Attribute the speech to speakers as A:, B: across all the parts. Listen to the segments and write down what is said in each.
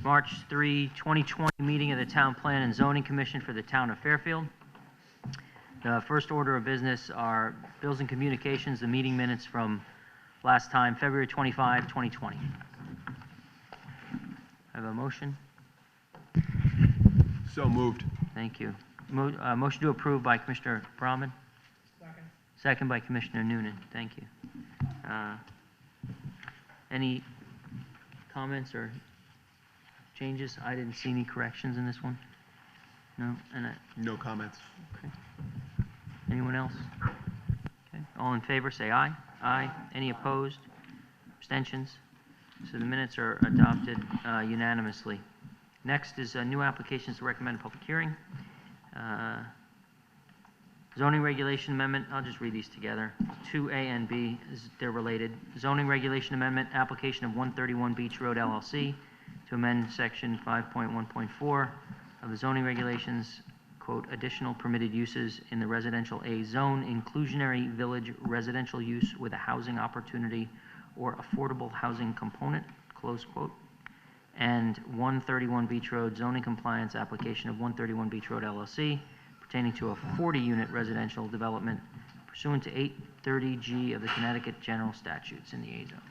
A: March 3, 2020 meeting of the Town Plan and Zoning Commission for the Town of Fairfield. The first order of business are bills and communications, the meeting minutes from last time, February 25, 2020. I have a motion.
B: So moved.
A: Thank you. Motion to approve by Commissioner Brahman.
C: Second.
A: Second by Commissioner Noonan. Thank you. Any comments or changes? I didn't see any corrections in this one. No?
B: No comments.
A: Okay. Anyone else? Okay. All in favor, say aye. Aye. Any opposed? Abstentions? So the minutes are adopted unanimously. Next is new applications to recommend public hearing. Zoning regulation amendment, I'll just read these together. 2A and B, they're related. Zoning regulation amendment, application of 131 Beach Road LLC to amend section 5.1.4 of the zoning regulations, quote, additional permitted uses in the residential A zone, inclusionary village residential use with a housing opportunity or affordable housing component, close quote. And 131 Beach Road zoning compliance application of 131 Beach Road LLC pertaining to a 40-unit residential development pursuant to 830G of the Connecticut General Statutes in the A zone.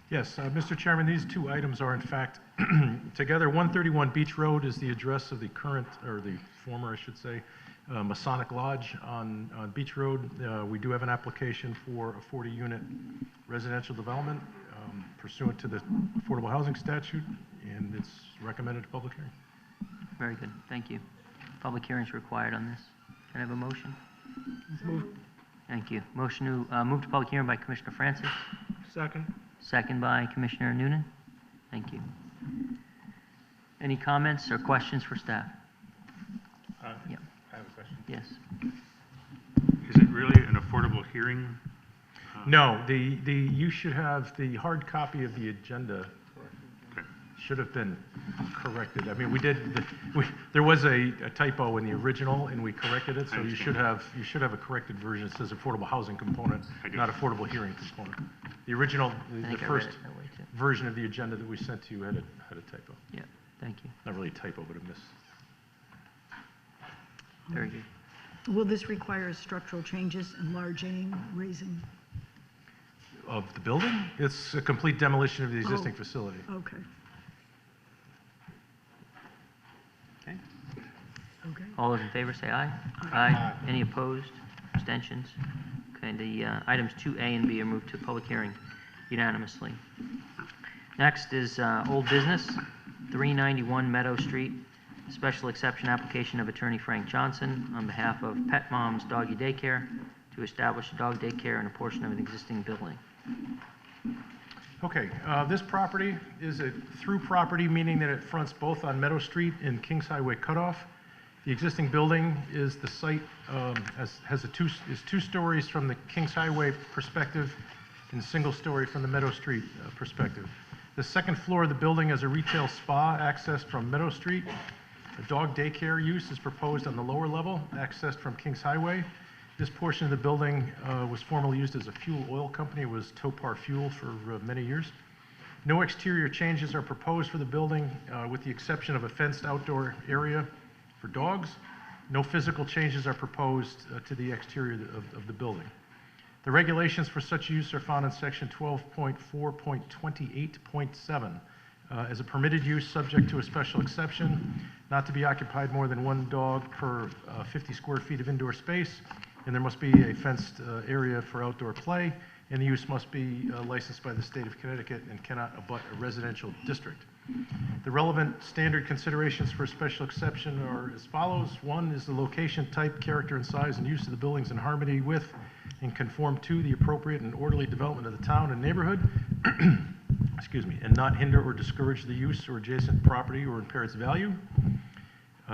C: Yes, Mr. Chairman, these two items are in fact together. 131 Beach Road is the address of the current, or the former, I should say, Masonic Lodge on Beach Road. We do have an application for a 40-unit residential development pursuant to the Affordable Housing Statute, and it's recommended to public hearing.
A: Very good, thank you. Public hearings required on this. Can I have a motion?
C: Move.
A: Thank you. Motion to move to public hearing by Commissioner Francis.
C: Second.
A: Second by Commissioner Noonan. Thank you. Any comments or questions for staff? Yeah.
D: I have a question.
A: Yes.
D: Is it really an affordable hearing?
C: No, you should have the hard copy of the agenda.
D: Okay.
C: Should have been corrected. I mean, there was a typo in the original, and we corrected it. So you should have a corrected version. It says affordable housing component, not affordable hearing component. The original, the first version of the agenda that we sent to you had a typo.
A: Yeah. Thank you.
C: Not really a typo, but a miss.
A: Very good.
E: Will this require structural changes, enlarging, raising?
C: Of the building? It's a complete demolition of the existing facility.
E: Okay.
A: Okay.
E: Okay.
A: All those in favor say aye. Aye. Any opposed? Abstentions? Okay, the items 2A and B are moved to public hearing unanimously. Next is old business, 391 Meadow Street, special exception application of attorney Frank Johnson on behalf of Pet Mom's Doggy Daycare to establish a dog daycare in a portion of an existing building.
C: Okay, this property is a through property, meaning that it fronts both on Meadow Street and Kings Highway cutoff. The existing building is the site, is 2 stories from the Kings Highway perspective and single story from the Meadow Street perspective. The second floor of the building has a retail spa accessed from Meadow Street. A dog daycare use is proposed on the lower level, accessed from Kings Highway. This portion of the building was formerly used as a fuel oil company. It was Topar Fuel for many years. No exterior changes are proposed for the building with the exception of a fenced outdoor area for dogs. No physical changes are proposed to the exterior of the building. The regulations for such use are found in section 12.4.28.7 as a permitted use subject to a special exception, not to be occupied more than 1 dog per 50 square feet of indoor space, and there must be a fenced area for outdoor play, and the use must be licensed by the state of Connecticut and cannot abut a residential district. The relevant standard considerations for a special exception are as follows. 1 is the location, type, character, and size and use of the buildings in harmony with and conform to the appropriate and orderly development of the town and neighborhood, excuse me, and not hinder or discourage the use or adjacent property or impair its value.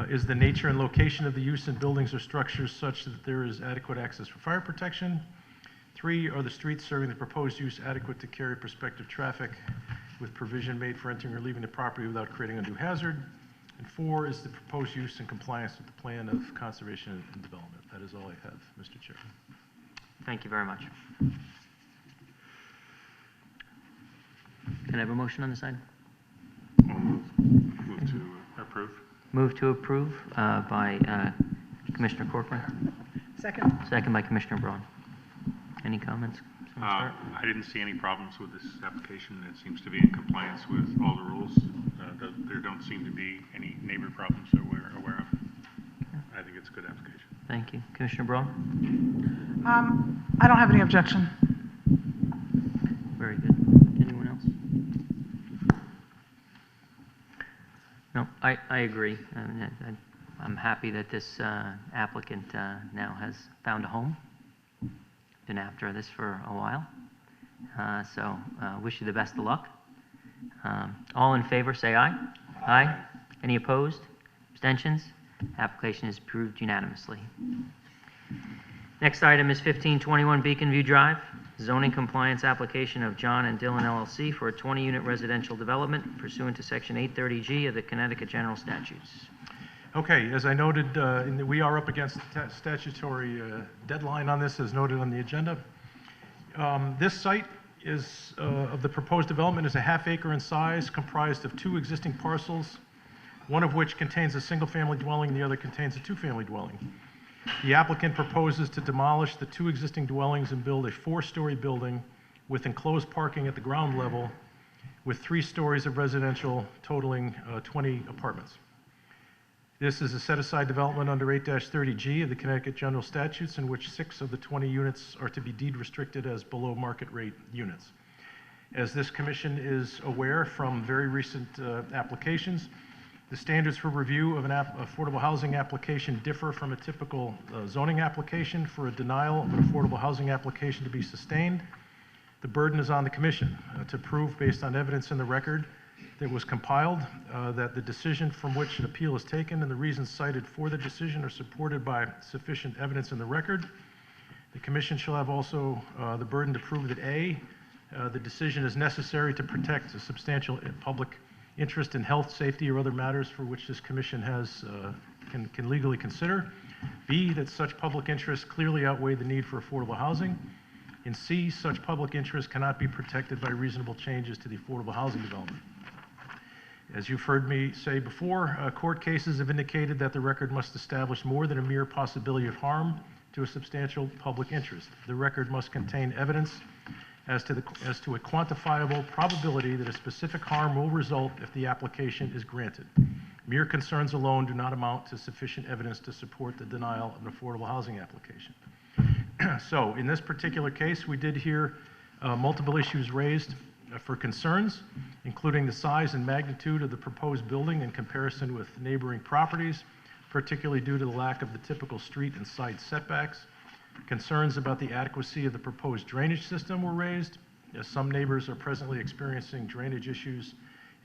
C: Is the nature and location of the use in buildings or structures such that there is adequate access for fire protection? 3, are the streets serving the proposed use adequate to carry prospective traffic with provision made for entering or leaving the property without creating undue hazard? And 4, is the proposed use in compliance with the plan of conservation and development? That is all I have, Mr. Chairman.
A: Thank you very much. Can I have a motion on this item?
D: approve.
A: Move to approve by Commissioner Corcoran,
E: Second.
A: second by Commissioner Braun. Any comments?
D: I didn't see any problems with this application. It seems to be in compliance with all the rules. There don't seem to be any neighbor problems that we're aware of. I think it's a good application.
A: Thank you. Commissioner Braun?
B: I don't have any objection.
A: Very good. Anyone else? No, I agree. I'm happy that this applicant now has found a home. Been after this for a while. So wish you the best of luck. All in favor, say aye. Aye. Any opposed? Abstentions? Application is approved unanimously. Next item is 1521 Beacon View Drive, zoning compliance application of John and Dylan LLC for a 20-unit residential development pursuant to Section 830G of the Connecticut General Statutes.
C: Okay, as I noted, we are up against the statutory deadline on this, as noted on the agenda. This site is, of the proposed development, is a half-acre in size, comprised of 2 existing parcels, one of which contains a single-family dwelling, and the other contains a 2-family dwelling. The applicant proposes to demolish the 2 existing dwellings and build a 4-story building with enclosed parking at the ground level, with 3 stories of residential totaling 20 apartments. This is a set-aside development under 8-30G of the Connecticut General Statutes, in which 6 of the 20 units are to be deed restricted as below market rate units. As this commission is aware from very recent applications, the standards for review of an affordable housing application differ from a typical zoning application. For a denial of an affordable housing application to be sustained, the burden is on the commission to prove, based on evidence in the record that was compiled, that the decision from which an appeal is taken and the reasons cited for the decision are supported by sufficient evidence in the record. The commission shall have also the burden to prove that A, the decision is necessary to protect a substantial public interest in health, safety, or other matters for which this commission can legally consider. B, that such public interests clearly outweigh the need for affordable housing. And C, such public interests cannot be protected by reasonable changes to the affordable housing development. As you've heard me say before, court cases have indicated that the record must establish more than a mere possibility of harm to a substantial public interest. The record must contain evidence as to a quantifiable probability that a specific harm will result if the application is granted. Mere concerns alone do not amount to sufficient evidence to support the denial of an affordable housing application. So in this particular case, we did hear multiple issues raised for concerns, including the size and magnitude of the proposed building in comparison with neighboring properties, particularly due to the lack of the typical street and side setbacks. Concerns about the adequacy of the proposed drainage system were raised, as some neighbors are presently experiencing drainage issues,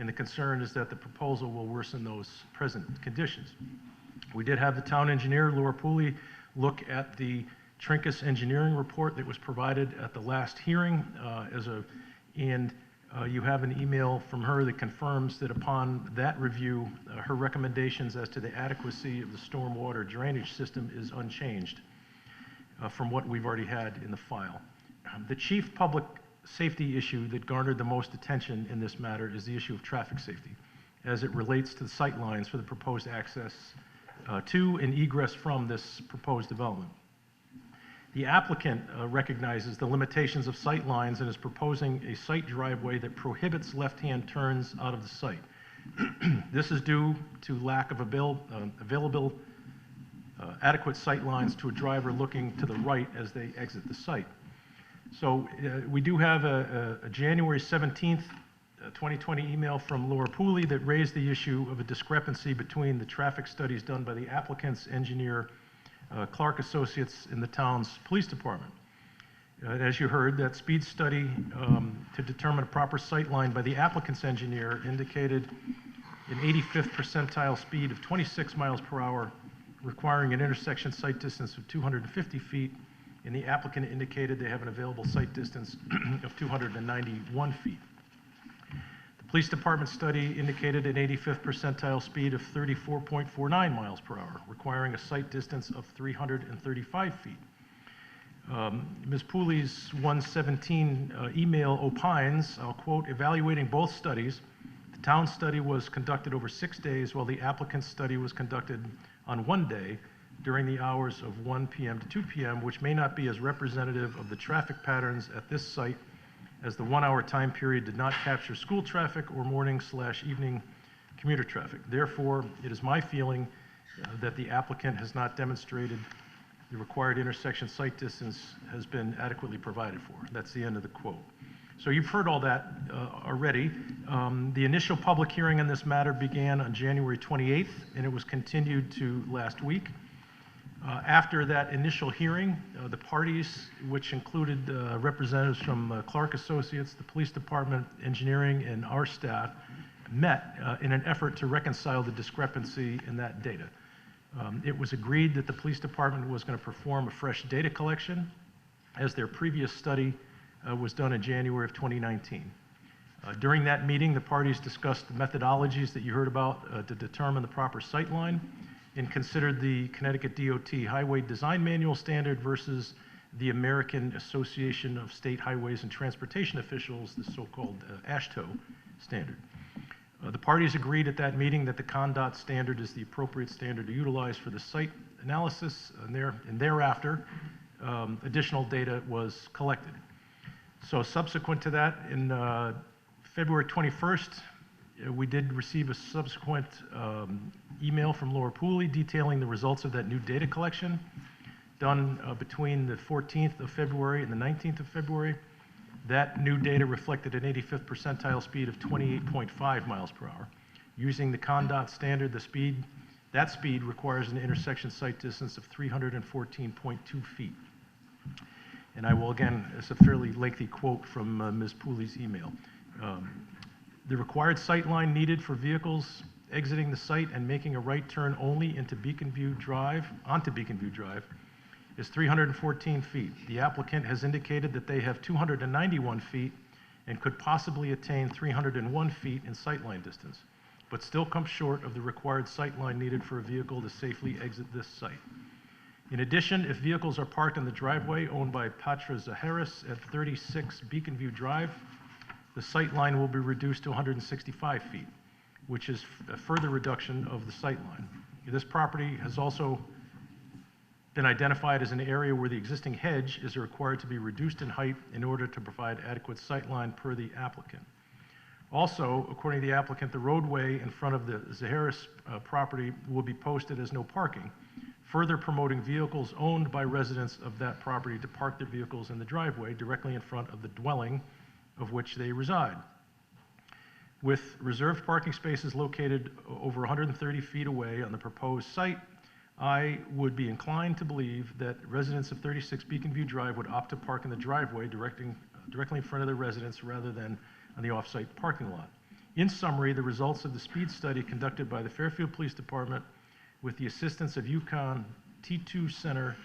C: and the concern is that the proposal will worsen those present conditions. We did have the town engineer, Laura Pooley, look at the Trinkus engineering report that was provided at the last hearing, you have an email from her that confirms that upon that review, her recommendations as to the adequacy of the stormwater drainage system is unchanged from what we've already had in the file. The chief public safety issue that garnered the most attention in this matter is the issue of traffic safety, as it relates to the sight lines for the proposed access to and egress from this proposed development. The applicant recognizes the limitations of sight lines and is proposing a site driveway that prohibits left-hand turns out of the site. This is due to lack of available adequate sight lines to a driver looking to the right as they exit the site. So we do have a January 17th, 2020 email from Laura Pooley that raised the issue of a discrepancy between the traffic studies done by the applicant's engineer, Clark Associates, in the town's police department. As you heard, that speed study to determine a proper sight line by the applicant's engineer indicated an 85th percentile speed of 26 miles per hour, requiring an intersection sight distance of 250 feet, and the applicant indicated they have an available sight distance of 291 feet. The police department study indicated an 85th percentile speed of 34.49 miles per hour, requiring a sight distance of 335 feet. Ms. Pooley's 117 email opines, I'll quote, evaluating both studies, the The town study was conducted over 6 days, while the applicant's study was conducted on 1 day during the hours of 1 p.m. to 2 p.m., which may not be as representative of the traffic patterns at this site, as the 1-hour time period did not capture school traffic or morning/evening commuter traffic. Therefore, it is my feeling that the applicant has not demonstrated the required intersection site distance has been adequately provided for. That's the end of the quote. So you've heard all that already. The initial public hearing on this matter began on January 28th, and it was continued to last week. After that initial hearing, the parties, which included representatives from Clark Associates, the Police Department, Engineering, and our staff, met in an effort to reconcile the discrepancy in that data. It was agreed that the Police Department was going to perform a fresh data collection, as their previous study was done in January of 2019. During that meeting, the parties discussed the methodologies that you heard about to determine the proper sight line, and considered the Connecticut DOT Highway Design Manual standard versus the American Association of State Highways and Transportation Officials, the so-called AASHTO standard. The parties agreed at that meeting that the CONDOT standard is the appropriate standard to utilize for the site analysis, and thereafter, additional data was collected. So subsequent to that, in February 21st, we did receive a subsequent email from Laura Pooley detailing the results of that new data collection done between the 14th of February and the 19th of February. That new data reflected an 85th percentile speed of 28.5 miles per hour. Using the CONDOT standard, that speed requires an intersection sight distance of 314.2 feet. And I will, again, it's a fairly lengthy quote from Ms. Pooley's email. The required sight line needed for vehicles exiting the site and making a right turn only onto Beacon View Drive, is 314 feet. The applicant has indicated that they have 291 feet and could possibly attain 301 feet in sightline distance, but still come short of the required sightline needed for a vehicle to safely exit this site. In addition, if vehicles are parked in the driveway owned by Patra Zaharis at 36 Beacon View Drive, the sightline will be reduced to 165 feet, which is a further reduction of the sightline. This property has also been identified as an area where the existing hedge is required to be reduced in height in order to provide adequate sightline per the applicant. Also, according to the applicant, the roadway in front of the Zaharis property will be posted as no parking, further promoting vehicles owned by residents of that property to park their vehicles in the driveway directly in front of the dwelling of which they reside. With reserved parking spaces located over 130 feet away on the proposed site, I would be inclined to believe that residents of 36 Beacon View Drive would opt to park in the driveway directly in front of their residence rather than on the off-site parking lot. In summary, the results of the speed study conducted by the Fairfield Police Department with the assistance of UConn T2 Center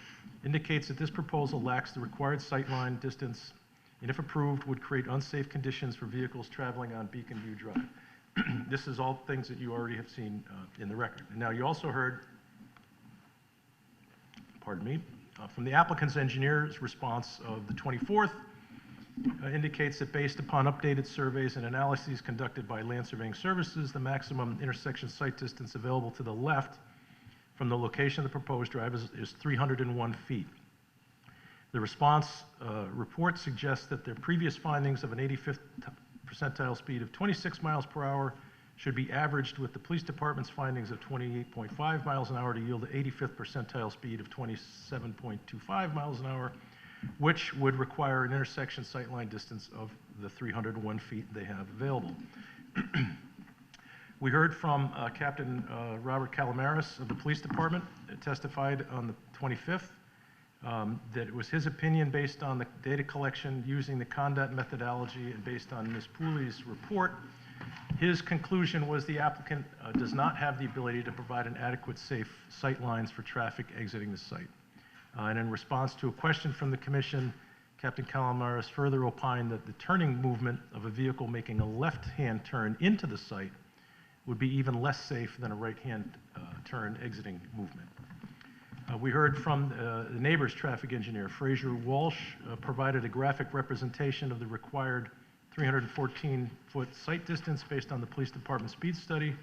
C: indicates that this proposal lacks the required sightline distance, and if approved, would create unsafe conditions for vehicles traveling on Beacon View Drive. This is all things that you already have seen in the record. And now, you also heard, from the applicant's engineer's response of the 24th, indicates that based upon updated surveys and analyses conducted by Land Surveying Services, the maximum intersection sight distance available to the left from the location of the proposed drive is 301 feet. The response report suggests that their previous findings of an 85th percentile speed of 26 miles per hour should be averaged with the police department's findings of 28.5 miles an hour to yield the 85th percentile speed of 27.25 miles an hour, which would require an intersection sightline distance of the 301 feet they have available. We heard from Captain Robert Calamaris of the police department, testified on the 25th, that it was his opinion based on the data collection using the CONDOT methodology and based on Ms. Pooley's report. His conclusion was the applicant does not have the ability to provide an adequate safe sight lines for traffic exiting the site. And in response to a question from the commission, Captain Calamaris further opined that the turning movement of a vehicle making a left-hand turn into the site would be even less safe than a right-hand turn exiting movement. We heard from the neighbor's traffic engineer, Fraser Walsh, provided a graphic representation of the required 314-foot sight distance based on the police department speed study.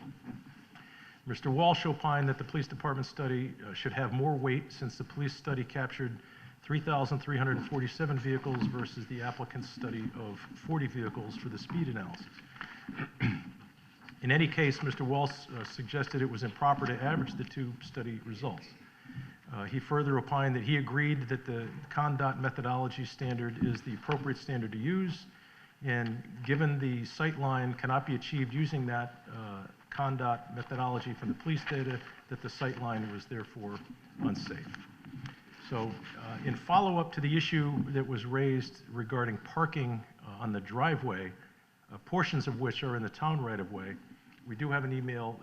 C: Mr. Walsh opined that the police department study should have more weight since the police study captured 3,347 vehicles versus the applicant's study of 40 vehicles for the speed analysis. In any case, Mr. Walsh suggested it was improper to average the two study results. He further opined that he agreed that the CONDOT methodology standard is the appropriate standard to use, and given the sight line cannot be achieved using that CONDOT methodology from the police data, that the sight line was therefore unsafe. So in follow-up to the issue that was raised regarding parking on the driveway, portions of which are in the town right-of-way, we do have an email.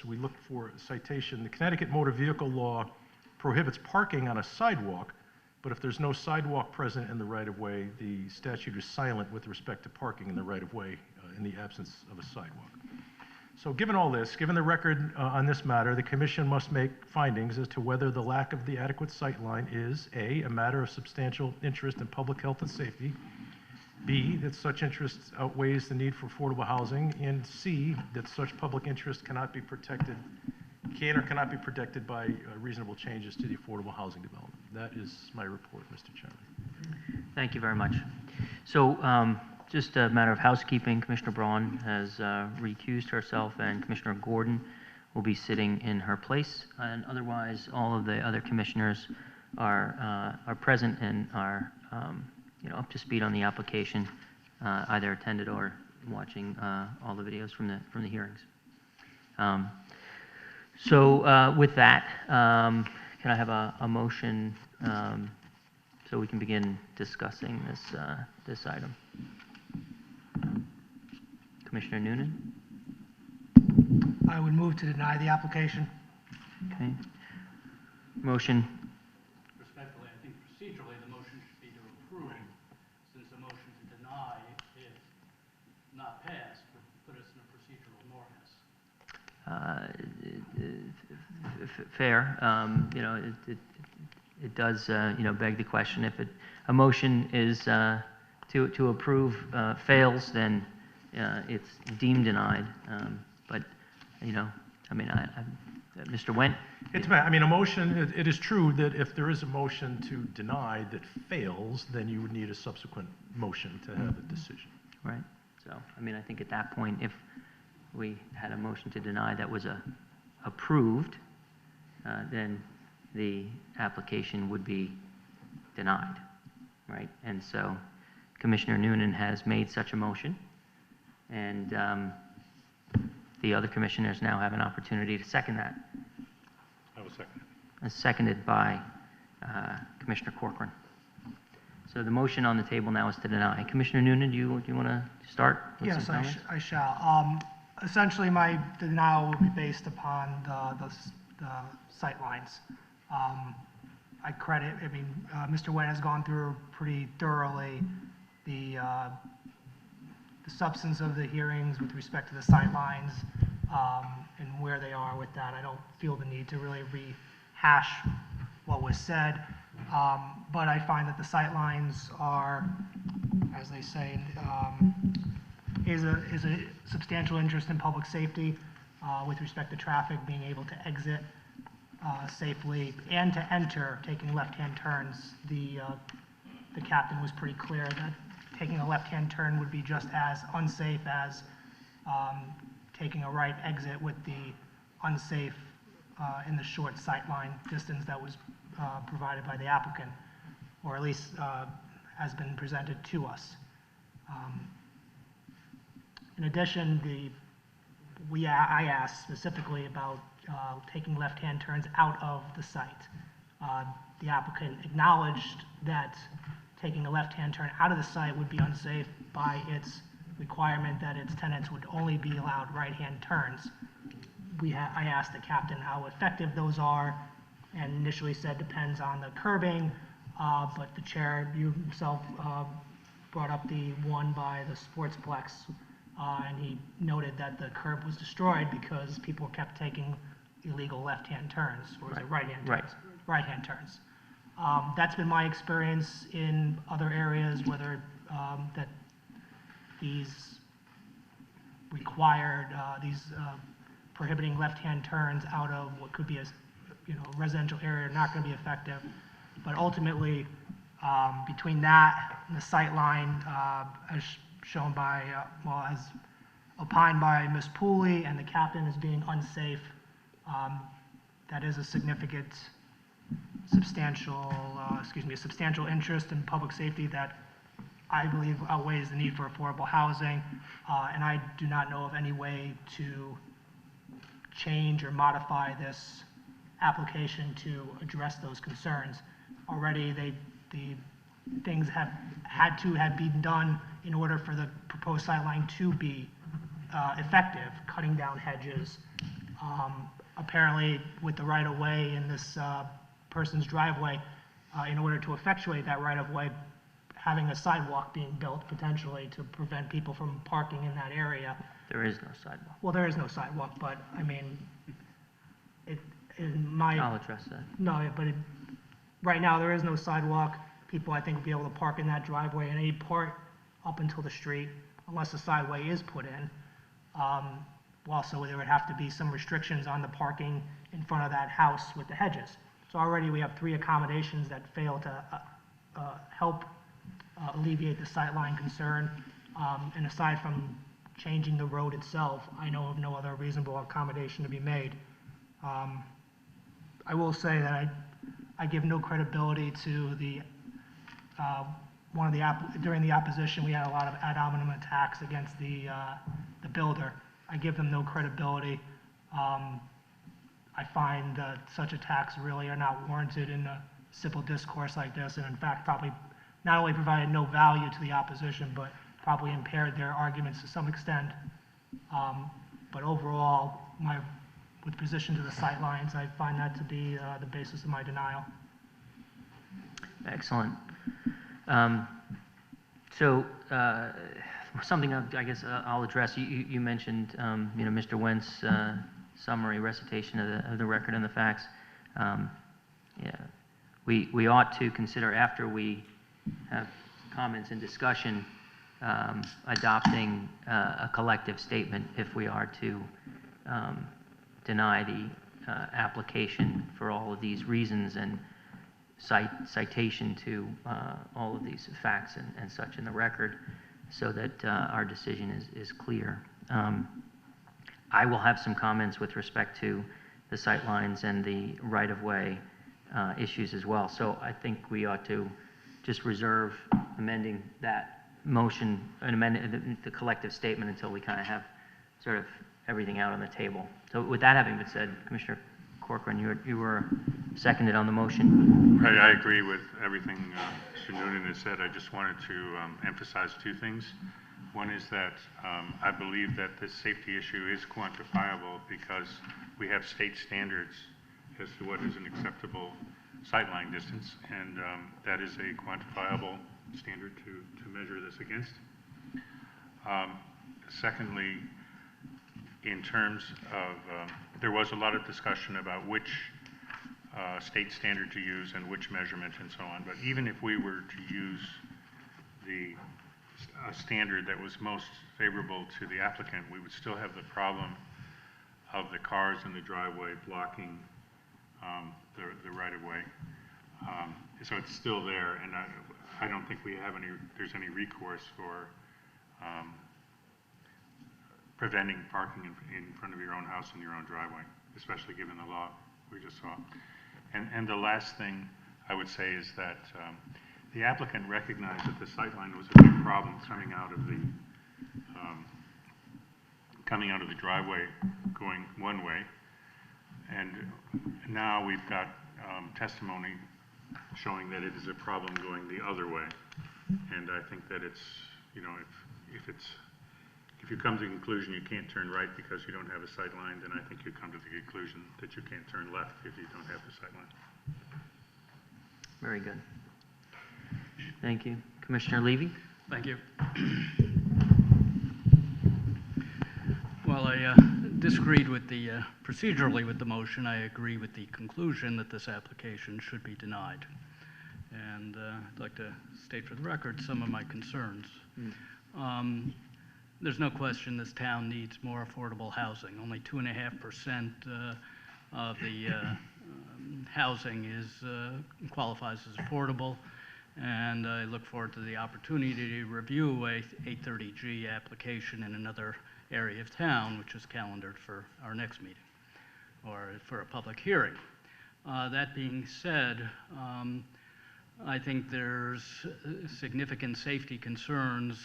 C: We looked for a citation. The Connecticut Motor Vehicle Law prohibits parking on a sidewalk, but if there's no sidewalk present in the right-of-way, the statute is silent with respect to parking in the right-of-way in the absence of a sidewalk. So given all this, given the record on this matter, the commission must make findings as to whether the lack of the adequate sight line is A, a matter of substantial interest in public health and safety, B, that such interest outweighs the need for affordable housing, and C, that such public interest cannot be protected by reasonable changes to the affordable housing development. That is my report, Mr. Chairman.
A: Thank you very much. So just a matter of housekeeping, Commissioner Braun has recused herself, and Commissioner Gordon will be sitting in her place. And otherwise, all of the other commissioners are present and are up to speed on the application, either attended or watching all the videos from the hearings. So with that, can I have a motion so we can begin discussing this item? Commissioner Noonan?
F: I would move to deny the application.
A: Okay. Motion.
G: Respectfully, I think procedurally the motion should be to approve, since the motion to deny, if not passed, would put us in a procedural morass.
A: Fair. It does beg the question, if a motion is to approve fails, then it's deemed denied. But Mr. Wendt?
C: A motion, it is true that if there is a motion to deny that fails, then you would need a subsequent motion to have a decision.
A: Right. So, I think at that point, if we had a motion to deny that was approved, then the application would be denied, right? And so Commissioner Noonan has made such a motion, and the other commissioners now have an opportunity to second that.
D: I will second it.
A: Seconded by Commissioner Corcoran. So the motion on the table now is to deny. Commissioner Noonan, do you want to start with
F: Yes,
A: some comments?
F: I shall. Essentially, my denial will be based upon the sight lines. Mr. Wendt has gone through pretty thoroughly the substance of the hearings with respect to the sight lines and where they are with that. I don't feel the need to really rehash what was said, but I find that the sight lines are, as they say, is a substantial interest in public safety with respect to traffic being able to exit safely and to enter, taking left-hand turns. The captain was pretty clear that taking a left-hand turn would be just as unsafe as taking a right exit with the unsafe in the short sight line distance that was provided by the applicant, or at least has been presented to us. In addition, I asked specifically about taking left-hand turns out of the site. The applicant acknowledged that taking a left-hand turn out of the site would be unsafe by its requirement that its tenants would only be allowed right-hand turns. I asked the captain how effective those are, and initially said depends on the curbing, but the chair, you himself, brought up the one by the sportsplex, and he noted that the curb was destroyed because people kept taking illegal left-hand turns, or is it right-hand turns? Right-hand turns. That's been my experience in other areas, whether that these required, prohibiting left-hand turns out of what could be a, residential area are not going to be effective. But ultimately, between that and the sight line, as shown by, as opined by Ms. Pooley and the captain as being unsafe, that is a significant, substantial interest in public safety that I believe outweighs the need for affordable housing, and I do not know of any way to change or modify this application to address those concerns. Already, the things have been done in order for the proposed sightline to be effective, cutting down hedges. Apparently, with the right-of-way in this person's driveway, in order to effectuate that right-of-way, having a sidewalk being built potentially to prevent people from parking in that area.
A: There is no sidewalk.
F: Well, there is no sidewalk, but I mean, in my...
A: I'll address that.
F: No, but right now, there is no sidewalk. People, I think, will be able to park in that driveway at any part up until the street, unless the sideway is put in. Also, there would have to be some restrictions on the parking in front of that house with the hedges. So already we have 3 accommodations that fail to help alleviate the sightline concern. And aside from changing the road itself, I know of no other reasonable accommodation to be made. I will say that I give no credibility to the during the opposition, we had a lot of ad hominem attacks against the builder. I give them no credibility. I find that such attacks really are not warranted in a civil discourse like this, and in fact probably not only provided no value to the opposition, but probably impaired their arguments to some extent. But overall, with position to the sightlines, I find that to be the basis of my denial.
A: Excellent. Something I guess I'll address. You mentioned, Mr. Wentz' summary recitation of the record and the facts. We ought to consider, after we have comments and discussion, adopting a collective statement if we are to deny the application for all of these reasons, and citation to all of these facts and such in the record, so that our decision is clear. I will have some comments with respect to the sightlines and the right-of-way issues as well. So I think we ought to just reserve amending that motion and amend the collective statement until we kind of have sort of everything out on the table. So with that having been said, Commissioner Corcoran, you were seconded on the motion.
D: I agree with everything Mr. Noonan has said. I just wanted to emphasize 2 things. One is that I believe that this safety issue is quantifiable because we have state standards as to what is an acceptable sightline distance, and that is a quantifiable standard to measure this against. Secondly, in terms of, there was a lot of discussion about which state standard to use and which measurement and so on, but even if we were to use the standard that was most favorable to the applicant, we would still have the problem of the cars in the driveway blocking the right-of-way. So it's still there, and I don't think there's any recourse for preventing parking in front of your own house in your own driveway, especially given the law we just saw. And the last thing I would say is that the applicant recognized that the sightline was a big problem coming out of the driveway going one way, and now we've got testimony showing that it is a problem going the other way. And I think that it's, if you come to the conclusion you can't turn right because you don't have a sight line, then I think you come to the conclusion that you can't turn left if you don't have the sight line.
A: Very good. Thank you. Commissioner Levy?
G: Thank you. While I disagreed with procedurally with the motion, I agree with the conclusion that this application should be denied. And I'd like to state for the record some of my concerns. there's no question this town needs more affordable housing. Only 2.5% of the housing qualifies as affordable, and I look forward to the opportunity to review a 830G application in another area of town, which is calendared for our next meeting, or for a public hearing. That being said, I think there's significant safety concerns,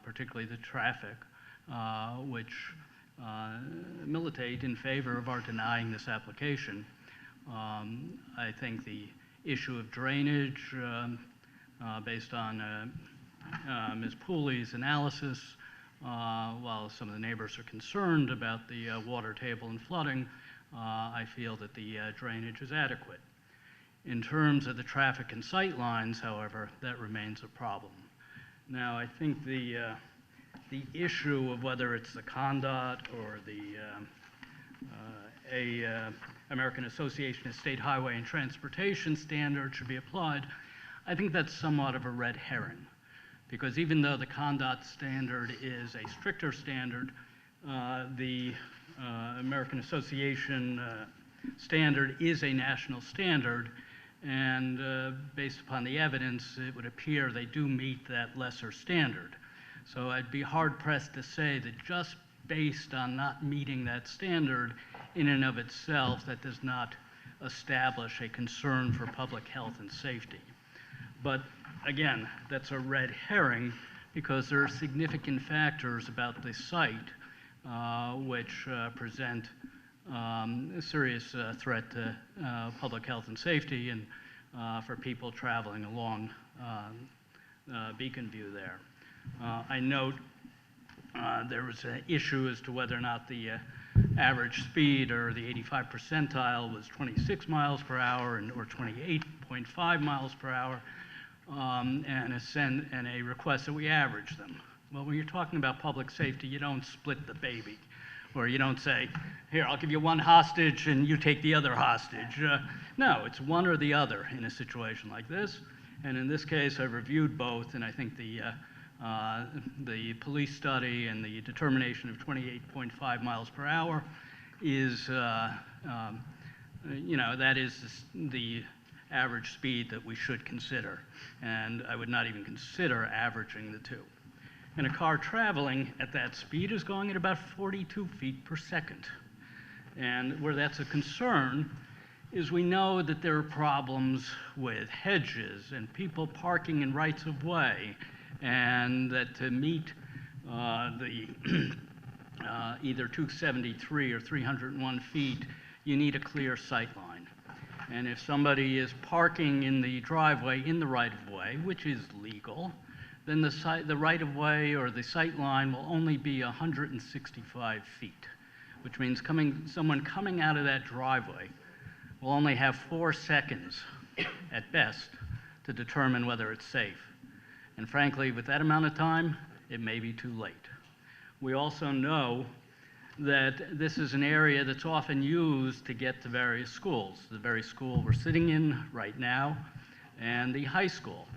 G: particularly the traffic, which militate in favor of our denying this application. I think the issue of drainage, based on Ms. Pooley's analysis, while some of the neighbors are concerned about the water table and flooding, I feel that the drainage is adequate. In terms of the traffic and sight lines, however, that remains a problem. Now, I think the issue of whether it's the CONDOT or the American Association of State Highway and Transportation standard should be applied, I think that's somewhat of a red herring. Because even though the CONDOT standard is a stricter standard, the American Association standard is a national standard, and based upon the evidence, it would appear they do meet that lesser standard. So I'd be hard-pressed to say that just based on not meeting that standard in and of itself, that does not establish a concern for public health and safety. But again, that's a red herring because there are significant factors about the site which present a serious threat to public health and safety and for people traveling along Beacon View there. I note there was an issue as to whether or not the average speed or the 85th percentile was 26 miles per hour or 28.5 miles per hour, and a request that we average them. Well, when you're talking about public safety, you don't split the baby, or you don't say, here, I'll give you one hostage and you take the other hostage. No, it's one or the other in a situation like this. And in this case, I reviewed both, and I think the police study and the determination of 28.5 miles per hour is, that is the average speed that we should consider. And I would not even consider averaging the two. And a car traveling at that speed is going at about 42 feet per second. And where that's a concern is we know that there are problems with hedges and people parking in rights of way, and that to meet the either 273 or 301 feet, you need a clear sight line. And if somebody is parking in the driveway in the right of way, which is legal, then the right of way or the sight line will only be 165 feet, which means someone coming out of that driveway will only have 4 seconds at best to determine whether it's safe. And frankly, with that amount of time, it may be too late. We also know that this is an area that's often used to get to various schools. The very school we're sitting in right now, and the high school.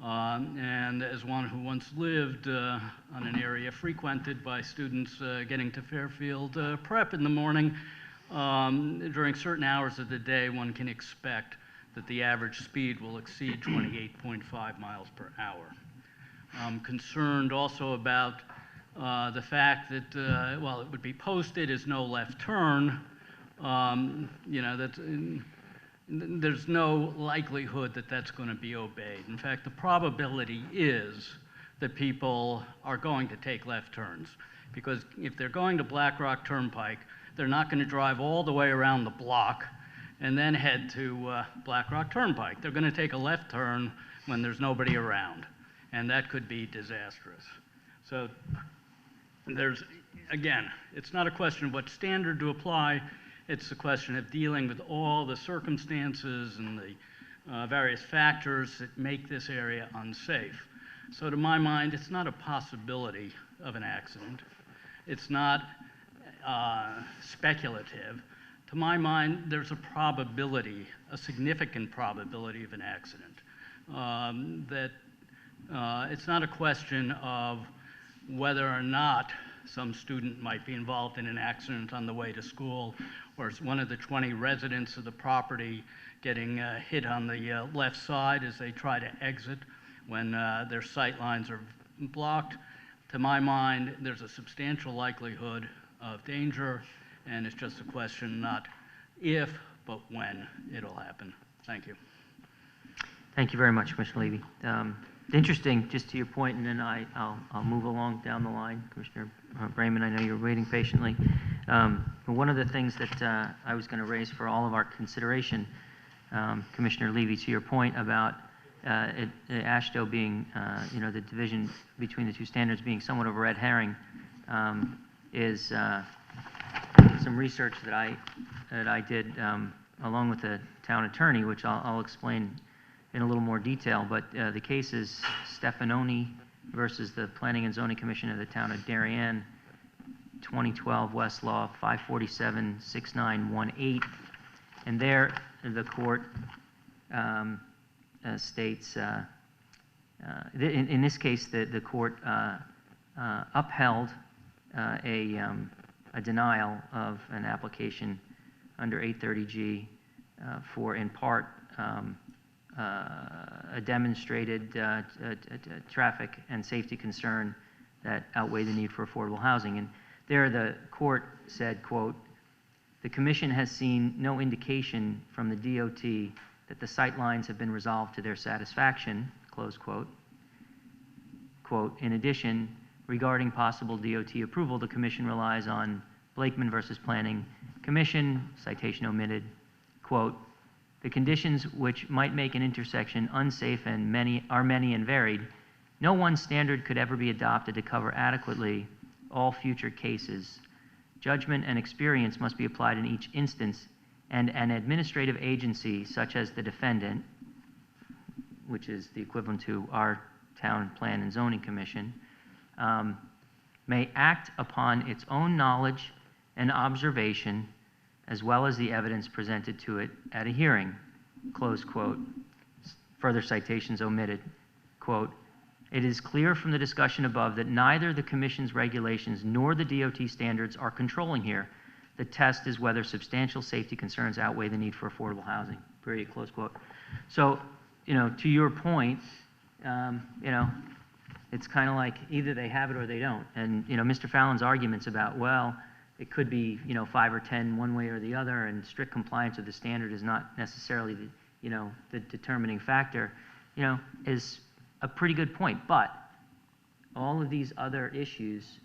G: And as one who once lived on an area frequented by students getting to Fairfield Prep in the morning, during certain hours of the day, one can expect that the average speed will exceed 28.5 miles per hour. I'm concerned also about the fact that while it would be posted as no left turn, there's no likelihood that that's going to be obeyed. In fact, the probability is that people are going to take left turns, because if they're going to Black Rock Turnpike, they're not going to drive all the way around the block and then head to Black Rock Turnpike. They're going to take a left turn when there's nobody around, and that could be disastrous. So again, it's not a question of what standard to apply. It's a question of dealing with all the circumstances and the various factors that make this area unsafe. So to my mind, it's not a possibility of an accident. It's not speculative. To my mind, there's a probability, a significant probability of an accident. It's not a question of whether or not some student might be involved in an accident on the way to school, or is one of the 20 residents of the property getting hit on the left side as they try to exit when their sight lines are blocked. To my mind, there's a substantial likelihood of danger, and it's just a question not if, but when it'll happen. Thank you.
A: Thank you very much, Commissioner Levy. Interesting, just to your point, and then I'll move along down the line. Commissioner Brayman, I know you're waiting patiently. One of the things that I was going to raise for all of our consideration, Commissioner Levy, to your point about AASHTO being, the division between the two standards being somewhat of a red herring, is some research that I did along with the town attorney, which I'll explain in a little more detail. But the case is Stefanoni versus the Planning and Zoning Commission of the town of Darien, 2012 Westlaw 547-6918. And there, the court states, in this case, the court upheld a denial of an application under 830G for, in part, a demonstrated traffic and safety concern that outweigh the need for affordable housing. And there the court said, quote, "The commission has seen no indication from the DOT that the sight lines have been resolved to their satisfaction," close quote. Quote, "In addition, regarding possible DOT approval, the commission relies on Blakeman versus Planning Commission, citation omitted, quote, "The conditions which might make an intersection unsafe and are many and varied. No one standard could ever be adopted to cover adequately all future cases. Judgment and experience must be applied in each instance, and an administrative agency such as the defendant," which is the equivalent to our Town Plan and Zoning Commission, "may act upon its own knowledge and observation as well as the evidence presented to it at a hearing," close quote. Further citations omitted. Quote, "It is clear from the discussion above that neither the Commission's regulations nor the DOT standards are controlling here. The test is whether substantial safety concerns outweigh the need for affordable housing," period, close quote. So, to your point, it's kind of like either they have it or they don't. And, Mr. Fallon's arguments about, well, it could be, 5 or 10 one way or the other, and strict compliance with the standard is not necessarily the determining factor, is a pretty good point. But all of these other issues,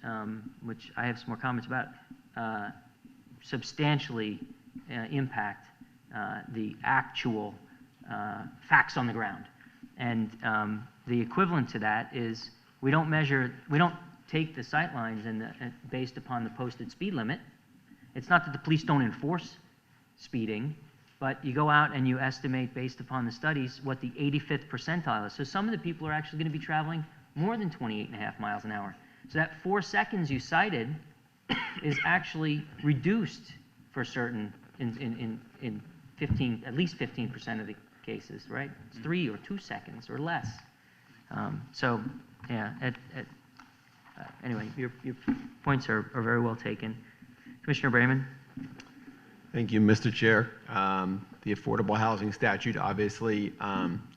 A: which I have some more comments about, substantially impact the actual facts on the ground. And the equivalent to that is we don't take the sight lines based upon the posted speed limit. It's not that the police don't enforce speeding, but you go out and you estimate based upon the studies what the 85th percentile is. So some of the people are actually going to be traveling more than 28.5 miles an hour. So that 4 seconds you cited is actually reduced for certain in at least 15% of the cases, right? It's 3 or 2 seconds or less. Anyway, your points are very well taken. Commissioner Brayman?
H: Thank you, Mr. Chair. The Affordable Housing Statute obviously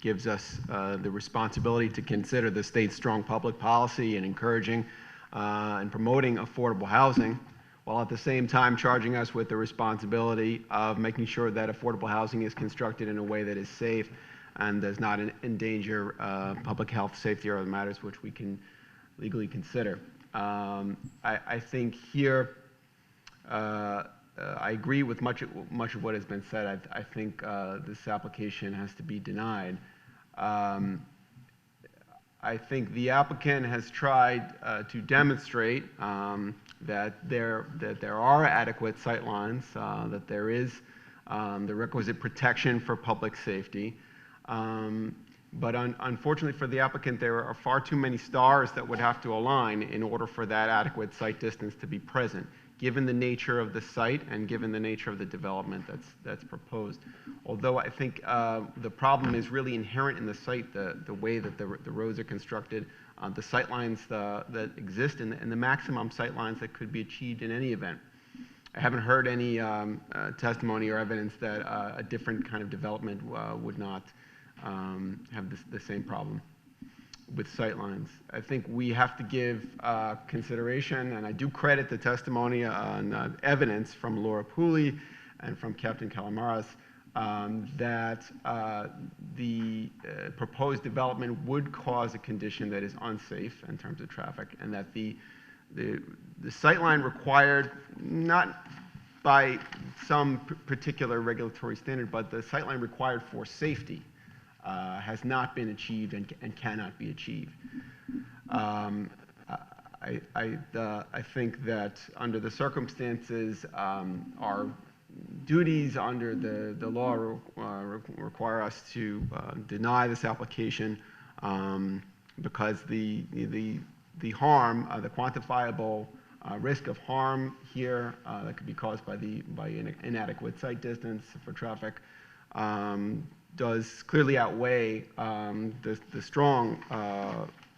H: gives us the responsibility to consider the state's strong public policy in encouraging and promoting affordable housing, while at the same time charging us with the responsibility of making sure that affordable housing is constructed in a way that is safe and does not endanger public health, safety, or other matters which we can legally consider. I think here, I agree with much of what has been said. I think this application has to be denied. I think the applicant has tried to demonstrate that there are adequate sight lines, that there is the requisite protection for public safety. But unfortunately for the applicant, there are far too many stars that would have to align in order for that adequate sight distance to be present, given the nature of the site and given the nature of the development that's proposed. Although I think the problem is really inherent in the site, the way that the roads are constructed the sightlines that exist and the maximum sightlines that could be achieved in any event. I haven't heard any testimony or evidence that a different kind of development would not have the same problem with sightlines. I think we have to give consideration, and I do credit the testimony on evidence from Laura Pooley and from Captain Calamaras, that the proposed development would cause a condition that is unsafe in terms of traffic, and that the sightline required, not by some particular regulatory standard, but the sightline required for safety has not been achieved and cannot be achieved. I think that under the circumstances, our duties under the law require us to deny this application because the harm, the quantifiable risk of harm here that could be caused by inadequate sight distance for traffic does clearly outweigh the strong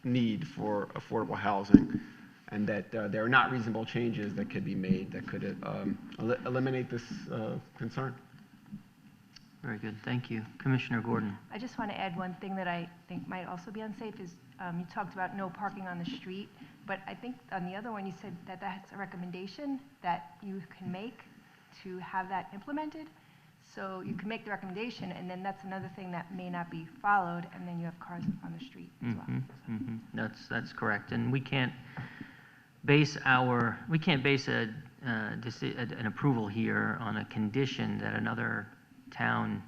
H: need for affordable housing, and that there are not reasonable changes that could be made that could eliminate this concern.
A: Very good, thank you. Commissioner Gordon.
I: I just want to add one thing that I think might also be unsafe is you talked about no parking on the street, but I think on the other one you said that that's a recommendation that you can make to have that implemented. So you can make the recommendation, and then that's another thing that may not be followed, and then you have cars on the street as well.
A: That's correct, and we can't base an approval here on a condition that another town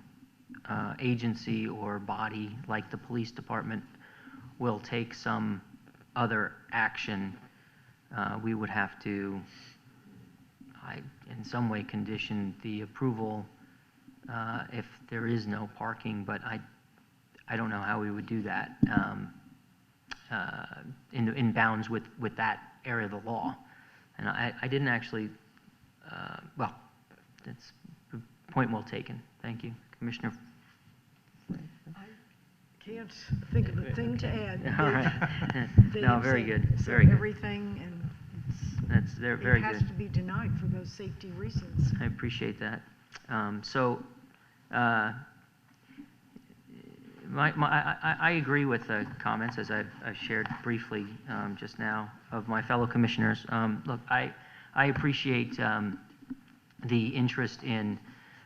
A: agency or body like the police department will take some other action. We would have to, in some way, condition the approval if there is no parking, but I don't know how we would do that in bounds with that area of the law. And I didn't actually, well, that's a point well taken. Thank you. Commissioner?
E: I can't think of a thing to add.
A: All right.
E: They
A: No,
E: have
A: very
E: said-
A: good,
E: said
A: very good.
E: everything, and
A: They're very
E: it has
A: good.
E: to be denied for those safety reasons.
A: I appreciate that. I agree with the comments, as I've shared briefly just now, of my fellow commissioners. Look, I appreciate the interest in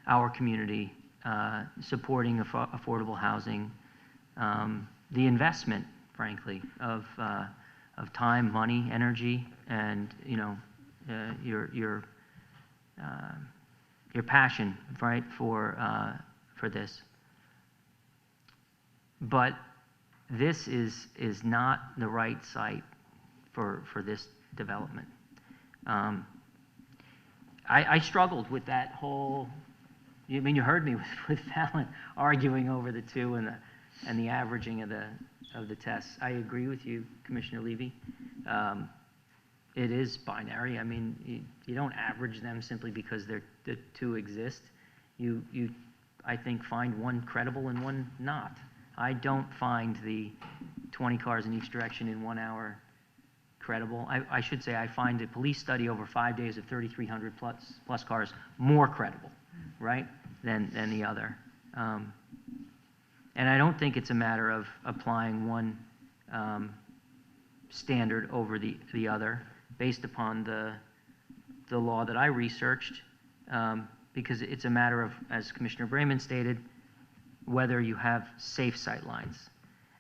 A: our community supporting affordable housing, the investment, frankly, of time, money, energy, and your passion, right, for this. But this is not the right site for this development. I struggled with that whole. I mean, you heard me with Fallon arguing over the two and the averaging of the tests. I agree with you, Commissioner Levy. It is binary. I mean, you don't average them simply because the two exist. You I think find one credible and one not. I don't find the 20 cars in each direction in 1 hour credible. I should say I find the police study over 5 days of 3,300 plus cars more credible, right, than the other. And I don't think it's a matter of applying one standard over the other based upon the law that I researched, because it's a matter of, as Commissioner Brayman stated, whether you have safe sight lines.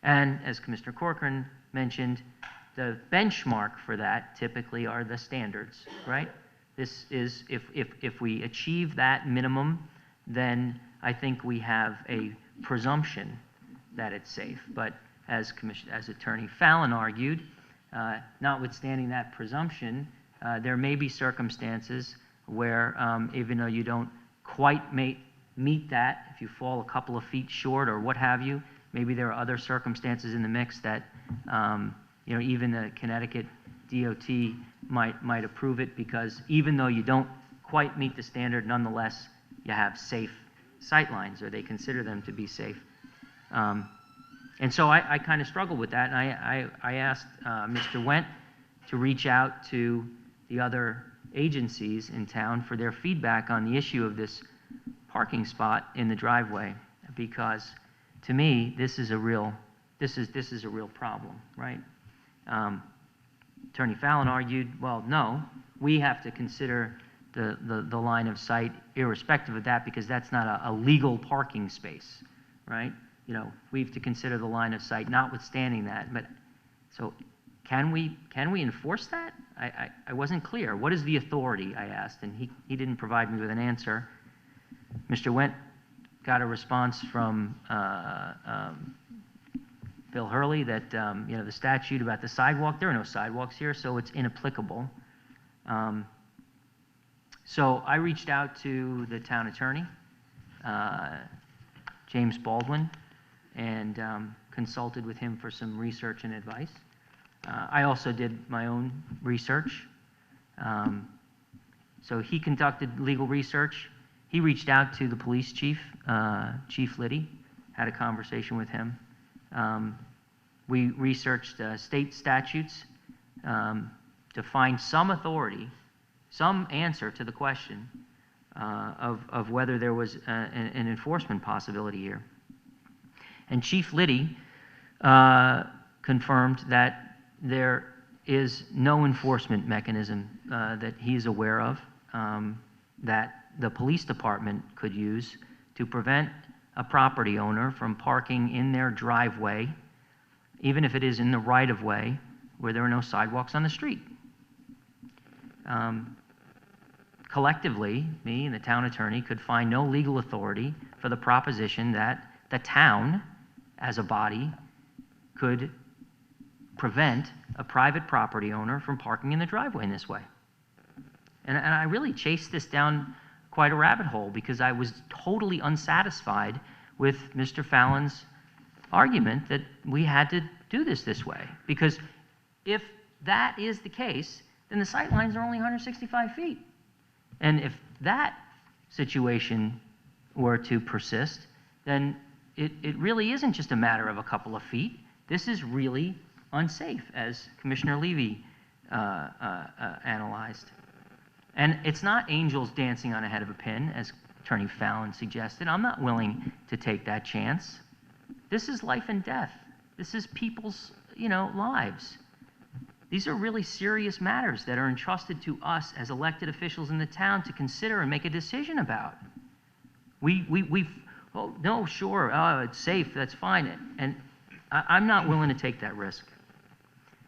A: And as Commissioner Corcoran mentioned, the benchmark for that typically are the standards, right? This is, if we achieve that minimum, then I think we have a presumption that it's safe. But as Attorney Fallon argued, notwithstanding that presumption, there may be circumstances where even though you don't quite meet that, if you fall a couple of feet short or what have you, maybe there are other circumstances in the mix that even the Connecticut DOT might approve it, because even though you don't quite meet the standard, nonetheless you have safe sight lines, or they consider them to be safe. And And so I kind of struggled with that, and I asked Mr. Wendt to reach out to the other agencies in town for their feedback on the issue of this parking spot in the driveway, because to me, this is a real problem, right? Attorney Fallon argued, well, no, we have to consider the line of sight irrespective of that, because that's not a legal parking space, right? You know, we have to consider the line of sight notwithstanding that. But so can we enforce that? I wasn't clear. What is the authority, I asked, and he didn't provide me with an answer. Mr. Wendt got a response from Bill Hurley that, you know, the statute about the sidewalk, there are no sidewalks here, so it's inapplicable. So I reached out to the town attorney, James Baldwin, and consulted with him for some research and advice. I also did my own research. So he conducted legal research. He reached out to the police chief, Chief Liddy, had a conversation with him. We researched state statutes to find some authority, some answer to the question of whether there was an enforcement possibility here. And Chief Liddy confirmed that there is no enforcement mechanism that he's aware of that the police department could use to prevent a property owner from parking in their driveway, even if it is in the right-of-way where there are no sidewalks on the street. Collectively, me and the town attorney could find no legal authority for the proposition that the town, as a body, could prevent a private property owner from parking in the driveway in this way. And I really chased this down quite a rabbit hole, because I was totally unsatisfied with Mr. Fallon's argument that we had to do this way. Because if that is the case, then the sight lines are only 165 feet. And if that situation were to persist, then it really isn't just a matter of a couple of feet. This is really unsafe, as Commissioner Levy analyzed. And it's not angels dancing on a head of a pin, as Attorney Fallon suggested. I'm not willing to take that chance. This is life and death. This is people's, you know, lives. These are really serious matters that are entrusted to us as elected officials in the town to consider and make a decision about. Oh, no, sure, it's safe, that's fine. And I'm not willing to take that risk.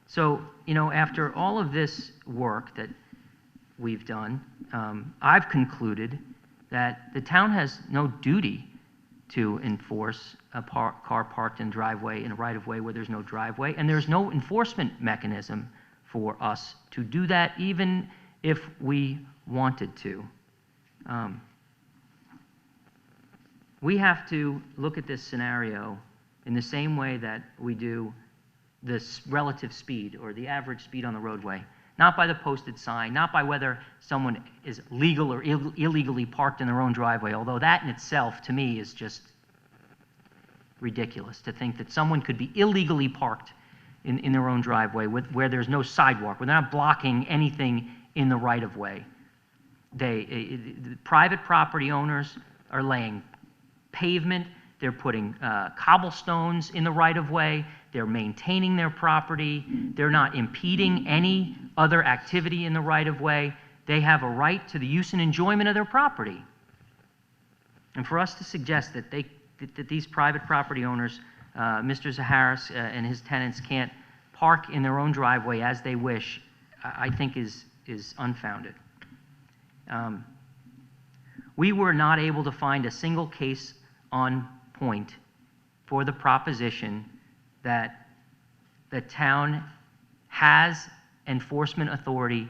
A: So, you know, after all of this work that we've done, I've concluded that the town has no duty to enforce a car parked in driveway in a right-of-way where there's no driveway, and there's no enforcement mechanism for us to do that, even if we wanted to. We have to look at this scenario in the same way that we do this relative speed or the average speed on the roadway. Not by the posted sign, not by whether someone is legal or illegally parked in their own driveway, although that in itself, to me, is just ridiculous, to think that someone could be illegally parked in their own driveway where there's no sidewalk, where they're not blocking anything in the right-of-way. Private property owners are laying pavement, they're putting cobblestones in the right-of-way, they're maintaining their property, they're not impeding any other activity in the right-of-way. They have a right to the use and enjoyment of their property. And for us to suggest that these private property owners, Mr. Zaharis and his tenants, can't park in their own driveway as they wish, I think is unfounded. We were not able to find a single case on point for the proposition that the town has enforcement authority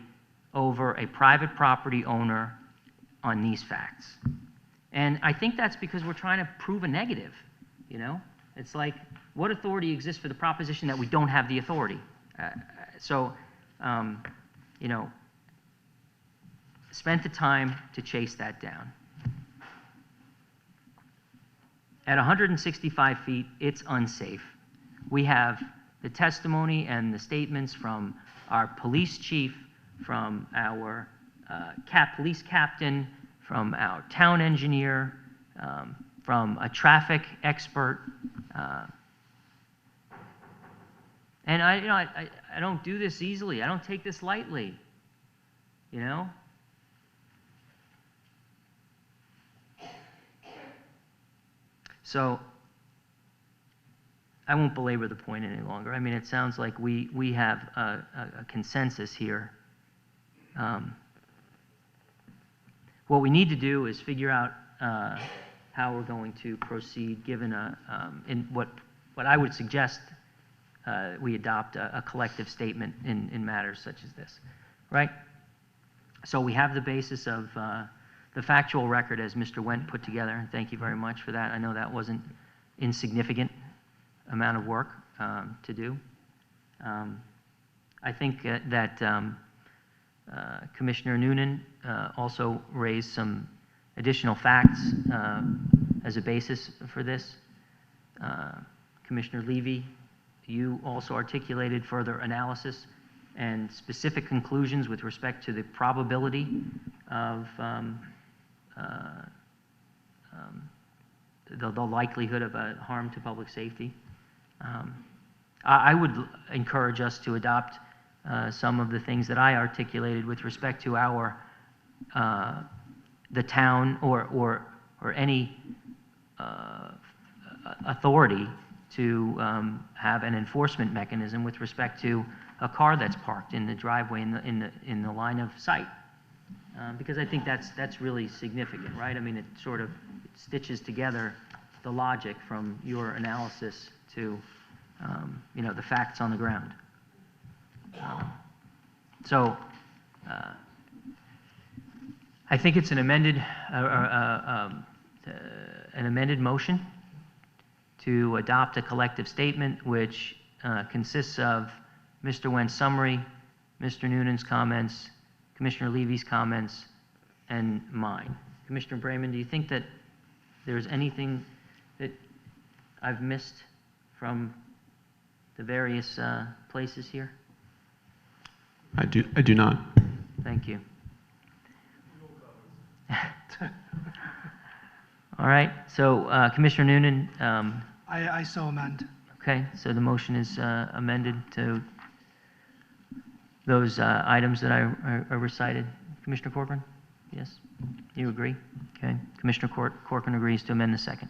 A: over a private property owner on these facts. And I think that's because we're trying to prove a negative, you know? It's like, what authority exists for the proposition that we don't have the authority? You know, spent the time to chase that down. At 165 feet, it's unsafe. We have the testimony and the statements from our police chief, from our police captain, from our town engineer, from a traffic expert. And I don't do this easily. I don't take this lightly, you know? So I won't belabor the point any longer. I mean, it sounds like we have a consensus here. What we need to do is figure out how we're going to proceed, given in what I would suggest we adopt a collective statement in matters such as this, right? So we have the basis of the factual record as Mr. Wendt put together, and thank you very much for that. I know that wasn't insignificant amount of work to do. I think that Commissioner Noonan also raised some additional facts as a basis for this. Commissioner Levy, you also articulated further analysis and specific conclusions with respect to the probability of the likelihood of a harm to public safety. I would encourage us to adopt some of the things that I articulated with respect to our the town or any authority to have an enforcement mechanism with respect to a car that's parked in the driveway in the line of sight, because I think that's really significant, right? I mean, it sort of stitches together the logic from your analysis to the facts on the ground. So I think it's an amended motion to adopt a collective statement which consists of Mr. Wendt's summary, Mr. Noonan's comments, Commissioner Levy's comments, and mine. Commissioner Brayman, do you think that there's anything that I've missed from the various places here?
J: I do not.
A: Thank you. All right, so Commissioner Noonan.
F: I so amend.
A: Okay, so the motion is amended to those items that I recited. Commissioner Corcoran? Yes? You agree? Okay. Commissioner Corcoran agrees to amend the second.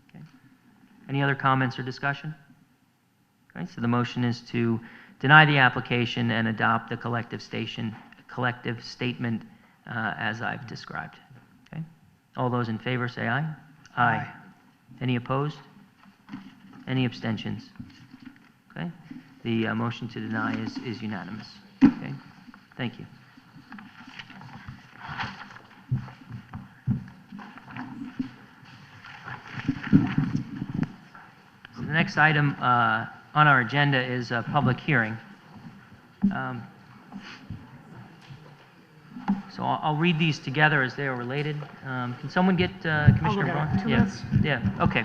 A: Okay. Any other comments or discussion? Okay, so the motion is to deny the application and adopt the collective statement as I've described. Okay. All those in favor say aye. Aye. Any opposed? Any abstentions? Okay. The motion to deny is unanimous. Okay. Thank you. So the next item on our agenda is a public hearing. So I'll read these together as they are related. Can someone get Commissioner Braun?
B: 2 minutes?
A: Yeah, okay.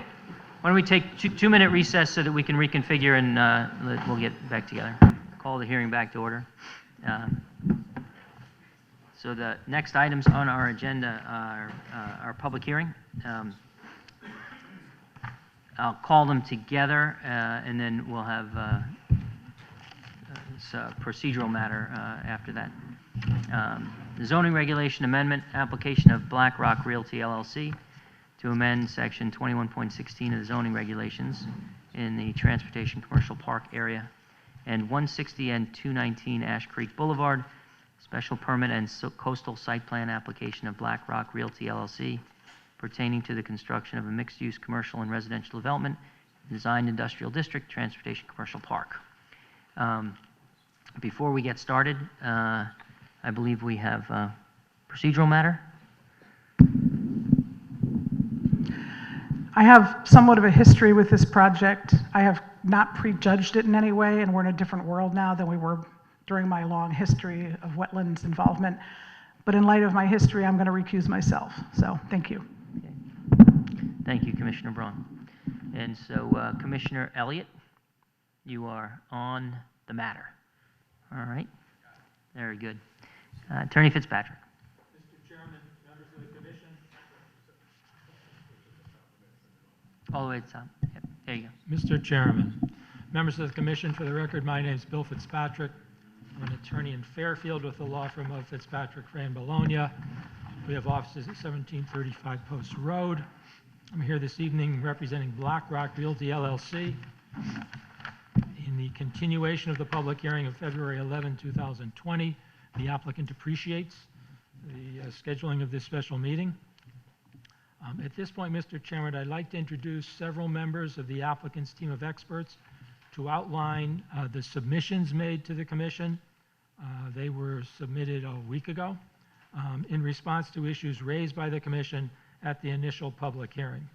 A: Why don't we take 2-minute recess so that we can reconfigure and we'll get back together. Call the hearing back to order. So the next items on our agenda are our public hearing. I'll call them together and then we'll have this procedural matter after that. The zoning regulation amendment, application of Black Rock Realty LLC to amend section 21.16 of the zoning regulations in the Transportation Commercial Park area, and 160 and 219 Ash Creek Boulevard, special permit and coastal site plan application of Black Rock Realty LLC pertaining to the construction of a mixed-use commercial and residential development, designed industrial district, Transportation Commercial Park. Before we get started, I believe we have a procedural matter.
B: I have somewhat of a history with this project. I have not prejudged it in any way, and we're in a different world now than we were during my long history of wetlands involvement. But in light of my history, I'm going to recuse myself. So thank you.
A: Okay. Thank you, Commissioner Braun. And so Commissioner Elliott? You are on the matter. All right. Very good. Attorney Fitzpatrick.
K: Mr. Chairman, members of the commission.
A: All the way to the top. Yep. There you go.
K: Mr. Chairman, members of the commission, for the record, my name is Bill Fitzpatrick. I'm an attorney in Fairfield with the law firm of Fitzpatrick, Frey, and Bologna. We have offices at 1735 Post Road. I'm here this evening representing BlackRock Realty LLC in the continuation of the public hearing of February 11, 2020. The applicant appreciates the scheduling of this special meeting. At this point, Mr. Chairman, I'd like to introduce several members of the applicant's team of experts to outline the submissions made to the commission. They were submitted a week ago in response to issues raised by the commission at the initial public hearing.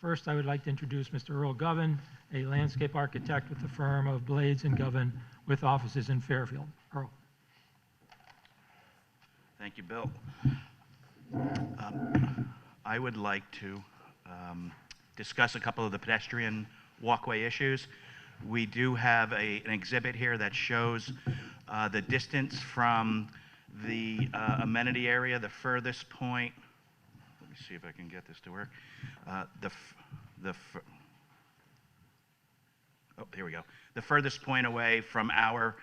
K: First, I would like to introduce Mr. Earl Govan, a landscape architect with the firm of Blades and Govan with offices in Fairfield. Earl.
L: Thank you, Bill. I would like to discuss a couple of the pedestrian walkway issues. We do have an exhibit here that shows the distance from the amenity area, the furthest point. Let me see if I can get this to work. Here we go. The furthest point away from our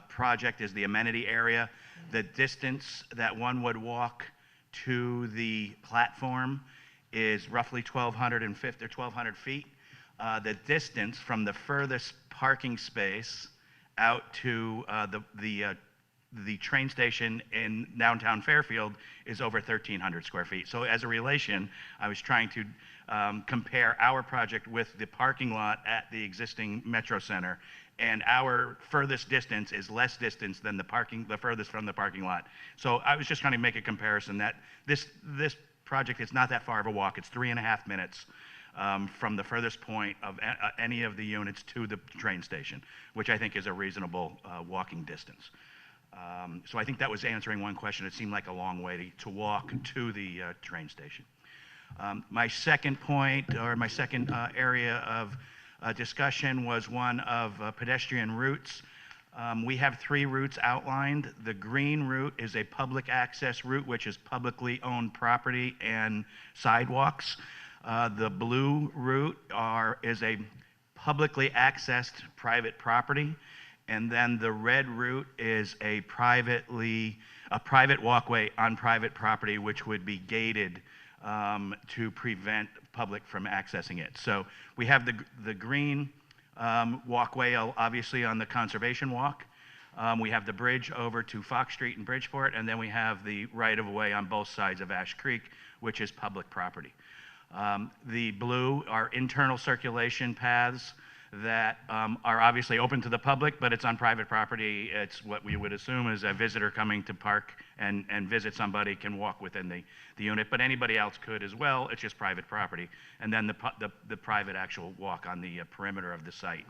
L: project is the amenity area. The distance that one would walk to the platform is roughly 1,250 or 1,200 feet. The distance from the furthest parking space out to the train station in downtown Fairfield is over 1,300 square feet. So as a relation, I was trying to compare our project with the parking lot at the existing Metro Center, and our furthest distance is less distance than the furthest from the parking lot. So I was just trying to make a comparison that this project is not that far of a walk. It's 3.5 minutes from the furthest point of any of the units to the train station, which I think is a reasonable walking distance. So I think that was answering one question. It seemed like a long way to walk to the train station. My second point, or my second area of discussion, was one of pedestrian routes. We have 3 routes outlined. The green route is a public access route, which is publicly owned property and sidewalks. The blue route is a publicly accessed private property. And then the red route is a private walkway on private property, which would be gated to prevent public from accessing it. So we have the green walkway, obviously, on the conservation walk. We have the bridge over to Fox Street in Bridgeport, and then we have the right-of-way on both sides of Ash Creek, which is public property. The blue are internal circulation paths that are obviously open to the public, but it's on private property. It's what we would assume is a visitor coming to park and visit somebody can walk within the unit, but anybody else could as well. It's just private property. And then the private actual walk on the perimeter of the site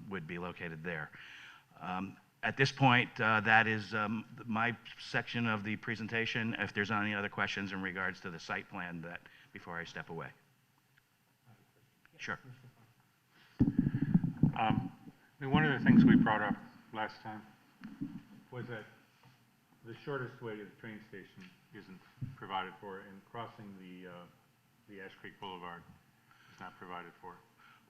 L: would be located there. At this point, that is my section of the presentation. If there's any other questions in regards to the site plan before I step away. Sure.
D: One of the things we brought up last time was that the shortest way to the train station isn't provided for, and crossing the Ash Creek Boulevard is not provided for.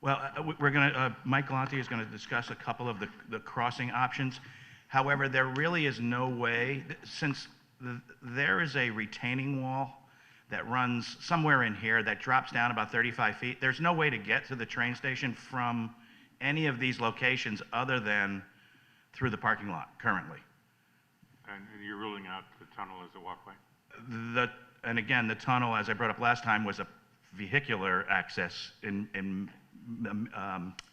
L: Well, we're going to, Mike Galante is going to discuss a couple of the crossing options. However, there really is no way, since there is a retaining wall that runs somewhere in here that drops down about 35 feet. There's no way to get to the train station from any of these locations other than through the parking lot currently.
D: And you're ruling out the tunnel as a walkway?
L: And again, the tunnel, as I brought up last time, was a vehicular access,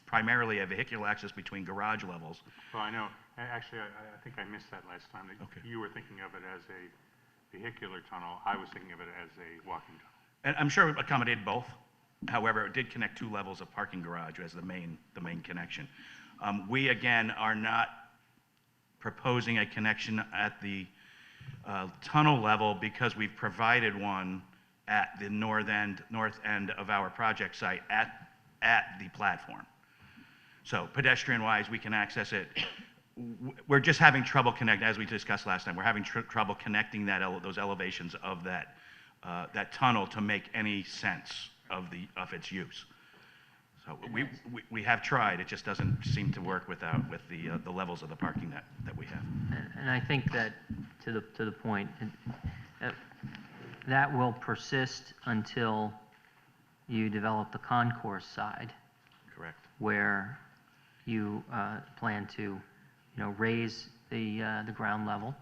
L: primarily a vehicular access between garage levels.
D: Well, I know. Actually, I think I missed that last time. Okay. You were thinking of it as a vehicular tunnel. I was thinking of it as a walking tunnel.
L: And I'm sure it accommodated both. However, it did connect 2 levels of parking garage as the main connection. We, again, are not proposing a connection at the tunnel level because we've provided one at the north end of our project site at the platform. So pedestrian-wise, we can access it. We're just having trouble connecting, as we discussed last time, we're having trouble connecting those elevations of that tunnel to make any sense of its use. So we have tried, it just doesn't seem to work with the levels of the parking that we have.
A: And I think that, to the point, that will persist until you develop the concourse side,
L: Correct.
A: where you plan to, raise the ground level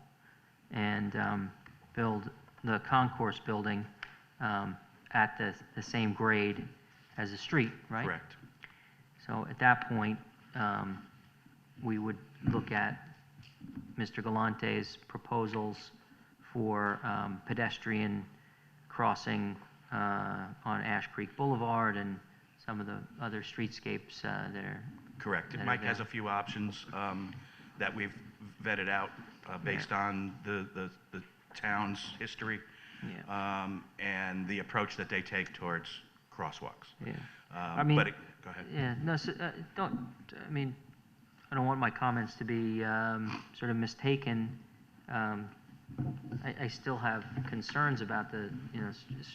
A: and build the concourse building at the same grade as the street, right?
L: Correct.
A: So at that point, we would look at Mr. Galante's proposals for pedestrian crossing on Ash Creek Boulevard and some of the other streetscapes that are.
L: Correct.
A: that are
L: Mike has
A: there.
L: a few options that we've vetted out based on the town's history
A: Yeah.
L: and the approach that they take towards crosswalks.
A: Yeah.
L: Go ahead.
A: Yeah, no, so, I don't want my comments to be sort of mistaken. I still have concerns about the,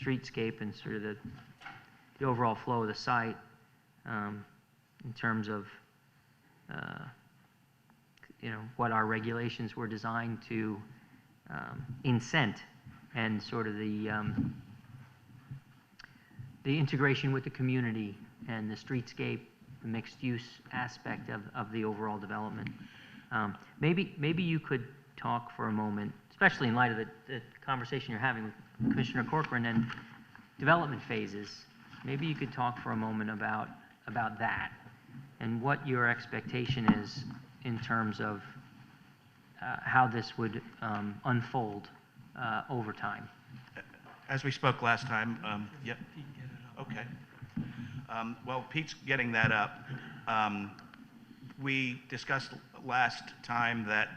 A: streetscape and sort of the overall flow of the site in terms of, what our regulations were designed to incent and sort of the integration with the community and the streetscape, the mixed-use aspect of the overall development. Maybe you could talk for a moment, especially in light of the conversation you're having with Commissioner Corcoran and development phases. Maybe you could talk for a moment about that and what your expectation is in terms of how this would unfold over time.
L: As we spoke last time, yep. Okay. Well, Pete's getting that up. We discussed last time that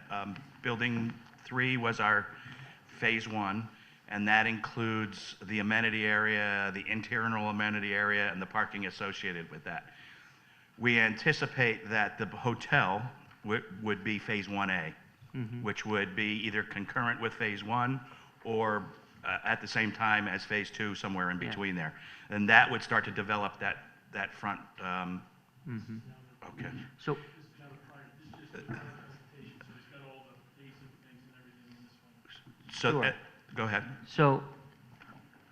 L: Building 3 was our Phase 1, and that includes the amenity area, the internal amenity area, and the parking associated with that. We anticipate that the hotel would be Phase 1A, which would be either concurrent with Phase 1 or at the same time as Phase 2, somewhere in between there. And that would start to develop that front. Okay.
A: So,
L: So,
A: Sure.
L: Go ahead.
A: So,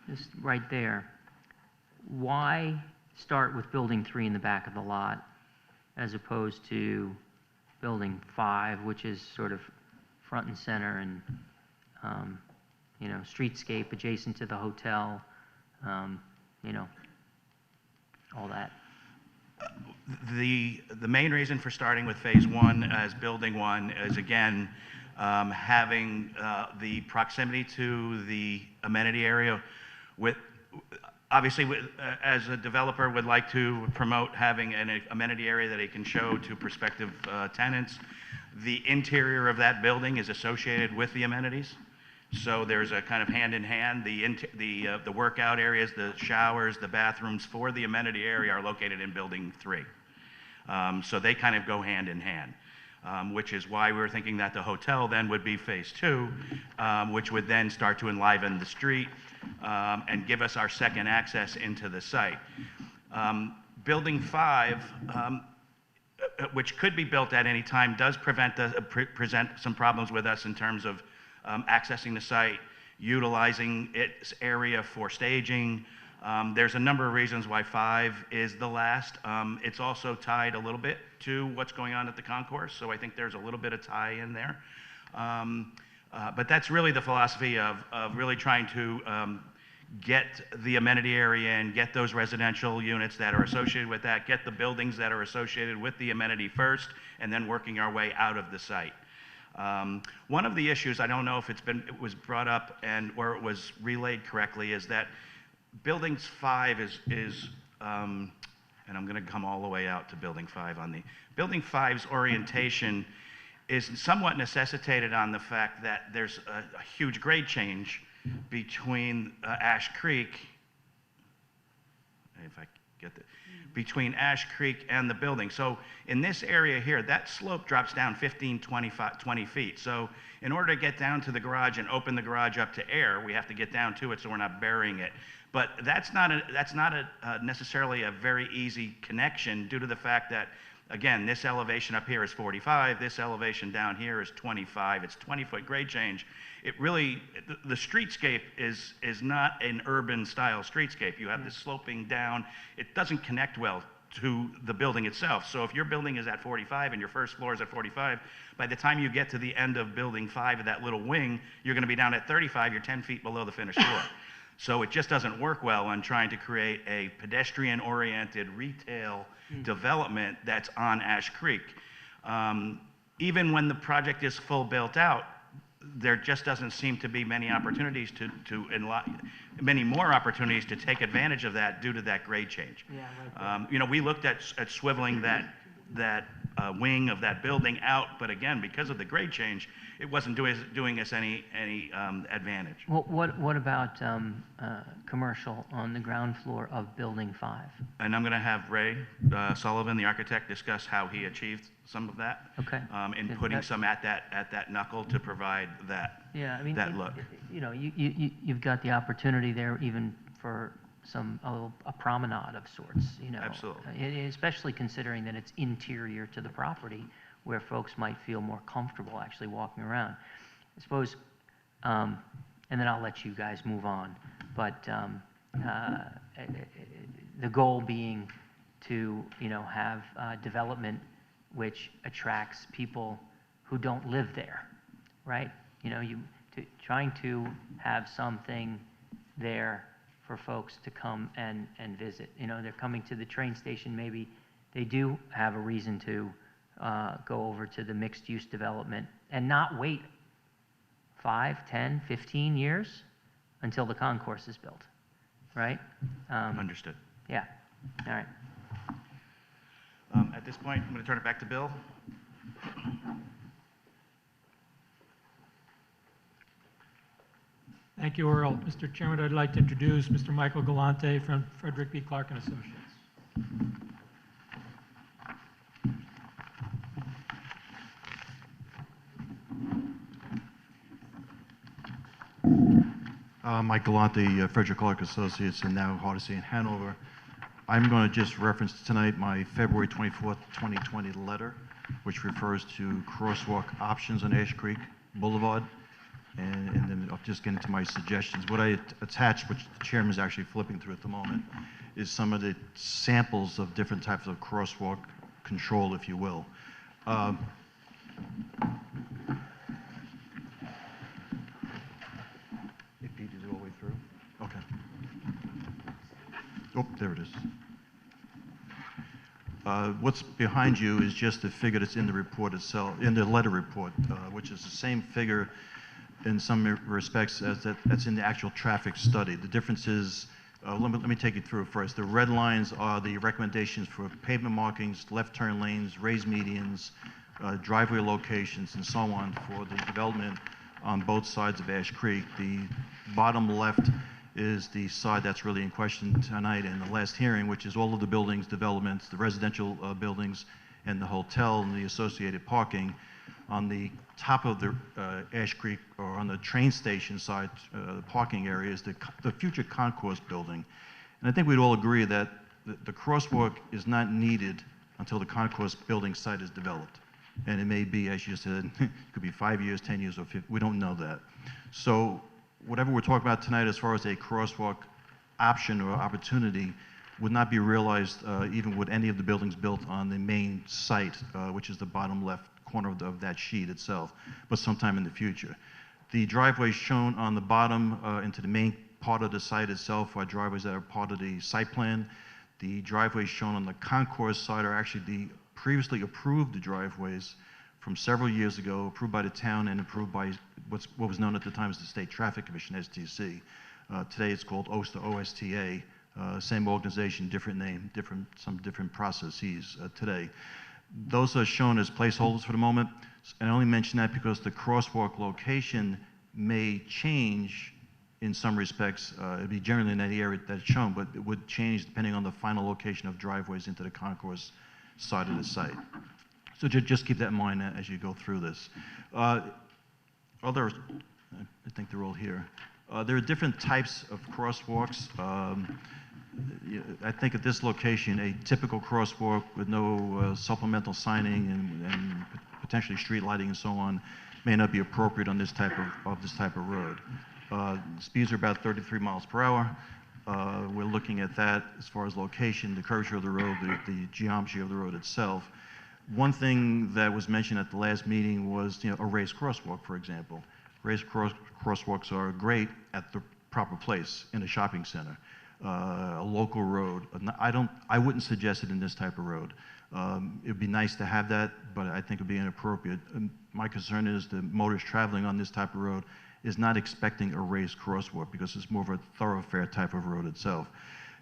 A: just right there, why start with Building 3 in the back of the lot as opposed to Building 5, which is sort of front and center and, streetscape adjacent to the hotel, all that?
L: The main reason for starting with Phase 1 as Building 1 is, again, having the proximity to the amenity area. Obviously, as a developer would like to promote having an amenity area that he can show to prospective tenants. The interior of that building is associated with the amenities. So there's a kind of hand-in-hand. The workout areas, the showers, the bathrooms for the amenity area are located in Building 3. So they kind of go hand-in-hand, which is why we were thinking that the hotel then would be Phase 2, which would then start to enliven the street and give us our second access into the site. Building 5, which could be built at any time, does present some problems with us in terms of accessing the site, utilizing its area for staging. There's a number of reasons why 5 is the last. It's also tied a little bit to what's going on at the concourse, so I think there's a little bit of tie in there. But that's really the philosophy of really trying to get the amenity area and get those residential units that are associated with that, get the buildings that are associated with the amenity first, and then working our way out of the site. One of the issues, I don't know if it was brought up or it was relayed correctly, is that Building 5 is and I'm going to come all the way out to Building 5 on the Building 5's orientation is somewhat necessitated on the fact that there's a huge grade change between Ash Creek. between Ash Creek and the building. So in this area here, that slope drops down 15, 20 feet. So in order to get down to the garage and open the garage up to air, we have to get down to it so we're not burying it. But that's not necessarily a very easy connection due to the fact that, again, this elevation up here is 45, this elevation down here is 25. It's 20-foot grade change. It really, the streetscape is not an urban style streetscape. You have this sloping down. It doesn't connect well to the building itself. So if your building is at 45 and your first floor is at 45, by the time you get to the end of building 5 of that little wing, you're going to be down at 35. You're 10 feet below the finished floor. So it just doesn't work well on trying to create a pedestrian-oriented retail development that's on Ash Creek. Even when the project is full built out, there just doesn't seem to be many opportunities many more opportunities to take advantage of that due to that grade change. You know, we looked at swiveling that wing of that building out, but again, because of the grade change, it wasn't doing us any advantage.
A: Well, what about commercial on the ground floor of Building 5?
L: And I'm going to have Ray Sullivan, the architect, discuss how he achieved some of that.
A: Okay.
L: In putting some at that knuckle to provide that,
A: Yeah, I mean,
L: that look.
A: You know, you've got the opportunity there even for a promenade of sorts, you know.
L: Absolutely.
A: Especially considering that it's interior to the property where folks might feel more comfortable actually walking around. I suppose, and then I'll let you guys move on, but the goal being to, you know, have development which attracts people who don't live there, right? You know, trying to have something there for folks to come and visit. You know, they're coming to the train station, maybe they do have a reason to go over to the mixed-use development and not wait 5, 10, 15 years until the concourse is built, right?
L: Understood.
A: Yeah, all right.
L: At this point, I'm going to turn it back to Bill.
K: Thank you, Earl. Mr. Chairman, I'd like to introduce Mr. Michael Galante from Frederick B. Clark and Associates.
M: Mike Galante, Frederick Clark Associates, and now Hardesty in Hanover. I'm going to just reference tonight my February 24th, 2020 letter, which refers to crosswalk options on Ash Creek Boulevard. And then I'll just get into my suggestions. What I attached, which the chairman is actually flipping through at the moment, is some of the samples of different types of crosswalk control, if you will. It pages it all the way through? Okay. Oh, there it is. What's behind you is just the figure that's in the report itself, in the letter report, which is the same figure in some respects as that's in the actual traffic study. The difference is, let me take you through it first. The red lines are the recommendations for pavement markings, left turn lanes, raised medians, driveway locations, and so on for the development on both sides of Ash Creek. The bottom left is the side that's really in question tonight in the last hearing, which is all of the buildings, developments, the residential buildings, and the hotel and the associated parking. On the top of the Ash Creek, or on the train station side, parking area is the future concourse building. And I think we'd all agree that the crosswalk is not needed until the concourse building site is developed. And it may be, as you said, it could be 5 years, 10 years, or 50, we don't know that. So whatever we're talking about tonight as far as a crosswalk option or opportunity would not be realized even with any of the buildings built on the main site, which is the bottom left corner of that sheet itself, but sometime in the future. The driveways shown on the bottom into the main part of the site itself are driveways that are part of the site plan. The driveways shown on the concourse side are actually the previously approved driveways from several years ago, approved by the town and approved by what was known at the time as the State Traffic Commission, STC. Today it's called OSTA, same organization, different name, some different processes today. Those are shown as placeholders for the moment, and I only mention that because the crosswalk location may change in some respects. It'd be generally in that area that's shown, but it would change depending on the final location of driveways into the concourse side of the site. So just keep that in mind as you go through this. Other, I think they're all here. There are different types of crosswalks. I think at this location, a typical crosswalk with no supplemental signing and potentially street lighting and so on may not be appropriate on this type of road. Speeds are about 33 miles per hour. We're looking at that as far as location, the curvature of the road, the geometry of the road itself. One thing that was mentioned at the last meeting was, a raised crosswalk, for example. Raised crosswalks are great at the proper place in a shopping center, a local road. I wouldn't suggest it in this type of road. It'd be nice to have that, but I think it'd be inappropriate. My concern is the motorists traveling on this type of road is not expecting a raised crosswalk because it's more of a thoroughfare type of road itself.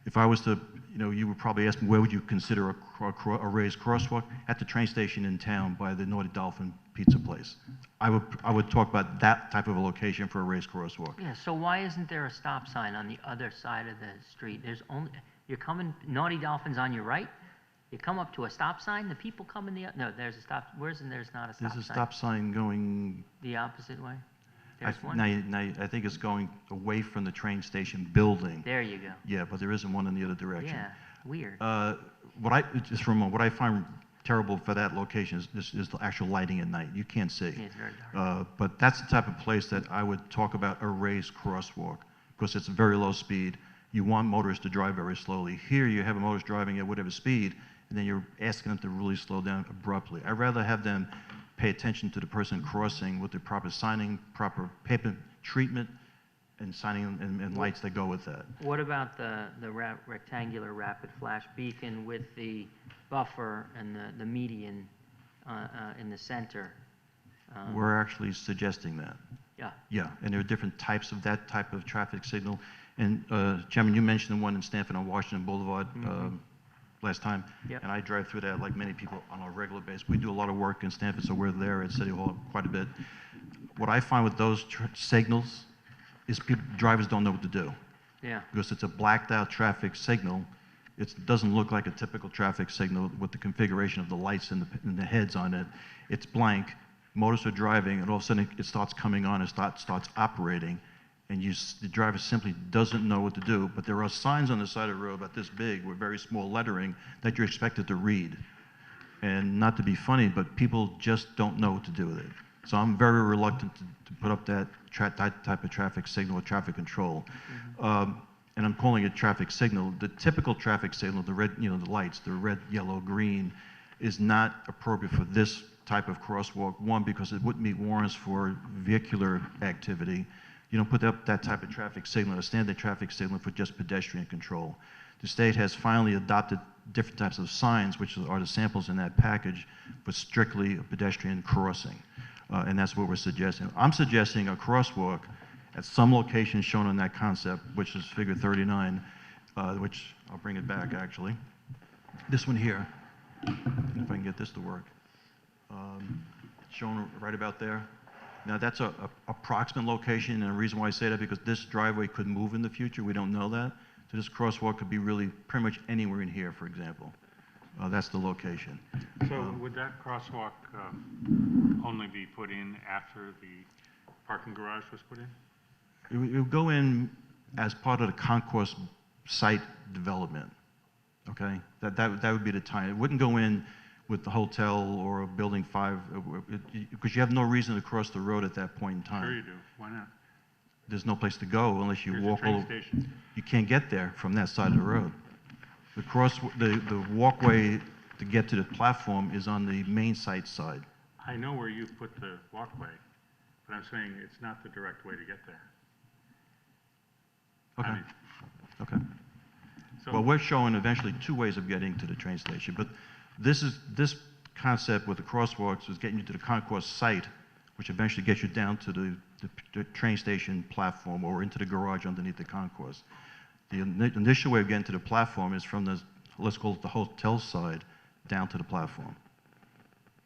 M: If I was to, you would probably ask me, where would you consider a raised crosswalk? At the train station in town by the Naughty Dolphin pizza place. I would talk about that type of a location for a raised crosswalk.
A: Yeah, so why isn't there a stop sign on the other side of the street? You're coming, Naughty Dolphin's on your right, you come up to a stop sign, the people come in no, there's a stop, there's not a stop sign?
M: There's a stop sign going...
A: The opposite way? There's one?
M: Now, I think it's going away from the train station building.
A: There you go.
M: Yeah, but there isn't one in the other direction.
A: Yeah, weird.
M: Just for a moment, what I find terrible for that location is the actual lighting at night. You can't see.
A: Yeah, it's very dark.
M: But that's the type of place that I would talk about a raised crosswalk because it's very low speed. You want motorists to drive very slowly. Here you have a motorist driving at whatever speed, and then you're asking them to really slow down abruptly. I'd rather have them pay attention to the person crossing with the proper signing, proper pavement treatment, and signing and lights that go with that.
A: What about the rectangular rapid flash beacon with the buffer and the median in the center?
M: We're actually suggesting that.
A: Yeah.
M: Yeah, and there are different types of that type of traffic signal. And Chairman, you mentioned the one in Stanford on Washington Boulevard last time,
A: Yep.
M: and I drive through that like many people on a regular basis. We do a lot of work in Stanford, so we're there at City Hall quite a bit. What I find with those signals is drivers don't know what to do.
A: Yeah.
M: Because it's a blacked out traffic signal. It doesn't look like a typical traffic signal with the configuration of the lights and the heads on it. It's blank. Motorists are driving, and all of a sudden it starts coming on and starts operating, and the driver simply doesn't know what to do. But there are signs on the side of the road about this big with very small lettering that you're expected to read. And not to be funny, but people just don't know what to do with it. So I'm very reluctant to put up that type of traffic signal or traffic control. And I'm calling it traffic signal. The typical traffic signal, the red, the lights, the red, yellow, green, is not appropriate for this type of crosswalk. One, because it wouldn't meet warrants for vehicular activity. You don't put up that type of traffic signal, a standard traffic signal for just pedestrian control. The state has finally adopted different types of signs, which are the samples in that package, for strictly a pedestrian crossing. And that's what we're suggesting. I'm suggesting a crosswalk at some location shown on that concept, which is figure 39, which I'll bring it back actually. This one here, if I can get this to work, shown right about there. Now that's a approximate location, and the reason why I say that because this driveway could move in the future. We don't know that. So this crosswalk could be really pretty much anywhere in here, for example. That's the location.
D: So would that crosswalk only be put in after the parking garage was put in?
M: It would go in as part of the concourse site development. Okay, that would be the time. It wouldn't go in with the hotel or building 5, because you have no reason to cross the road at that point in time.
D: Sure you do. Why not?
M: There's no place to go unless you
D: There's
M: walk
D: a train
M: over.
D: station.
M: You can't get there from that side of the road. The walkway to get to the platform is on the main site side.
D: I know where you put the walkway, but I'm saying it's not the direct way to get there.
M: Okay.
D: I mean,
M: Okay.
D: so
M: Well, we're showing eventually 2 ways of getting to the train station, but this concept with the crosswalks is getting you to the concourse site, which eventually gets you down to the train station platform or into the garage underneath the concourse. The initial way of getting to the platform is from the, let's call it the hotel side, down to the platform.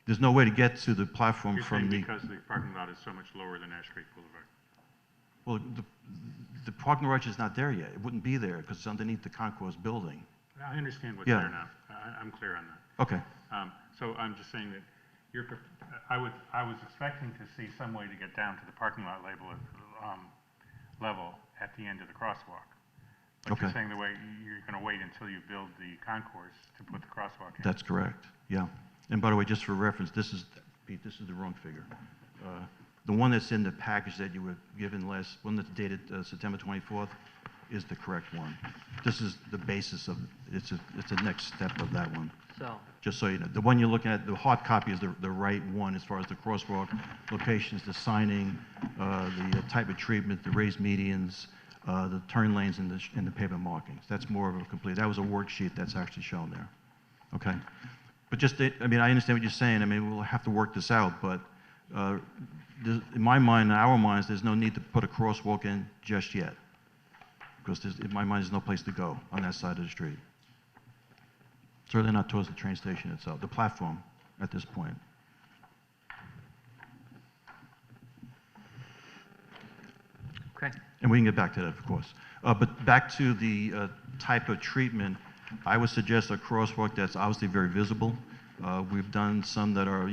M: There's no way to get to the platform
D: you're
M: from
D: saying
M: the...
D: because the parking lot is so much lower than Ash Creek Boulevard.
M: Well, parking garage is not there yet. It wouldn't be there because it's underneath the concourse building.
D: I understand what's
M: Yeah.
D: there now. I'm clear on that.
M: Okay.
D: So I'm just saying that I was expecting to see some way to get down to the parking lot level at the end of the crosswalk. But you're
M: Okay.
D: saying the way you're going to wait until you build the concourse to put the crosswalk in.
M: That's correct, yeah. And by the way, just for reference, Pete, this is the wrong figure. The one that's in the package that you were given one that's dated September 24th, is the correct one. This is the basis of, it's the next step of that one.
A: So,
M: Just so you know, the one you're looking at, the hard copy is the right one as far as the crosswalk locations, the signing, the type of treatment, the raised medians, the turn lanes, and the pavement markings. That's more of a complete, that was a worksheet that's actually shown there. Okay? But I mean, I understand what you're saying. I mean, we'll have to work this out, but in my mind, in our minds, there's no need to put a crosswalk in just yet. Because in my mind, there's no place to go on that side of the street. Certainly not towards the train station itself, the platform at this point.
A: okay.
M: And we can get back to that, of course. But back to the type of treatment, I would suggest a crosswalk that's obviously very visible. We've done some that are,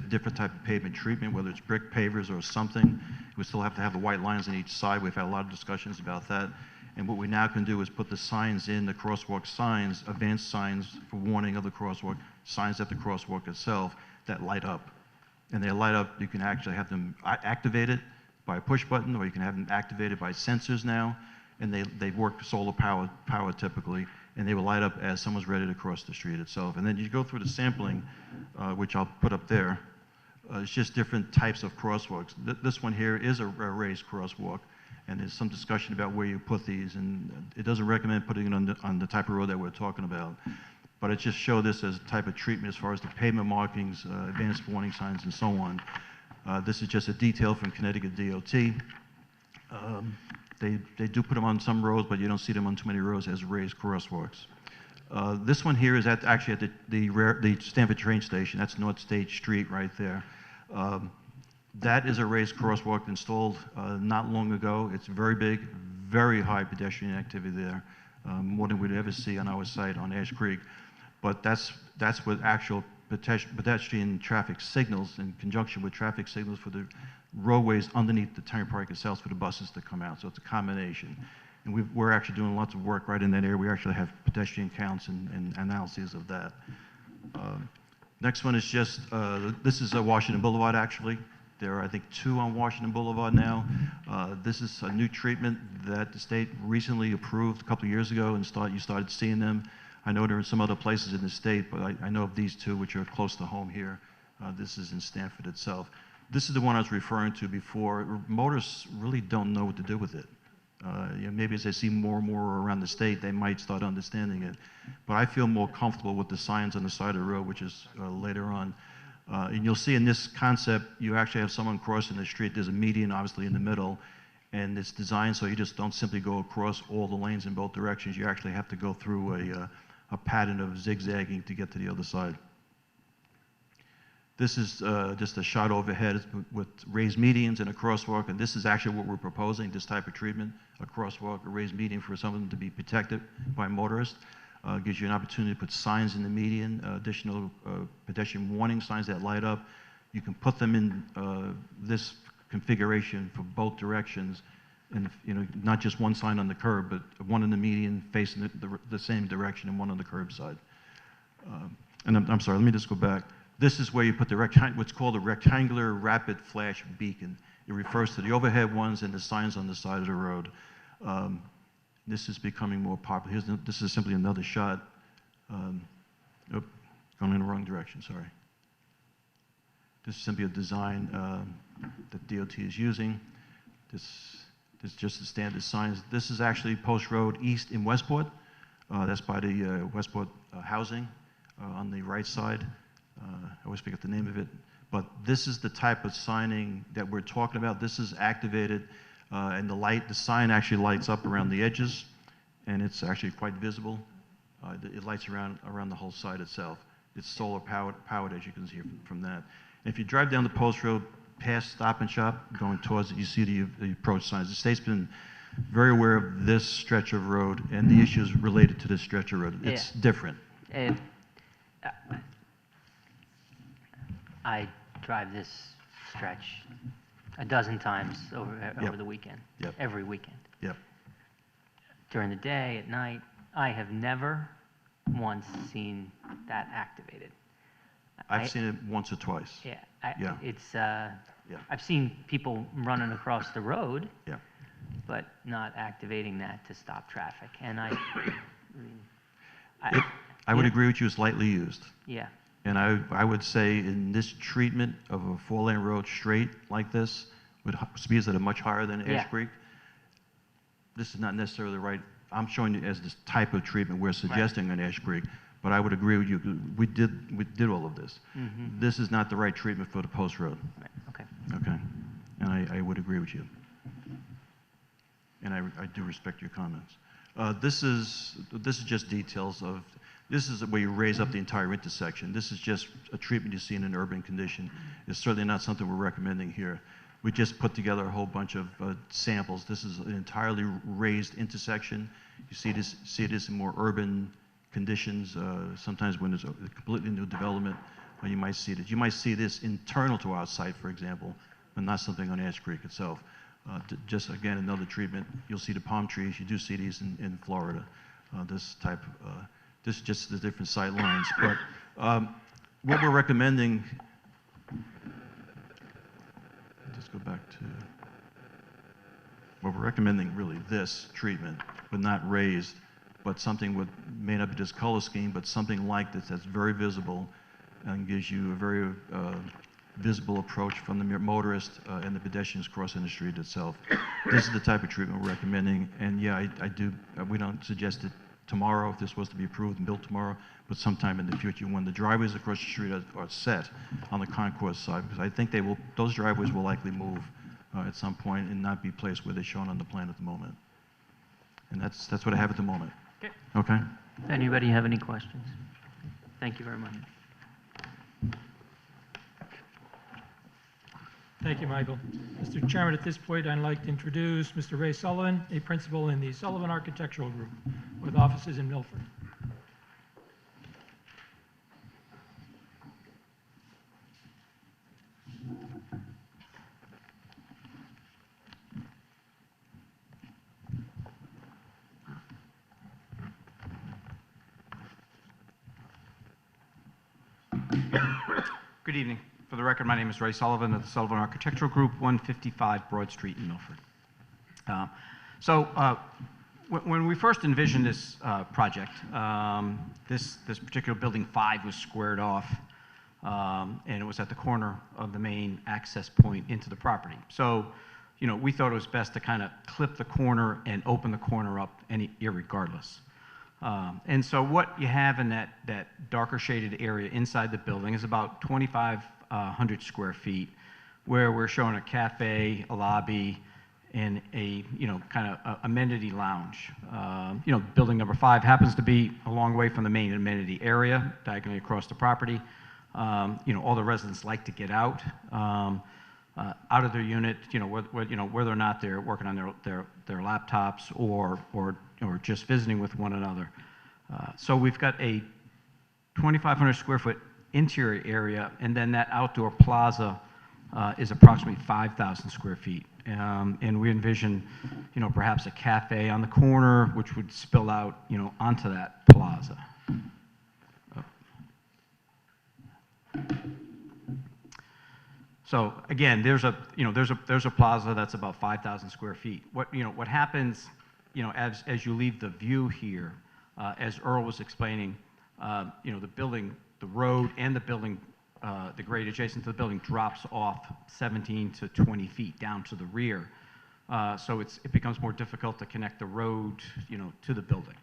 M: different type of pavement treatment, whether it's brick pavers or something. We still have to have the white lines on each side. We've had a lot of discussions about that. And what we now can do is put the signs in, the crosswalk signs, advanced signs for warning of the crosswalk, signs at the crosswalk itself that light up. And they light up, you can actually have them activated by a push button, or you can have them activated by sensors now, and they work solar power typically, and they will light up as someone's ready to cross the street itself. And then you go through the sampling, which I'll put up there. It's just different types of crosswalks. This one here is a raised crosswalk, and there's some discussion about where you put these, and it doesn't recommend putting it on the type of road that we're talking about. But it just showed this as a type of treatment as far as the pavement markings, advanced warning signs, and so on. This is just a detail from Connecticut DOT. They do put them on some roads, but you don't see them on too many roads as raised crosswalks. This one here is actually at the Stamford train station. That's North State Street right there. That is a raised crosswalk installed not long ago. It's very big, very high pedestrian activity there, more than we'd ever see on our site on Ash Creek. But that's with actual pedestrian traffic signals in conjunction with traffic signals for the roadways underneath the turnpike itself for the buses to come out. So it's a combination. And we're actually doing lots of work right in that area. We actually have pedestrian counts and analyses of that. Next one is just, this is Washington Boulevard actually. There are, I think, 2 on Washington Boulevard now. This is a new treatment that the state recently approved a couple of years ago, and you started seeing them. I know there are some other places in the state, but I know of these 2, which are close to home here. This is in Stamford itself. This is the one I was referring to before. Motorists really don't know what to do with it. Maybe as they see more and more around the state, they might start understanding it. But I feel more comfortable with the signs on the side of the road, which is later on. And you'll see in this concept, you actually have someone crossing the street. There's a median, obviously, in the middle. And it's designed so you just don't simply go across all the lanes in both directions. You actually have to go through a pattern of zigzagging to get to the other side. This is just a shot overhead with raised medians and a crosswalk. And this is actually what we're proposing, this type of treatment, a crosswalk, a raised median for someone to be protected by motorists. Gives you an opportunity to put signs in the median, additional pedestrian warning signs that light up. You can put them in this configuration for both directions, and not just one sign on the curb, but one in the median facing the same direction and one on the curb side. And I'm sorry, let me just go back. This is where you put what's called a rectangular rapid flash beacon. It refers to the overhead ones and the signs on the side of the road. This is becoming more popular. This is simply another shot. Going in the wrong direction, sorry. This is simply a design that DOT is using. This is just the standard signs. This is actually Post Road East in Westport. That's by the Westport housing on the right side. I always forget the name of it. But this is the type of signing that we're talking about. This is activated. And the sign actually lights up around the edges, and it's actually quite visible. It lights around the whole site itself. It's solar powered, as you can see from that. And if you drive down the Post Road past Stop and Shop, going towards it, you see the approach signs. The state's been very aware of this stretch of road and the issues related to this stretch of road. It's different.
A: I drive this stretch a dozen times over the weekend, every weekend.
M: Yep.
A: During the day, at night, I have never once seen that activated.
M: I've seen it once or twice.
A: I've seen people running across the road,
M: Yeah.
A: but not activating that to stop traffic. And
M: I would agree with you, it's lightly used.
A: Yeah.
M: And I would say in this treatment of a four-lane road straight like this, with speeds that are much higher than Ash Creek, this is not necessarily the right, I'm showing you as this type of treatment we're suggesting on Ash Creek, but I would agree with you, we did all of this.
A: Mm-hmm.
M: This is not the right treatment for the post road.
A: Right. Okay.
M: Okay. And I would agree with you. And I do respect your comments. This is just details of, this is where you raise up the entire intersection. This is just a treatment you see in an urban condition. It's certainly not something we're recommending here. We just put together a whole bunch of samples. This is an entirely raised intersection. You see this in more urban conditions. Sometimes when there's a completely new development, you might see this. You might see this internal to our site, for example, but not something on Ash Creek itself. Just again, another treatment. You'll see the palm trees. You do see these in Florida. This is just the different sight lines. But what we're recommending, let's go back to, what we're recommending really this treatment, but not raised, but something with, may not be this color scheme, but something like this that's very visible and gives you a very visible approach from the motorist and the pedestrians crossing the street itself. This is the type of treatment we're recommending, and yeah, we don't suggest it tomorrow if this was to be approved and built tomorrow, but sometime in the future when the driveways across the street are set on the concourse side, because I think those driveways will likely move at some point and not be placed where they're shown on the plan at the moment. And that's what I have at the moment.
A: Okay.
M: Okay?
A: Anybody have any questions? Thank you very much.
K: Thank you, Michael. Mr. Chairman, at this point, I'd like to introduce Mr. Ray Sullivan, a principal in the Sullivan Architectural Group with offices in Milford.
N: Good evening. For the record, my name is Ray Sullivan of the Sullivan Architectural Group, 155 Broad Street in Milford. When we first envisioned this project, this particular building 5 was squared off, and it was at the corner of the main access point into the property. So, you know, we thought it was best to kind of clip the corner and open the corner up irregardless. And so what you have in that darker shaded area inside the building is about 2,500 square feet, where we're showing a cafe, a lobby, and a, you know, kind of amenity lounge. You know, building number 5 happens to be a long way from the main amenity area, diagonally across the property. You know, all the residents like to get out of their unit, you know, whether or not they're working on their laptops or just visiting with one another. So we've got a 2,500 square foot interior area, and then that outdoor plaza is approximately 5,000 square feet. And we envision, you know, perhaps a cafe on the corner, which would spill out, you know, onto that plaza. So again, there's a plaza that's about 5,000 square feet. What happens, you know, as you leave the view here, as Earl was explaining, you know, the road and the building, the grade adjacent to the building drops off 17 to 20 feet down to the rear. So it becomes more difficult to connect the road, you know, to the building.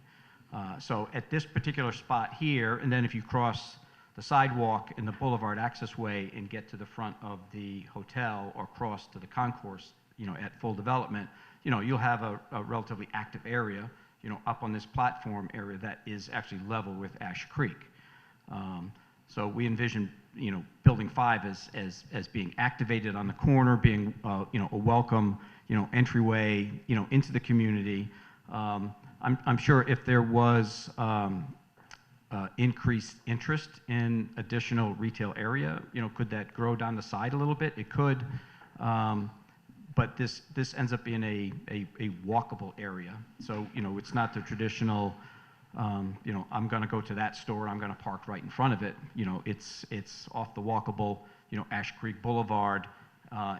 N: So at this particular spot here, and then if you cross the sidewalk and the boulevard access way and get to the front of the hotel or cross to the concourse, you know, at full development, you know, you'll have a relatively active area, you know, up on this platform area that is actually level with Ash Creek. So we envision, you know, building 5 as being activated on the corner, being, you know, a welcome entryway, into the community. I'm sure if there was increased interest in additional retail area, could that grow down the side a little bit? It could, but this ends up being a walkable area. So, it's not the traditional, I'm going to go to that store, I'm going to park right in front of it. It's off the walkable, Ash Creek Boulevard,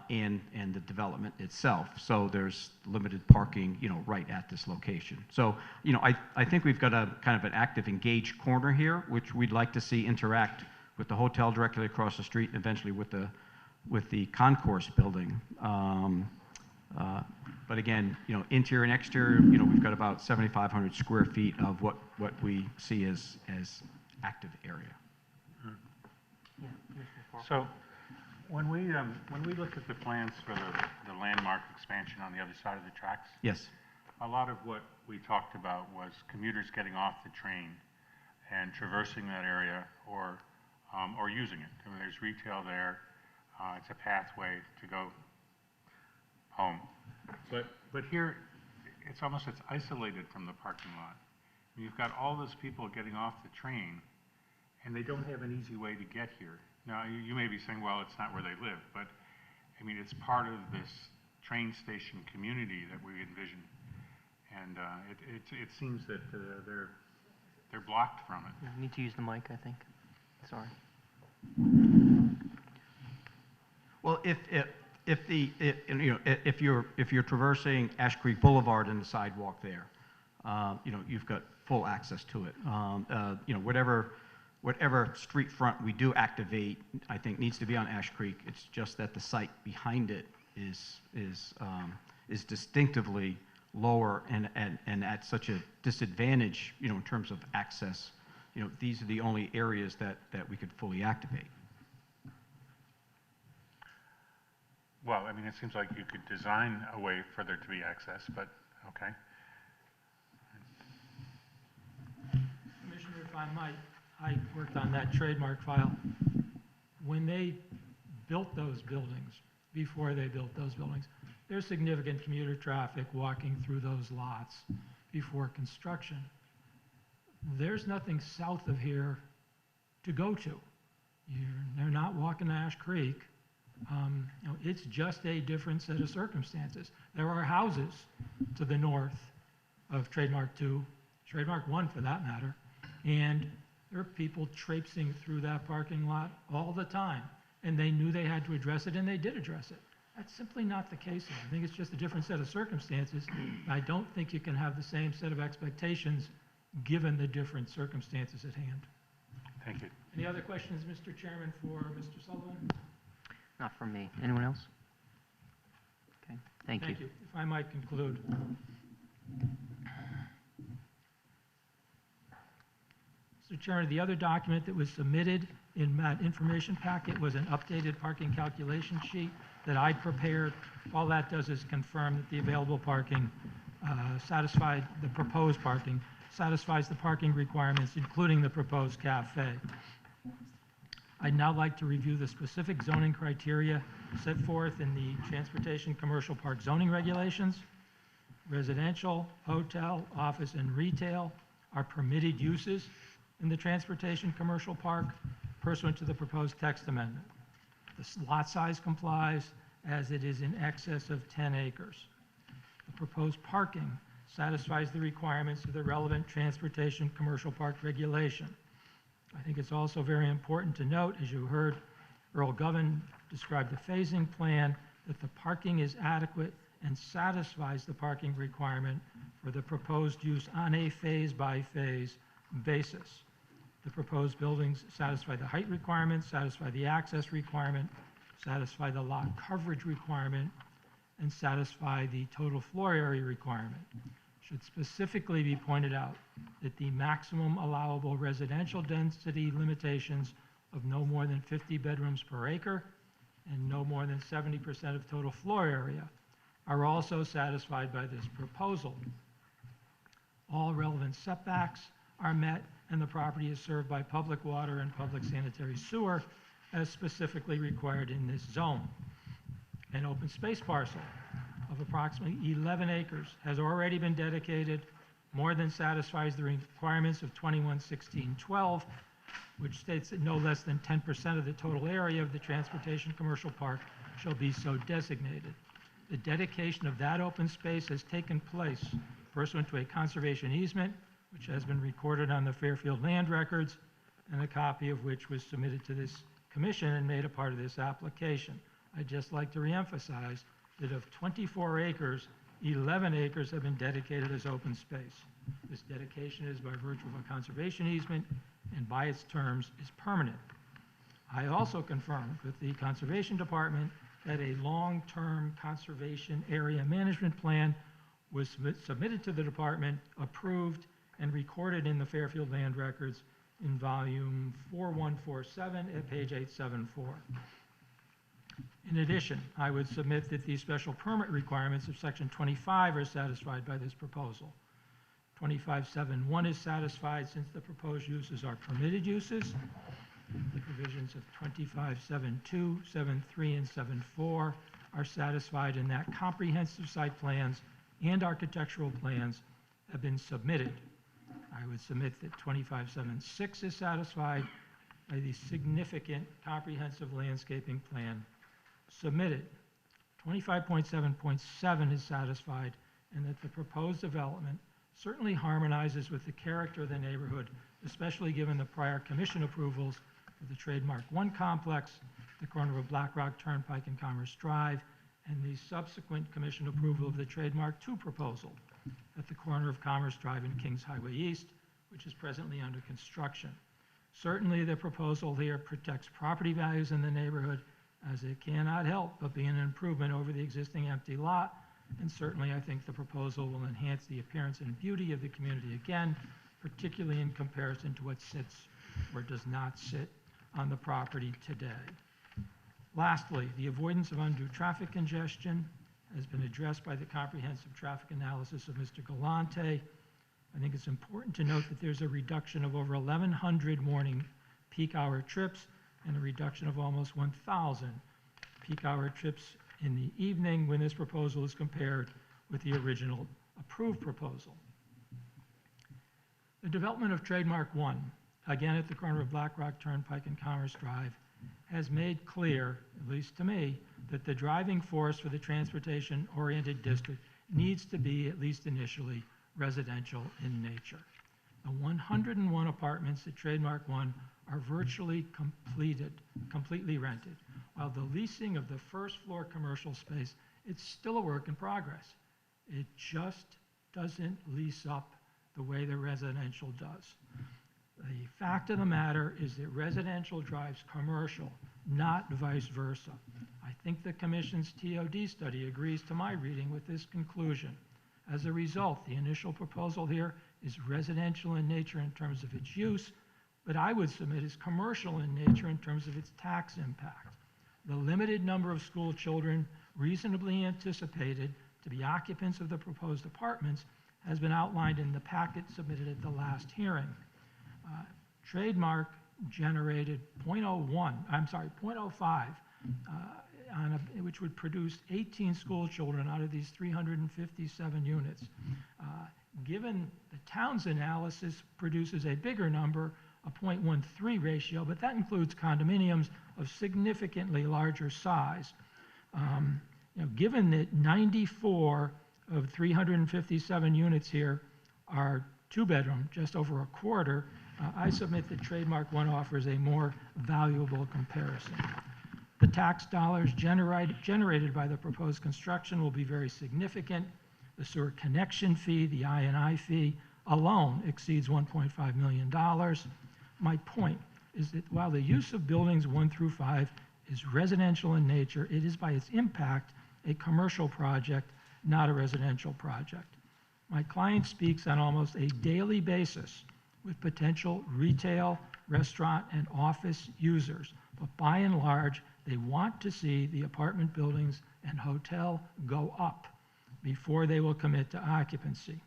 N: and the development itself. So there's limited parking, right at this location. So, I think we've got a kind of an active, engaged corner here, which we'd like to see interact with the hotel directly across the street and eventually with the concourse building. But again, interior and exterior, we've got about 7,500 square feet of what we see as active area.
D: So when we look at the plans for the landmark expansion on the other side of the tracks,
N: Yes.
D: a lot of what we talked about was commuters getting off the train and traversing that area or using it. I mean, there's retail there. It's a pathway to go home. But here, it's isolated from the parking lot. You've got all those people getting off the train, and they don't have an easy way to get here. Now, you may be saying, well, it's not where they live, but I mean, it's part of this train station community that we envision, and it seems that they're blocked from it.
A: You need to use the mic, I think. Sorry.
N: Well, if you're traversing Ash Creek Boulevard and the sidewalk there, you've got full access to it. Whatever street front we do activate, I think needs to be on Ash Creek. It's just that the site behind it is distinctively lower and at such a disadvantage, in terms of access. These are the only areas that we could fully activate.
D: Well, I mean, it seems like you could design a way for there to be access, but okay.
K: Commissioner, if I might, I worked on that trademark file. When they built those buildings, before they built those buildings, there's significant commuter traffic walking through those lots before construction. There's nothing south of here to go to. They're not walking to Ash Creek. It's just a different set of circumstances. There are houses to the north of Trademark 2, Trademark 1 for that matter, and there are people traipsing through that parking lot all the time, and they knew they had to address it, and they did address it. That's simply not the case here. I think it's just a different set of circumstances. I don't think you can have the same set of expectations given the different circumstances at hand.
D: Thank you.
K: Any other questions, Mr. Chairman, for Mr. Sullivan?
A: Not from me. Anyone else? Okay, thank you.
K: Thank you. If I might conclude. Mr. Chairman, the other document that was submitted in that information packet was an updated parking calculation sheet that I prepared. All that does is confirm that the available parking the proposed parking satisfies the parking requirements, including the proposed cafe. I'd now like to review the specific zoning criteria set forth in the Transportation Commercial Park zoning regulations. Residential, hotel, office, and retail are permitted uses in the Transportation Commercial Park pursuant to the proposed text amendment. The lot size complies as it is in excess of 10 acres. The proposed parking satisfies the requirements of the relevant Transportation Commercial Park regulation. I think it's also very important to note, as you heard Earl Govan describe the phasing plan, that the parking is adequate and satisfies the parking requirement for the proposed use on a phase-by-phase basis. The proposed buildings satisfy the height requirement, satisfy the access requirement, satisfy the lot coverage requirement, and satisfy the total floor area requirement. Should specifically be pointed out that the maximum allowable residential density limitations of no more than 50 bedrooms per acre and no more than 70% of total floor area are also satisfied by this proposal. All relevant setbacks are met and the property is served by public water and public sanitary sewer as specifically required in this zone. An open space parcel of approximately 11 acres has already been dedicated, more than satisfies the requirements of 211612, which states that no less than 10% of the total area of the Transportation Commercial Park shall be so designated. The dedication of that open space has taken place pursuant to a conservation easement, which has been recorded on the Fairfield land records, and a copy of which was submitted to this commission and made a part of this application. I'd just like to reemphasize that of 24 acres, 11 acres have been dedicated as open space. This dedication is by virtue of a conservation easement and by its terms is permanent. I also confirmed with the Conservation Department that a long-term conservation area management plan was submitted to the department, approved, and recorded in the Fairfield land records in volume 4147 at page 874. In addition, I would submit that the special permit requirements of section 25 are satisfied by this proposal. 25.7.1 is satisfied since the proposed uses are permitted uses. The provisions of 25.7.2, 7.3, and 7.4 are satisfied in that comprehensive site plans and architectural plans have been submitted. I would submit that 25.7.6 is satisfied by the significant comprehensive landscaping plan submitted. 25.7.7 is satisfied and that the proposed development certainly harmonizes with the character of the neighborhood, especially given the prior commission approvals of the Trademark 1 complex, the corner of Black Rock Turnpike and Commerce Drive, and the subsequent commission approval of the Trademark 2 proposal at the corner of Commerce Drive and Kings Highway East, which is presently under construction. Certainly the proposal here protects property values in the neighborhood, as it cannot help but be an improvement over the existing empty lot, and certainly I think the proposal will enhance the appearance and beauty of the community again, particularly in comparison to what sits or does not sit on the property today. Lastly, the avoidance of undue traffic congestion has been addressed by the comprehensive traffic analysis of Mr. Galante. I think it's important to note that there's a reduction of over 1,100 morning peak hour trips and a reduction of almost 1,000 peak hour trips in the evening when this proposal is compared with the original approved proposal. The development of Trademark 1, again at the corner of Black Rock Turnpike and Commerce Drive, has made clear, at least to me, that the driving force for the transportation-oriented district needs to be, at least initially, residential in nature. The 101 apartments at Trademark 1 are virtually completely rented, while the leasing of the first floor commercial space, it's still a work in progress. It just doesn't lease up the way the residential does. The fact of the matter is that residential drives commercial, not vice versa. I think the Commission's TOD study agrees to my reading with this conclusion. As a result, the initial proposal here is residential in nature in terms of its use, but I would submit is commercial in nature in terms of its tax impact. The limited number of school children reasonably anticipated to be occupants of the proposed apartments has been outlined in the packet submitted at the last hearing. Trademark generated 0.05, which would produce 18 school children out of these 357 units. Given the town's analysis produces a bigger number, a 0.13 ratio, but that includes condominiums of significantly larger size. Given that 94 of 357 units here are two-bedroom, just over a quarter, I submit that Trademark 1 offers a more valuable comparison. The tax dollars generated by the proposed construction will be very significant. The sewer connection fee, the I&I fee, alone exceeds $1.5 million. My point is that while the use of buildings 1 through 5 is residential in nature, it is by its impact a commercial project, not a residential project. My client speaks on almost a daily basis with potential retail, restaurant, and office users, but by and large, they want to see the apartment buildings and hotel go up before they will commit to occupancy.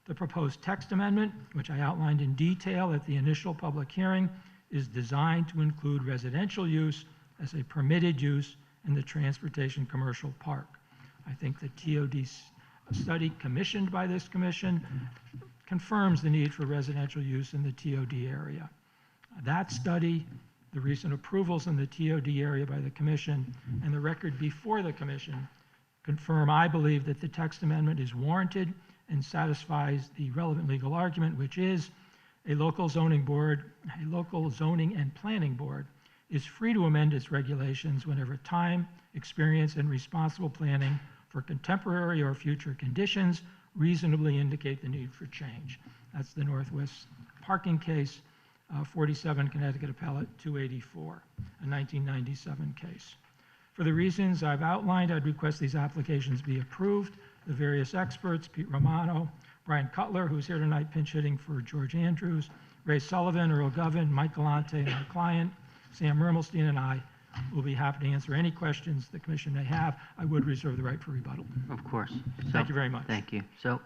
K: The proposed text amendment, which I outlined in detail at the initial public hearing, is designed to include residential use as a permitted use in the transportation commercial park. I think the TOD study commissioned by this commission confirms the need for residential use in the TOD area. That study, the recent approvals in the TOD area by the commission, and the record before the commission confirm, I believe, that the text amendment is warranted and satisfies the relevant legal argument, which is a local zoning and planning board is free to amend its regulations whenever time, experience, and responsible planning for contemporary or future conditions reasonably indicate the need for change. That's the Northwest parking case, 47 Connecticut Appellate 284, a 1997 case. For the reasons I've outlined, I'd request these applications be approved. The various experts, Pete Romano, Brian Cutler, who's here tonight pinch hitting for George Andrews, Ray Sullivan, Earl Govin, Mike Galante, and our client, Sam Mermelstein, and I will be happy to answer any questions the commission may have. I would reserve the right for rebuttal.
A: Of course.
K: Thank you very much.
A: Thank you. So,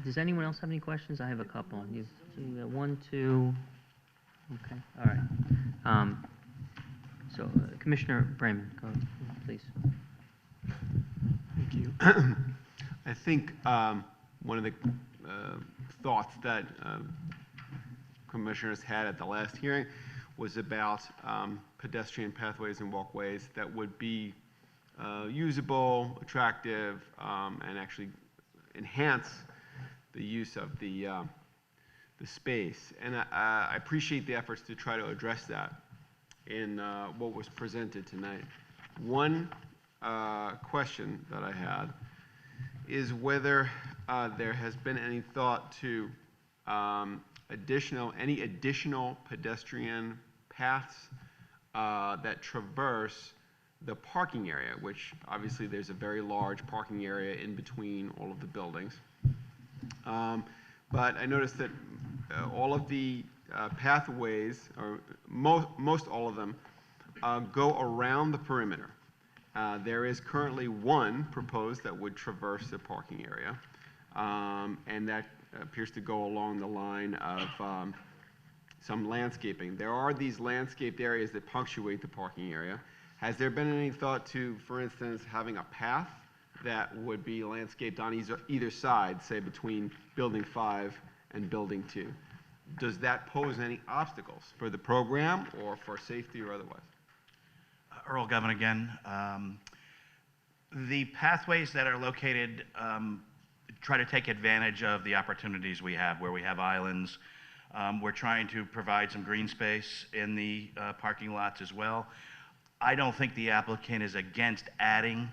A: does anyone else have any questions? I have a couple. You got one, two. Okay. All right. So, Commissioner Brayman, go, please.
H: Thank you. I think one of the thoughts that commissioners had at the last hearing was about pedestrian pathways and walkways that would be usable, attractive, and actually enhance the use of the space. And I appreciate the efforts to try to address that in what was presented tonight. One question that I had is whether there has been any thought to any additional pedestrian paths that traverse the parking area, which obviously there's a very large parking area in between all of the buildings. But I noticed that all of the pathways, or most all of them, go around the perimeter. There is currently one proposed that would traverse the parking area, and that appears to go along the line of some landscaping. There are these landscaped areas that punctuate the parking area. Has there been any thought to, for instance, having a path that would be landscaped on either side, say between Building 5 and Building 2? Does that pose any obstacles for the program or for safety or otherwise?
L: Earl Govin again. The pathways that are located try to take advantage of the opportunities we have, where we have islands. We're trying to provide some green space in the parking lots as well. I don't think the applicant is against adding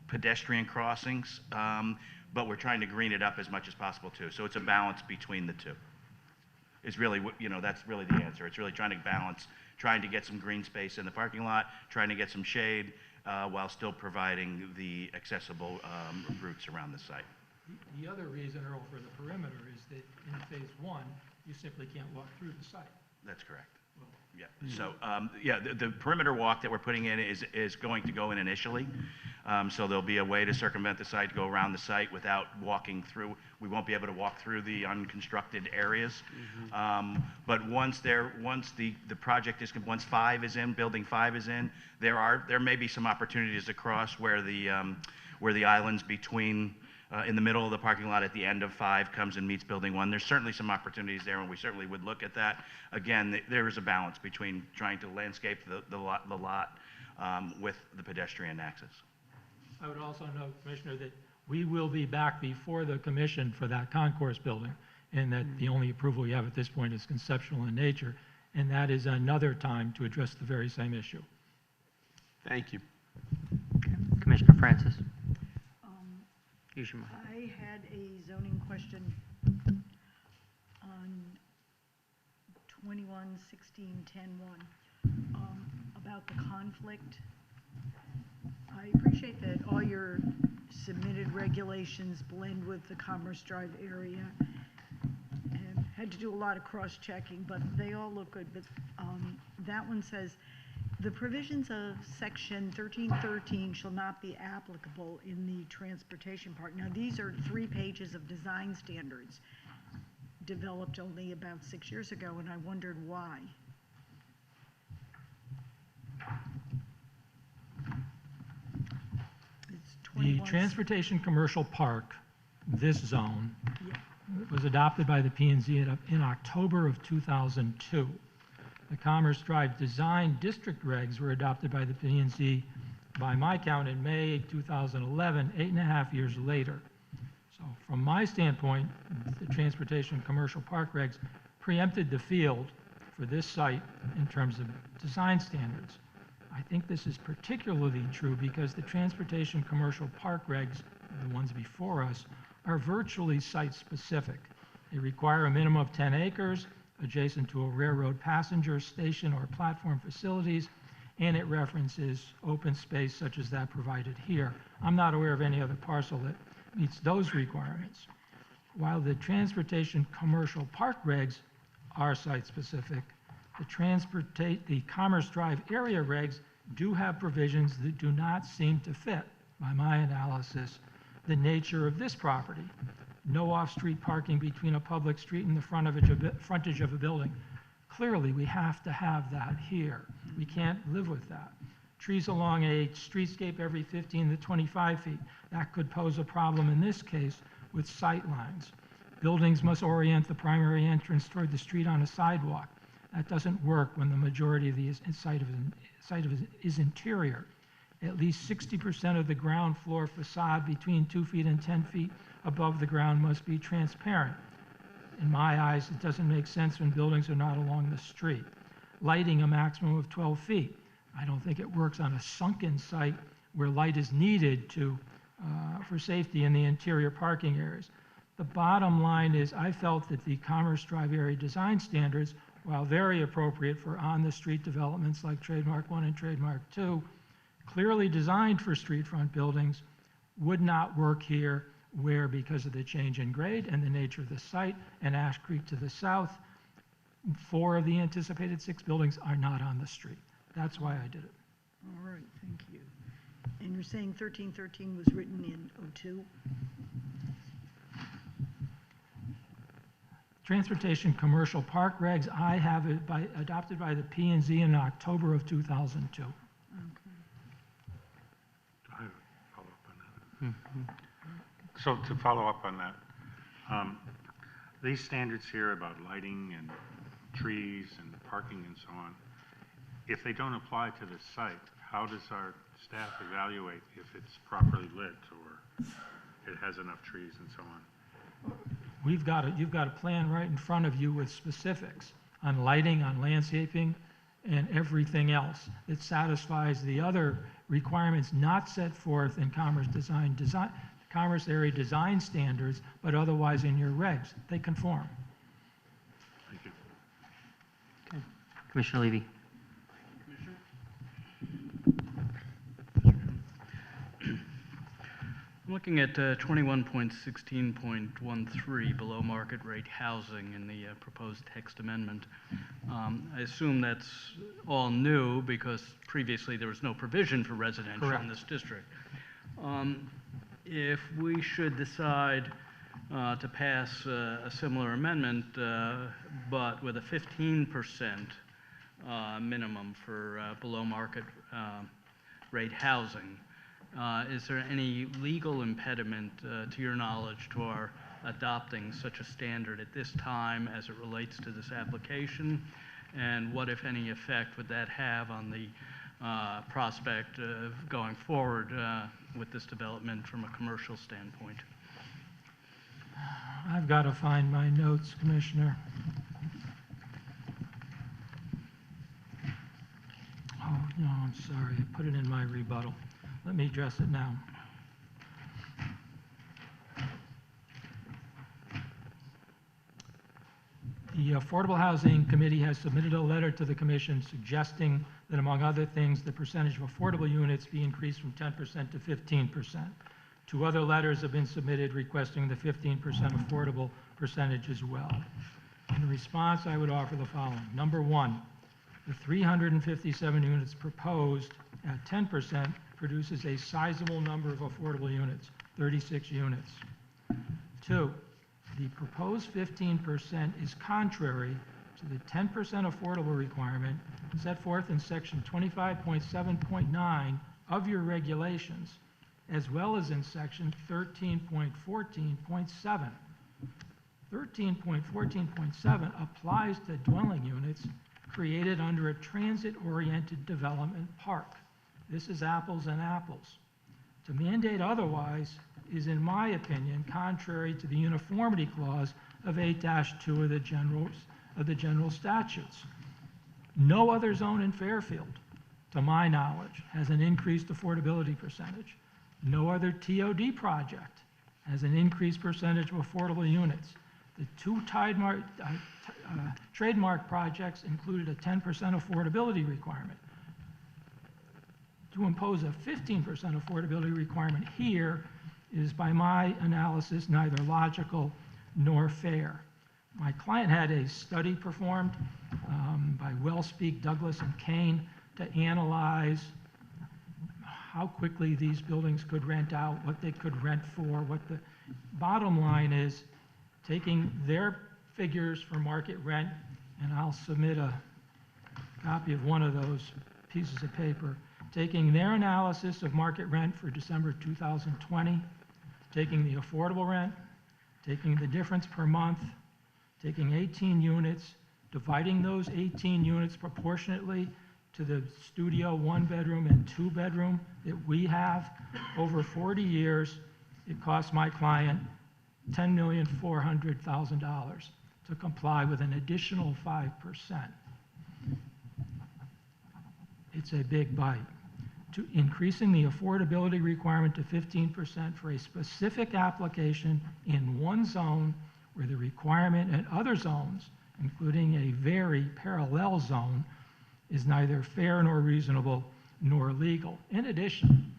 L: pedestrian crossings, but we're trying to green it up as much as possible too. So it's a balance between the two. Is really, that's really the answer. It's really trying to balance, trying to get some green space in the parking lot, trying to get some shade, while still providing the accessible routes around the site.
K: The other reason, Earl, for the perimeter is that in phase one, you simply can't walk through the site.
L: That's correct. Yeah. So, the perimeter walk that we're putting in is going to go in initially. So there'll be a way to circumvent the site, go around the site without walking through. We won't be able to walk through the unconstructed areas. But once the project is, once 5 is in, Building 5 is in, there may be some opportunities across where the islands between in the middle of the parking lot at the end of 5 comes and meets Building 1. There's certainly some opportunities there, and we certainly would look at that. Again, there is a balance between trying to landscape the lot with the pedestrian access.
K: I would also note, Commissioner, that we will be back before the commission for that concourse building, and that the only approval we have at this point is conceptual in nature, and that is another time to address the very same issue.
H: Thank you.
A: Commissioner Francis. Use your mic.
E: I had a zoning question on 21-16-10-1 about the conflict. I appreciate that all your submitted regulations blend with the Commerce Drive area, and had to do a lot of cross-checking, but they all look good. But that one says, the provisions of section 1313 shall not be applicable in the transportation part. Now, these are 3 pages of design standards developed only about 6 years ago, and I wondered why.
K: The
E: 21.
K: Transportation Commercial Park, this zone,
E: Yeah.
K: was adopted by the P&Z in October of 2002. The Commerce Drive Design District regs were adopted by the P&Z, by my count, in May 2011, 8.5 years later. So from my standpoint, the Transportation Commercial Park regs preempted the field for this site in terms of design standards. I think this is particularly true because the Transportation Commercial Park regs, the ones before us, are virtually site-specific. They require a minimum of 10 acres adjacent to a railroad passenger station or platform facilities, and it references open space such as that provided here. I'm not aware of any other parcel that meets those requirements. While the Transportation Commercial Park regs are site-specific, the Commerce Drive area regs do have provisions that do not seem to fit, by my analysis, the nature of this property. No off-street parking between a public street and the frontage of a building. Clearly, we have to have that here. We can't live with that. Trees along a streetscape every 15 to 25 feet. That could pose a problem in this case with sight lines. Buildings must orient the primary entrance toward the street on a sidewalk. That doesn't work when the majority of the site is interior. At least 60% of the ground floor facade between 2 feet and 10 feet above the ground must be transparent. In my eyes, it doesn't make sense when buildings are not along the street. Lighting a maximum of 12 feet. I don't think it works on a sunken site where light is needed for safety in the interior parking areas. The bottom line is I felt that the Commerce Drive area design standards, while very appropriate for on-the-street developments like Trademark 1 and Trademark 2, clearly designed for street front buildings, would not work here where, because of the change in grade and the nature of the site and Ash Creek to the south, 4 of the anticipated 6 buildings are not on the street. That's why I did it.
E: All right, thank you. And you're saying 1313 was written in '02?
K: Transportation Commercial Park regs, I have it adopted by the P&Z in October of 2002.
E: Okay.
D: I have a follow-up on that. So to follow up on that, these standards here about lighting and trees and parking and so on, if they don't apply to the site, how does our staff evaluate if it's properly lit or it has enough trees and so on?
K: You've got a plan right in front of you with specifics on lighting, on landscaping, and everything else that satisfies the other requirements not set forth in Commerce area design standards, but otherwise in your regs. They conform.
D: Thank you.
A: Okay. Commissioner Levy.
G: I'm looking at 21.16.13, below market rate housing in the proposed text amendment. I assume that's all new because previously there was no provision for residential in this district. If we should decide to pass a similar amendment, but with a 15% minimum for below market rate housing, is there any legal impediment, to your knowledge, to our adopting such a standard at this time as it relates to this application? And what, if any, effect would that have on the prospect of going forward with this development from a commercial standpoint?
K: I've got to find my notes, Commissioner. Oh, no, I'm sorry. I put it in my rebuttal. Let me address it now. The Affordable Housing Committee has submitted a letter to the Commission suggesting that, among other things, the percentage of affordable units be increased from 10% to 15%. 2 other letters have been submitted requesting the 15% affordable percentage as well. In response, I would offer the following. Number 1, the 357 units proposed at 10% produces a sizable number of affordable units, 36 units. 2, the proposed 15% is contrary to the 10% affordable requirement set forth in section 25.7.9 of your regulations, as well as in section 13.14.7. 13.14.7 applies to dwelling units created under a transit-oriented development park. This is apples and apples. To mandate otherwise is, in my opinion, contrary to the uniformity clause of 8-2 of the general statutes. No other zone in Fairfield, to my knowledge, has an increased affordability percentage. No other TOD project has an increased percentage of affordable units. The two trademark projects included a 10% affordability requirement. To impose a 15% affordability requirement here is, by my analysis, neither logical nor fair. My client had a study performed by Wellspeak, Douglas, and Kane to analyze how quickly these buildings could rent out, what they could rent for. What the bottom line is, taking their figures for market rent, and I'll submit a copy of one of those pieces of paper, taking their analysis of market rent for December 2020, taking the affordable rent, taking the difference per month, taking 18 units, dividing those 18 units proportionately to the studio 1-bedroom and 2-bedroom that we have over 40 years, it cost my client $10,400,000 to comply with an additional 5%. It's a big bite. To increasing the affordability requirement to 15% for a specific application in one zone where the requirement in other zones, including a very parallel zone, is neither fair nor reasonable nor legal. In addition,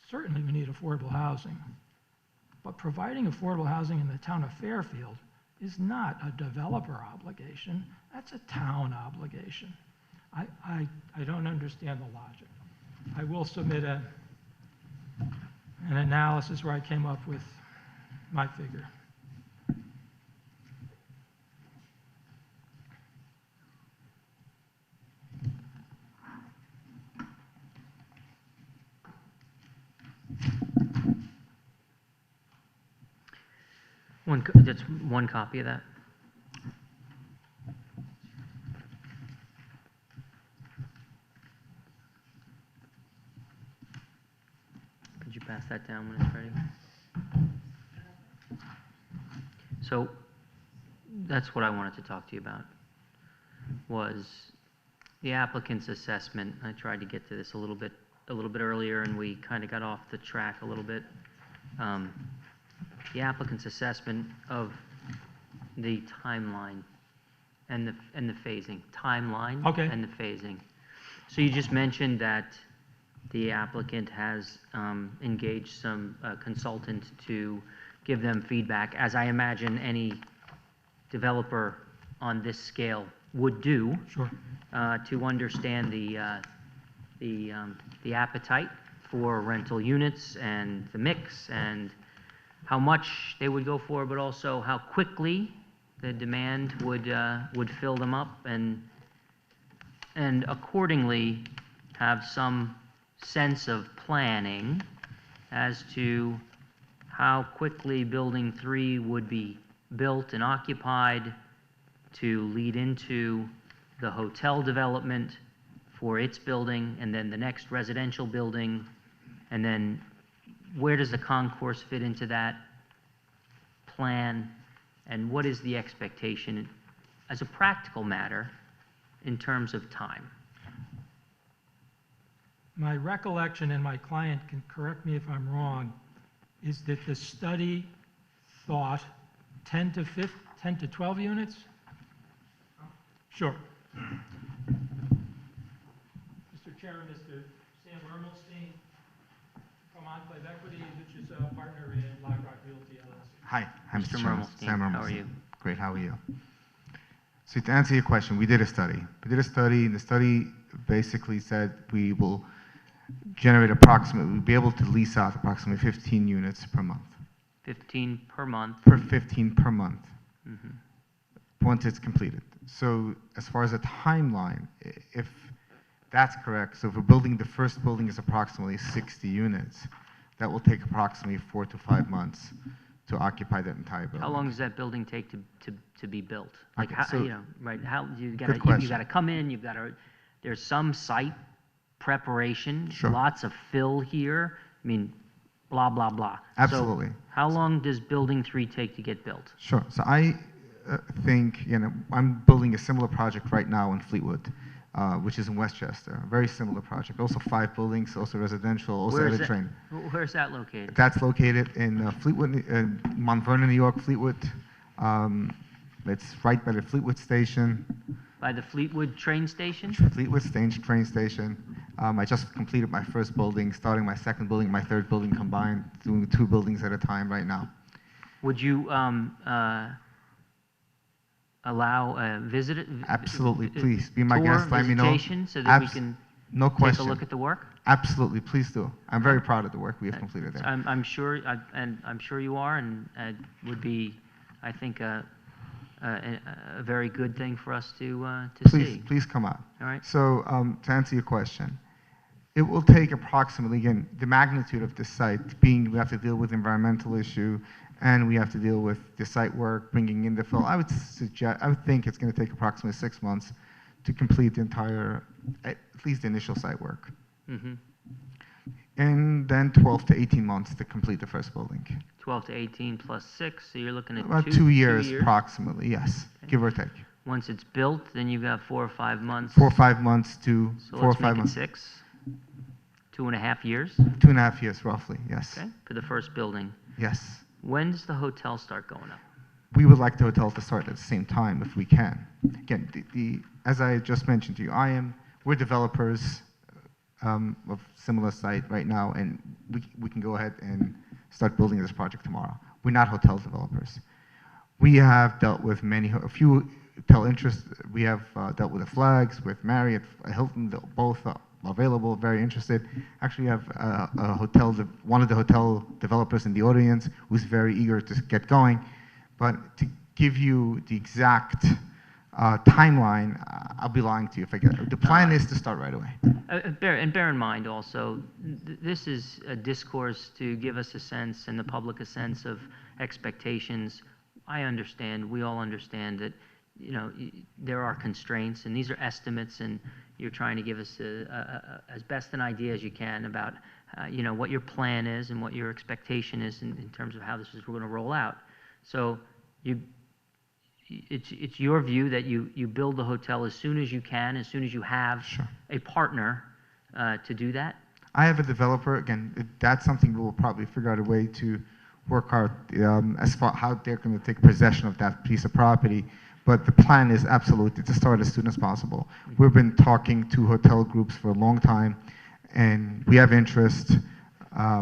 K: certainly we need affordable housing, but providing affordable housing in the town of Fairfield is not a developer obligation, that's a town obligation. I don't understand the logic. I will submit an analysis where I came up with my figure.
A: That's one copy of that. Could you pass that down when it's ready? So that's what I wanted to talk to you about, was the applicant's assessment. I tried to get to this a little bit earlier, and we kind of got off the track a little bit. The applicant's assessment of the timeline and the phasing. Timeline
K: Okay.
A: and the phasing. So you just mentioned that the applicant has engaged some consultant to give them feedback, as I imagine any developer on this scale would do.
K: Sure.
A: To understand the appetite for rental units and the mix and how much they would go for, but also how quickly the demand would fill them up, and accordingly have some sense of planning as to how quickly Building 3 would be built and occupied to lead into the hotel development for its building, and then the next residential building, and then where does the concourse fit into that plan, and what is the expectation as a practical matter in terms of time?
K: My recollection, and my client can correct me if I'm wrong, is that the study thought 10 to 12 units? Sure. Mr. Chairman, Mr. Sam Ermelstein from Enclave Equity, which is a partner in BlackRock Realty LLC.
O: Hi, I'm
A: Mr.
O: Mr. Chairman.
A: Mermelstein,
O: Sam
A: how are
O: Mermelstein.
A: you?
O: Great, how are you? So to answer your question, we did a study. And the study basically said we will generate we'll be able to lease out approximately 15 units per month.
A: 15 per month?
O: 15 per month.
A: Mm-hmm.
O: Once it's completed. So as far as the timeline, if that's correct, so if we're building, the first building is approximately 60 units, That will take approximately 4 to 5 months to occupy that entire building.
A: How long does that building take to be built? Like,
O: Okay,
A: how,
O: so-
A: you know, right, how, you
O: Good
A: gotta, you
O: question.
A: gotta come in, you've gotta, there's some site preparation,
O: Sure.
A: lots of fill here, I mean, blah, blah, blah.
O: Absolutely.
A: So how long does building 3 take to get built?
O: Sure. So I think, I'm building a similar project right now in Fleetwood, which is in Westchester. A very similar project. Also 5 buildings, also residential, also
A: Where's
O: at a
A: that,
O: train.
A: where's that located?
O: That's located in Fleetwood, Mount Vernon, New York, Fleetwood. It's right by the Fleetwood station,
A: By the Fleetwood train station?
O: Fleetwood train station. I just completed my first building, starting my second building, my third building combined, doing 2 buildings at a time right now.
A: Would you allow a visit?
O: Absolutely, please, be my
A: tour,
O: guest, let me know.
A: visitation, so that we can
O: No
A: take a
O: question.
A: look at the work?
O: Absolutely, please do. I'm very proud of the work we have completed there.
A: I'm sure, and I'm sure you are, and it would be, I think, a very good thing for us to see.
O: Please come out.
A: All right.
O: So to answer your question, it will take approximately, again, the magnitude of this site being we have to deal with environmental issue and we have to deal with the site work, bringing in the fill. I would think it's going to take approximately 6 months to complete the entire, at least the initial site work.
A: Mm-hmm.
O: And then 12 to 18 months to complete the first building.
A: 12 to 18 plus 6, so you're looking at
O: About 2
A: 2
O: years approximately, yes, give or take.
A: Once it's built, then you've got 4 or 5 months.
O: 4 or 5 months to
A: So
O: 4 or
A: let's
O: 5
A: make it
O: months.
A: 6. 2.5 years?
O: 2.5 years roughly, yes.
A: Okay, for the first building.
O: Yes.
A: When does the hotel start going up?
O: We would like the hotel to start at the same time if we can. Again, as I just mentioned to you, we're developers of similar site right now, and we can go ahead and start building this project tomorrow. We're not hotel developers. We have dealt with a few hotel interests. We have dealt with the Flags, with Marriott, Hilton, both available, very interested. Actually, we have one of the hotel developers in the audience who's very eager to get going. But to give you the exact timeline, I'll be lying to you if I get it. The plan is to start right away.
A: Bear in mind also, this is a discourse to give us a sense and the public a sense of expectations. I understand, we all understand that, there are constraints and these are estimates and you're trying to give us as best an idea as you can about, what your plan is and what your expectation is in terms of how this is going to roll out. So it's your view that you build the hotel as soon as you can, as soon as you have a partner to do that?
O: I have a developer. Again, that's something we will probably figure out a way to work out as far how they're going to take possession of that piece of property. But the plan is absolutely to start as soon as possible. We've been talking to hotel groups for a long time, and we have interest.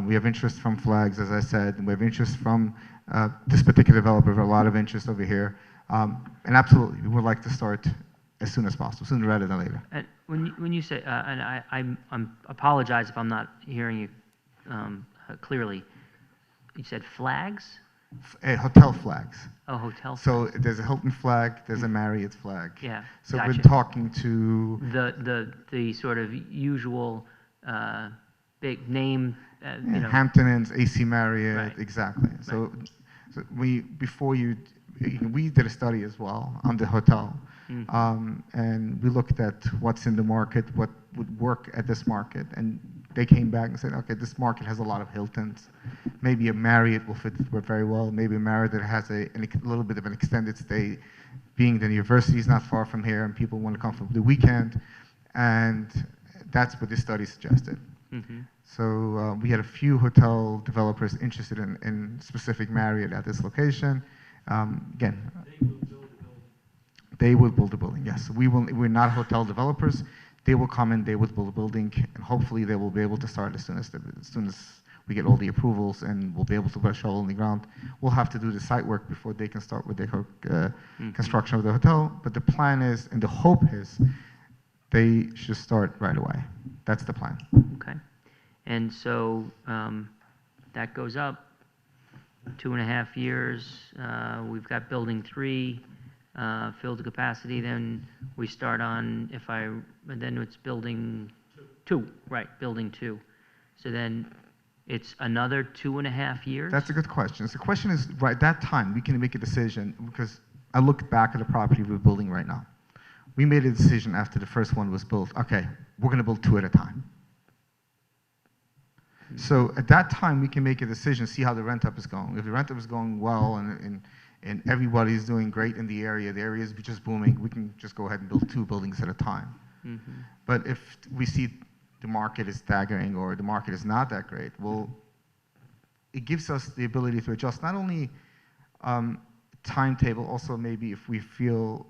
O: We have interest from Flags, as I said, and we have interest from this particular developer, a lot of interest over here. And absolutely, we would like to start as soon as possible, sooner rather than later.
A: And when you say, and I apologize if I'm not hearing you clearly, you said Flags?
O: Hotel Flags.
A: Oh, hotel flags.
O: So there's a Hilton flag, there's a Marriott flag.
A: Yeah,
O: So
A: gotcha.
O: we're talking to
A: the sort of usual big name,
O: Hampton Inns, AC Marriott,
A: Right.
O: exactly. So we did a study as well on the hotel, and we looked at what's in the market, what would work at this market, and they came back and said, okay, this market has a lot of Hiltons. Maybe a Marriott will fit very well. Maybe a Marriott that has a little bit of an extended stay, being the university is not far from here and people want to come for the weekend. And that's what this study suggested.
A: Mm-hmm.
O: So we had a few hotel developers interested in specific Marriott at this location. Again, they will build a building, yes. We're not hotel developers. They will come in, they will build a building, and hopefully they will be able to start as soon as we get all the approvals and we'll be able to put a shovel in the ground. We'll have to do the site work before they can start with the construction of the hotel. But the plan is, and the hope is, they should start right away. That's the plan.
A: Okay. And so that goes up 2.5 years. We've got building 3 filled to capacity. Then we start on, then it's building 2, right, building 2. So then it's another 2.5 years?
O: That's a good question. So the question is, right, that time, we can make a decision, because I look back at the property we're building right now. We made a decision after the first one was built, okay, we're gonna build 2 at a time. So at that time, we can make a decision, see how the rent up is going. If the rent up is going well and everybody's doing great in the area is just booming, we can just go ahead and build 2 buildings at a time. But if we see the market is staggering or the market is not that great, well, it gives us the ability to adjust not only timetable, also maybe if we feel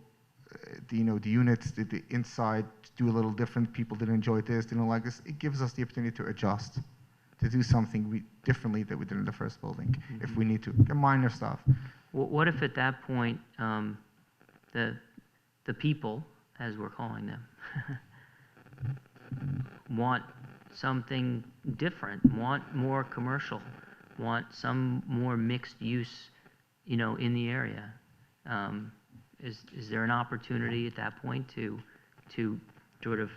O: the units, the inside do a little different, people didn't enjoy this, didn't like this, it gives us the opportunity to adjust, to do something differently that we did in the first building, if we need to, the minor stuff.
A: What if at that point, the people, as we're calling them, want something different, want more commercial, want some more mixed use, in the area? Is there an opportunity at that point to sort of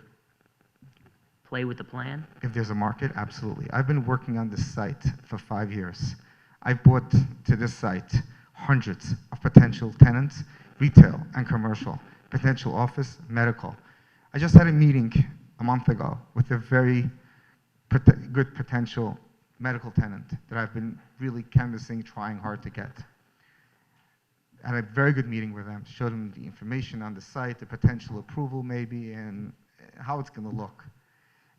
A: play with the plan?
O: If there's a market, absolutely. I've been working on this site for 5 years. I've brought to this site hundreds of potential tenants, retail and commercial, potential office, medical. I just had a meeting a month ago with a very good potential medical tenant that I've been really canvassing, trying hard to get. I had a very good meeting with them, showed them the information on the site, the potential approval maybe, and how it's going to look.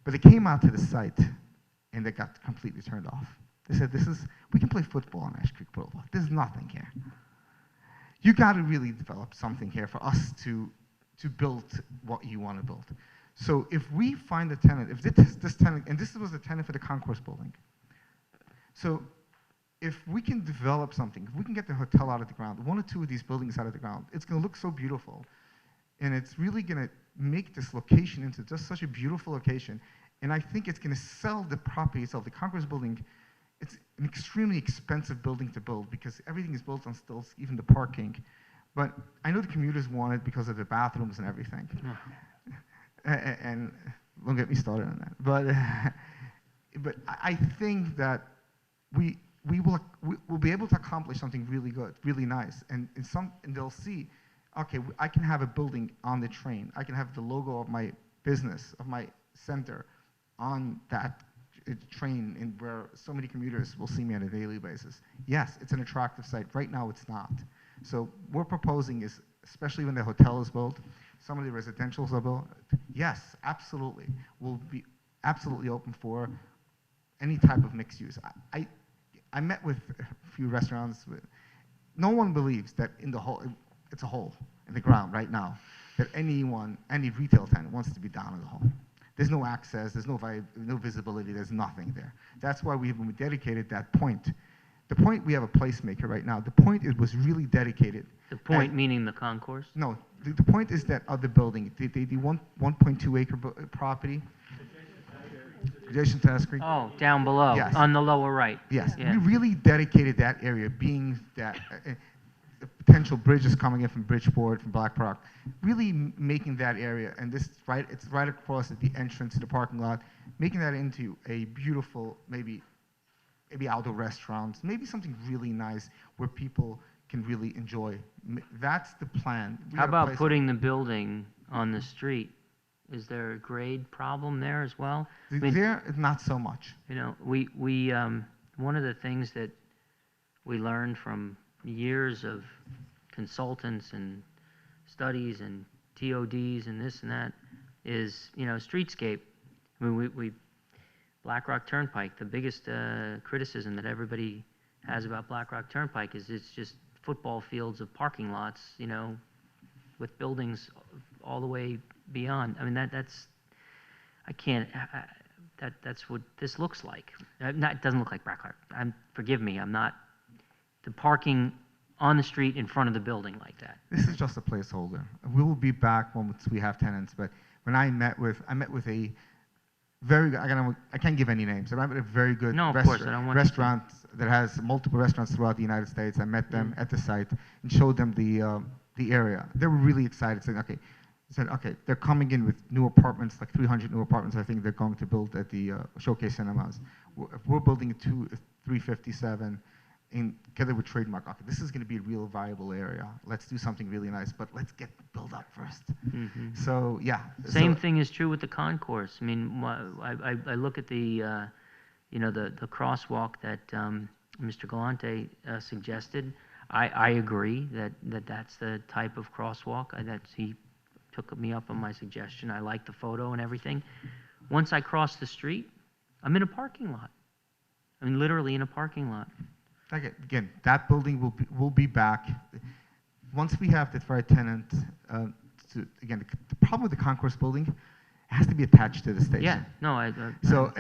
O: But they came out to the site and they got completely turned off. They said, we can play football on Ash Creek Blvd. There's nothing here. You got to really develop something here for us to build what you want to build. So if we find a tenant, if this tenant, and this was a tenant for the concourse building. So if we can develop something, if we can get the hotel out of the ground, 1 or 2 of these buildings out of the ground, it's going to look so beautiful. And it's really going to make this location into just such a beautiful location. And I think it's going to sell the property itself. The concourse building, it's an extremely expensive building to build because everything is built on stilts, even the parking. But I know the commuters want it because of the bathrooms and everything. And don't get me started on that. But I think that we'll be able to accomplish something really good, really nice. And they'll see, okay, I can have a building on the train. I can have the logo of my business, of my center on that train, and where so many commuters will see me on a daily basis. Yes, it's an attractive site. Right now, it's not. So what we're proposing is, especially when the hotel is built, some of the residentials are built, yes, absolutely. We'll be absolutely open for any type of mixed use. I met with a few restaurants. No one believes that it's a hole in the ground right now, that any retail tenant wants to be down in the hole. There's no access, there's no visibility, there's nothing there. That's why we dedicated that point. The point, we have a placemaker right now. The point, it was really dedicated.
A: The point meaning the concourse?
O: No, the point is that other building, the 1.2 acre property, adjacent to Ash Creek.
A: Oh, down below,
O: Yes.
A: on the lower right.
O: Yes,
A: Yeah.
O: we really dedicated that area, being that the potential bridges coming in from Bridgeport, from Black Rock, really making that area, and it's right across at the entrance to the parking lot, making that into a beautiful, maybe outdoor restaurants, maybe something really nice where people can really enjoy. That's the plan.
A: How about putting the building on the street? Is there a grade problem there as well? I mean,
O: there, not so much.
A: We one of the things that we learned from years of consultants and studies and TODs and this and that is, streetscape. I mean, we Black Rock Turnpike, the biggest criticism that everybody has about Black Rock Turnpike is it's just football fields of parking lots, with buildings all the way beyond. I mean, that's what this looks like. It doesn't look like Black Rock. Forgive me, I'm not. The parking on the street in front of the building like that.
O: This is just a placeholder. We will be back once we have tenants, but when I met with a very good, I can't give any names, but I met a very good restaurant that has multiple restaurants throughout the United States. I met them at the site and showed them the area. They were really excited, saying, okay, said, okay, they're coming in with new apartments, like 300 new apartments I think they're going to build at the Showcase Cinemas. If we're building 357 together with Trademark, okay, this is going to be a real viable area. Let's do something really nice, but let's get build up first. So yeah.
A: Same thing is true with the concourse. I mean, I look at the, you know, the crosswalk that Mr. Galante suggested. I agree that that's the type of crosswalk. He took me up on my suggestion. I like the photo and everything. Once I cross the street, I'm in a parking lot. I mean, literally in a parking lot.
O: Again, that building will be back. Once we have the right tenant, again, the problem with the concourse building, it has to be attached to the station.
A: Yeah, no,
O: So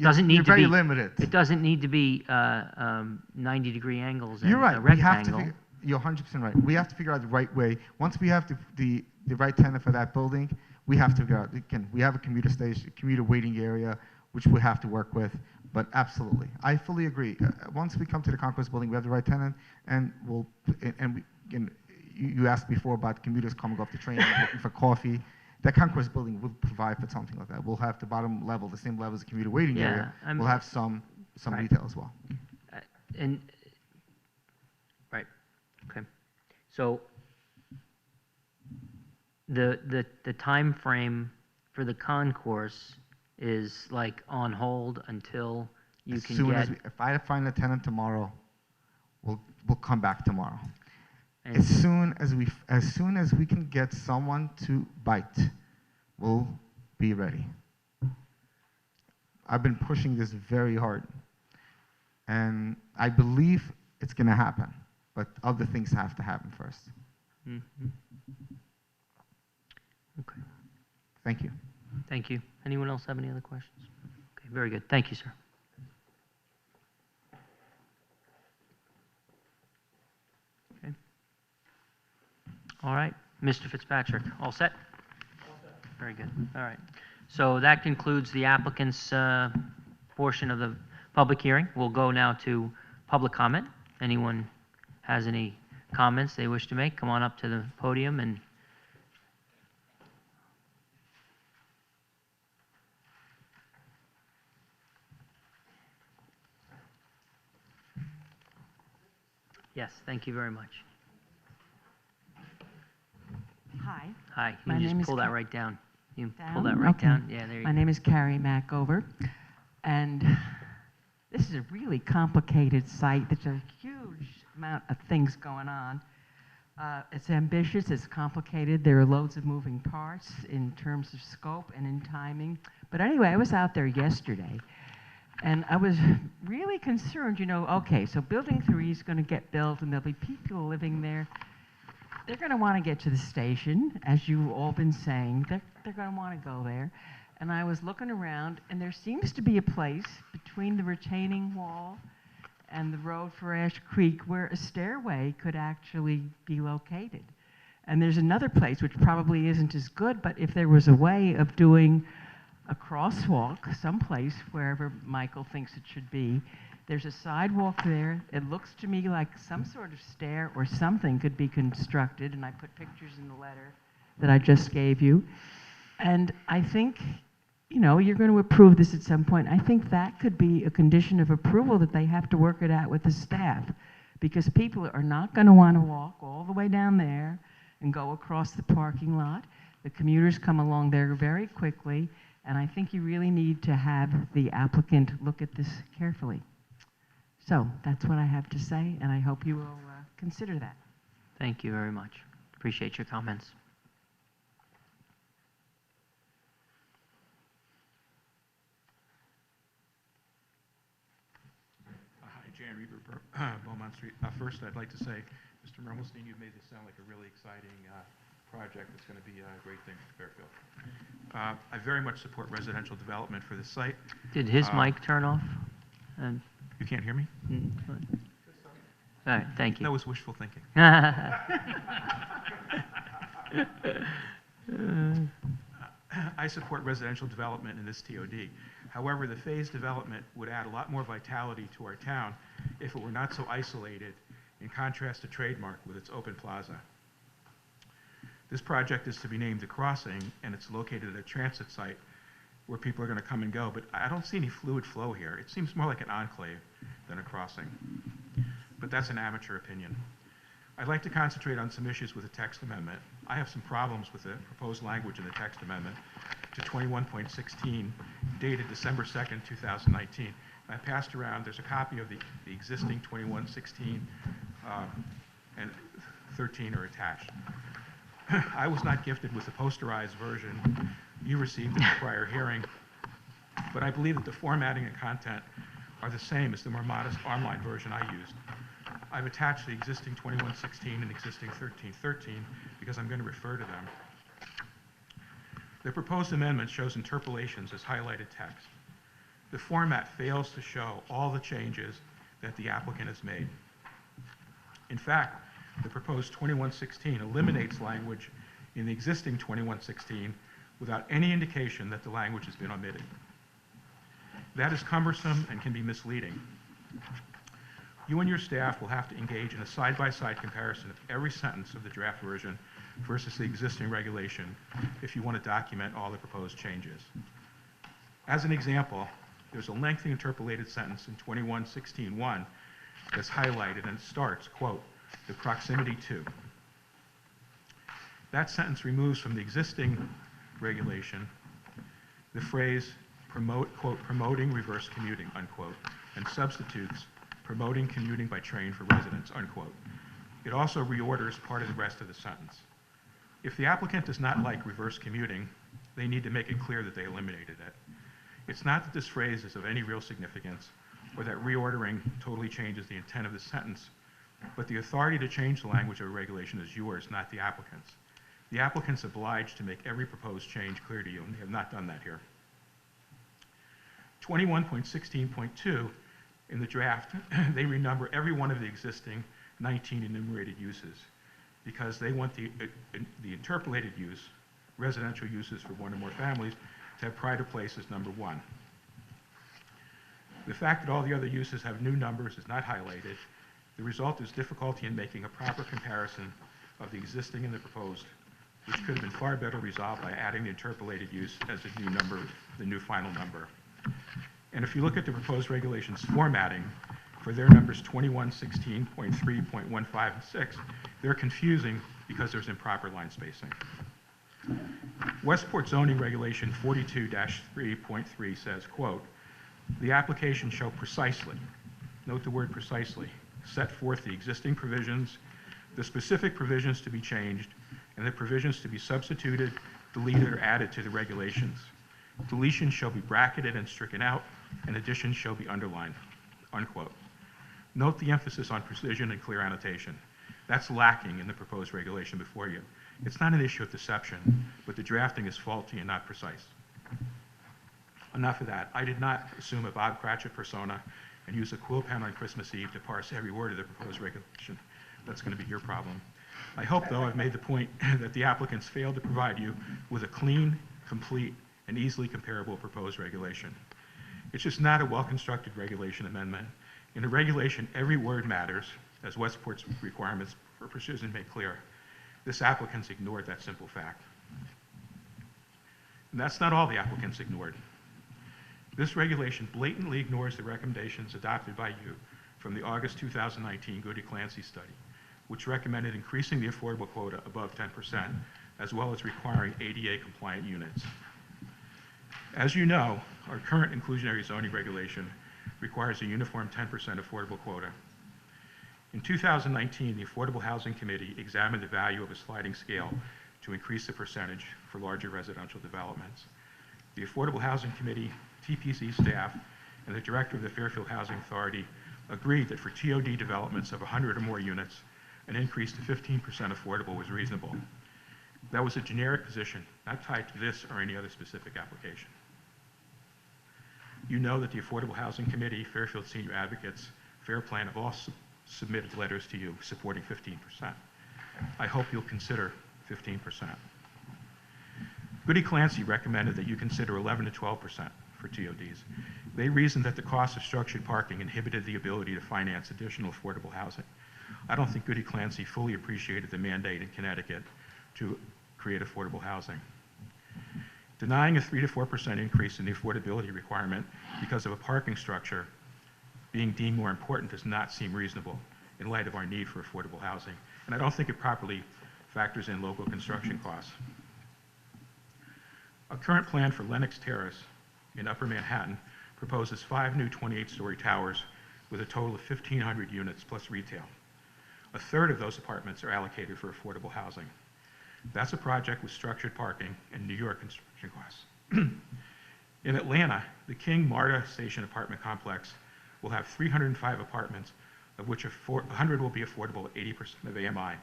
A: doesn't need
O: you're
A: to
O: very
A: be
O: limited.
A: It doesn't need to be 90-degree angles and
O: You're right.
A: a
O: We have to
A: rectangle.
O: you're 100% right. We have to figure out the right way. Once we have the right tenant for that building, we have to figure out, again, we have a commuter station, commuter waiting area, which we have to work with. But absolutely, I fully agree. Once we come to the concourse building, we have the right tenant, and you asked before about commuters coming off the train looking for coffee. That concourse building will provide for something like that. We'll have the bottom level, the same level as the commuter waiting area. We'll have some
A: right.
O: retail as well.
A: Right. Okay. So the time frame for the concourse is like on hold until you
O: As
A: can
O: soon
A: get.
O: as if I find a tenant tomorrow, we'll come back tomorrow.
A: And
O: As soon as we can get someone to bite, we'll be ready. I've been pushing this very hard, and I believe it's going to happen, but other things have to happen first.
A: Okay.
O: Thank you.
A: Thank you. Anyone else have any other questions? Okay, very good. Thank you, sir. Okay. All right, Mr. Fitzpatrick, all set? All set. Very good. All right. So that concludes the applicant's portion of the public hearing. We'll go now to public comment. Anyone has any comments they wish to make, come on up to the podium and yes, thank you very much.
P: Hi.
A: Hi,
P: My
A: you can
P: name
A: just
P: is
A: pull that
P: Ca-
A: right down. You can pull
P: Down?
A: that right
P: Okay.
A: down. Yeah, there you
P: My
A: go.
P: name is Carrie Mackover, and this is a really complicated site. There's a huge amount of things going on. It's ambitious, it's complicated. There are loads of moving parts in terms of scope and in timing. But anyway, I was out there yesterday, and I was really concerned, you know, okay, so building 3 is going to get built, and there'll be people living there. They're going to want to get to the station, as you've all been saying. They're going to want to go there. And I was looking around, and there seems to be a place between the retaining wall and the road for Ash Creek where a stairway could actually be located. And there's another place which probably isn't as good, but if there was a way of doing a crosswalk someplace, wherever Michael thinks it should be, there's a sidewalk there. It looks to me like some sort of stair or something could be constructed, and I put pictures in the letter that I just gave you. And I think, you know, you're going to approve this at some point. I think that could be a condition of approval, that they have to work it out with the staff, because people are not going to want to walk all the way down there and go across the parking lot. The commuters come along there very quickly, and I think you really need to have the applicant look at this carefully. So that's what I have to say, and I hope you will consider that.
A: Thank you very much. Appreciate your comments.
Q: Hi, Jan Reber, Beaumont Street. First, I'd like to say, Mr. Mermelstein, you've made this sound like a really exciting project that's going to be a great thing for Fairfield. I very much support residential development for this site.
A: Did his mic turn off? And
Q: You can't hear me?
A: all right, thank you.
Q: That was wishful thinking. I support residential development in this TOD. However, the phased development would add a lot more vitality to our town if it were not so isolated, in contrast to Trademark with its open plaza. This project is to be named The Crossing, and it's located at a transit site where people are going to come and go, but I don't see any fluid flow here. It seems more like an enclave than a crossing. But that's an amateur opinion. I'd like to concentrate on some issues with the text amendment. I have some problems with the proposed language in the text amendment to 21.16, dated December 2nd, 2019. I passed around, there's a copy of the existing 21.16 and 13 are attached. I was not gifted with the posterized version you received in the prior hearing, but I believe that the formatting and content are the same as the more modest online version I used. I've attached the existing 21.16 and existing 13.13 because I'm going to refer to them. The proposed amendment shows interpolations as highlighted text. The format fails to show all the changes that the applicant has made. In fact, the proposed 21.16 eliminates language in the existing 21.16 without any indication that the language has been omitted. That is cumbersome and can be misleading. You and your staff will have to engage in a side-by-side comparison of every sentence of the draft version versus the existing regulation if you want to document all the proposed changes. As an example, there's a lengthy interpolated sentence in 21.16.1 that's highlighted and it starts, quote, "the proximity to." That sentence removes from the existing regulation the phrase promoting reverse commuting, unquote, and substitutes promoting commuting by train for residents, unquote. It also reorders part of the rest of the sentence. If the applicant does not like reverse commuting, they need to make it clear that they eliminated it. It's not that this phrase is of any real significance or that reordering totally changes the intent of the sentence, but the authority to change the language of a regulation is yours, not the applicant's. The applicant's obliged to make every proposed change clear to you, and they have not done that here. 21.16.2 in the draft, they renumber every one of the existing 19 enumerated uses because they want the interpolated use, residential uses for one or more families, to have pride of place as number one. The fact that all the other uses have new numbers is not highlighted. The result is difficulty in making a proper comparison of the existing and the proposed, which could have been far better resolved by adding the interpolated use as a new number, the new final number. And if you look at the proposed regulations formatting for their numbers 21.16.3.15 and 6, they're confusing because there's improper line spacing. Westport zoning regulation 42-3.3 says, quote, "The application shall precisely," note the word precisely, "set forth the existing provisions, the specific provisions to be changed, and the provisions to be substituted, deleted, or added to the regulations. Deletions shall be bracketed and stricken out, and additions shall be underlined," unquote. Note the emphasis on precision and clear annotation. That's lacking in the proposed regulation before you. It's not an issue of deception, but the drafting is faulty and not precise. Enough of that. I did not assume a Bob Cratchit persona and use a quill pen on Christmas Eve to parse every word of the proposed regulation. That's going to be your problem. I hope, though, I've made the point that the applicants failed to provide you with a clean, complete, and easily comparable proposed regulation. It's just not a well-constructed regulation amendment. In a regulation, every word matters, as Westport's requirements for precision make clear. This applicant's ignored that simple fact. And that's not all the applicants ignored. This regulation blatantly ignores the recommendations adopted by you from the August 2019 Goody-Clancy study, which recommended increasing the affordable quota above 10%, as well as requiring ADA-compliant units. As you know, our current inclusionary zoning regulation requires a uniform 10% affordable quota. In 2019, the Affordable Housing Committee examined the value of a sliding scale to increase the percentage for larger residential developments. The Affordable Housing Committee, TPZ staff, and the director of the Fairfield Housing Authority agreed that for TOD developments of 100 or more units, an increase to 15% affordable was reasonable. That was a generic position, not tied to this or any other specific application. You know that the Affordable Housing Committee, Fairfield Senior Advocates, Fair Plan have all submitted letters to you supporting 15%. I hope you'll consider 15%. Goody-Clancy recommended that you consider 11 to 12% for TODs. They reasoned that the cost of structured parking inhibited the ability to finance additional affordable housing. I don't think Goody-Clancy fully appreciated the mandate in Connecticut to create affordable housing. Denying a 3 to 4% increase in the affordability requirement because of a parking structure being deemed more important does not seem reasonable in light of our need for affordable housing. And I don't think it properly factors in local construction costs. A current plan for Lenox Terrace in Upper Manhattan proposes 5 new 28-story towers with a total of 1,500 units plus retail. A third of those apartments are allocated for affordable housing. That's a project with structured parking and New York construction costs. In Atlanta, the King MARTA Station apartment complex will have 305 apartments, of which 100 will be affordable at 80% of AMI.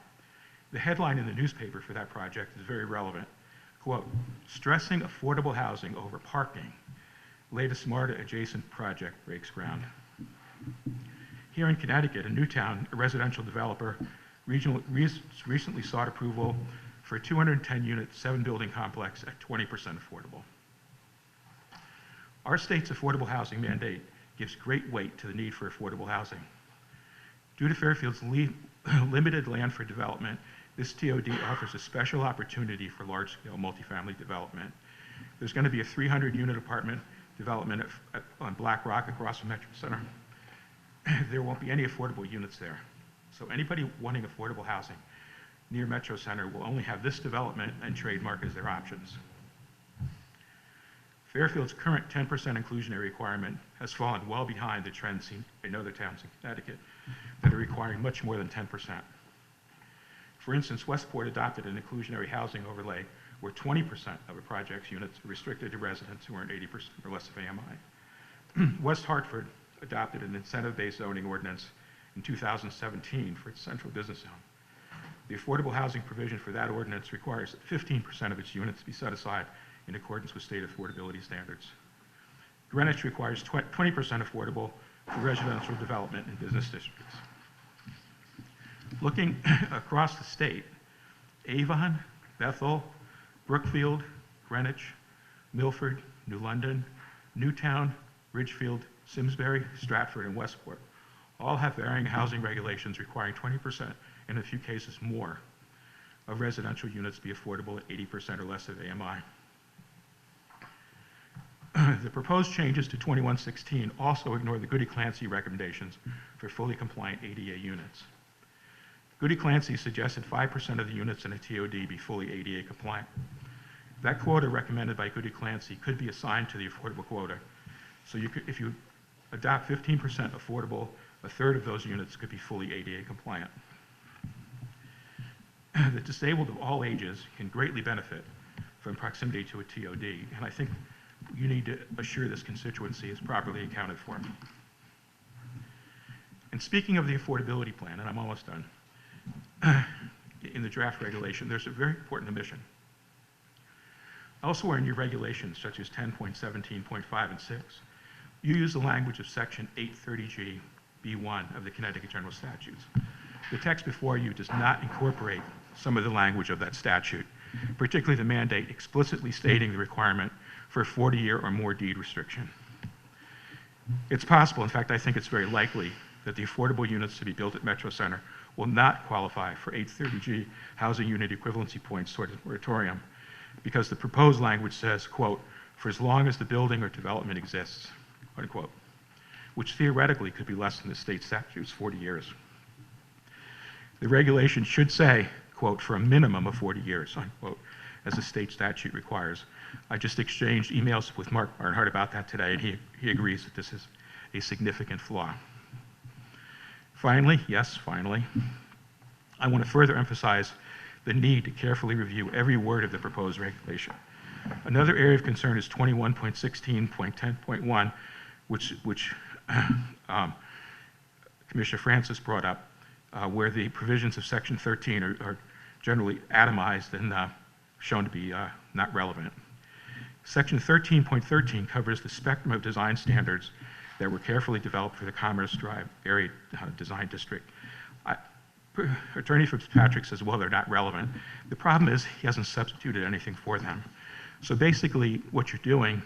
Q: The headline in the newspaper for that project is very relevant. Quote, stressing affordable housing over parking. Latest MARTA adjacent project breaks ground. Here in Connecticut, in Newtown, a residential developer recently sought approval for a 210-unit, 7-building complex at 20% affordable. Our state's affordable housing mandate gives great weight to the need for affordable housing. Due to Fairfield's limited land for development, this TOD offers a special opportunity for large-scale multifamily development. There's going to be a 300-unit apartment development on Black Rock across from Metro Center. There won't be any affordable units there. So anybody wanting affordable housing near Metro Center will only have this development and trademark as their options. Fairfield's current 10% inclusionary requirement has fallen well behind the trend seen in other towns in Connecticut that are requiring much more than 10%. For instance, Westport adopted an inclusionary housing overlay where 20% of a project's units are restricted to residents who earn 80% or less of AMI. West Hartford adopted an incentive-based zoning ordinance in 2017 for its central business zone. The affordable housing provision for that ordinance requires that 15% of its units be set aside in accordance with state affordability standards. Greenwich requires 20% affordable for residential development in business districts. Looking across the state, Avon, Bethel, Brookfield, Greenwich, Milford, New London, Newtown, Ridgefield, Simsbury, Stratford, and Westport all have varying housing regulations requiring 20%, in a few cases more, of residential units be affordable at 80% or less of AMI. The proposed changes to 2116 also ignore the Goody-Clancy recommendations for fully compliant ADA units. Goody-Clancy suggested 5% of the units in a TOD be fully ADA compliant. That quota recommended by Goody-Clancy could be assigned to the affordable quota. So if you adopt 15% affordable, a third of those units could be fully ADA compliant. The disabled of all ages can greatly benefit from proximity to a TOD, and I think you need to assure this constituency is properly accounted for. And speaking of the affordability plan, and I'm almost done, in the draft regulation, there's a very important omission. Elsewhere in your regulations, such as 10.17.5 and 6, you use the language of section 830G B1 of the Connecticut General Statutes. The text before you does not incorporate some of the language of that statute, particularly the mandate explicitly stating the requirement for a 40-year or more deed restriction. It's possible, in fact, I think it's very likely that the affordable units to be built at Metro Center will not qualify for 830G housing unit equivalency points sort of moratorium because the proposed language says, quote, for as long as the building or development exists, unquote, which theoretically could be less than the state statute's 40 years. The regulation should say, quote, for a minimum of 40 years, unquote, as the state statute requires. I just exchanged emails with Mark Barnhart about that today, and he agrees that this is a significant flaw. Finally, yes, finally, I want to further emphasize the need to carefully review every word of the proposed regulation. Another area of concern is 21.16.10.1, which Commissioner Francis brought up, where the provisions of Section 13 are generally atomized and shown to be not relevant. Section 13.13 covers the spectrum of design standards that were carefully developed for the Commerce Drive Area Design District. Attorney Fitzpatrick says, well, they're not relevant. The problem is he hasn't substituted anything for them. So basically what you're doing,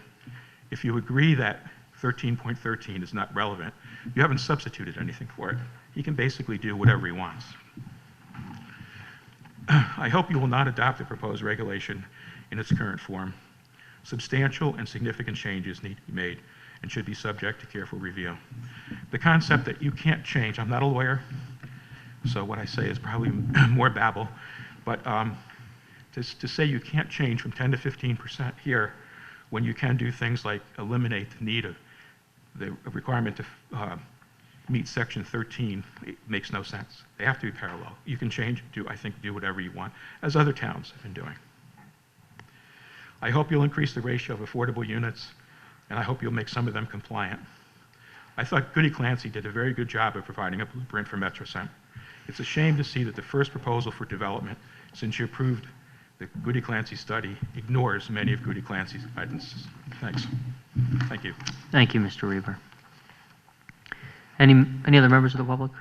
Q: if you agree that 13.13 is not relevant, you haven't substituted anything for it. He can basically do whatever he wants. I hope you will not adopt the proposed regulation in its current form. Substantial and significant changes need to be made and should be subject to careful review. The concept that you can't change, I'm not a lawyer, so what I say is probably more babble, but to say you can't change from 10 to 15% here when you can do things like eliminate the need of the requirement to meet section 13, it makes no sense. They have to be parallel. You can change, do whatever you want, as other towns have been doing. I hope you'll increase the ratio of affordable units, and I hope you'll make some of them compliant. I thought Goody Clancy did a very good job of providing a blueprint for MetroCent. It's a shame to see that the first proposal for development, since you approved the Goody Clancy study, ignores many of Goody Clancy's guidance. Thanks. Thank you.
A: Thank you, Mr. Reber. Any other members of the public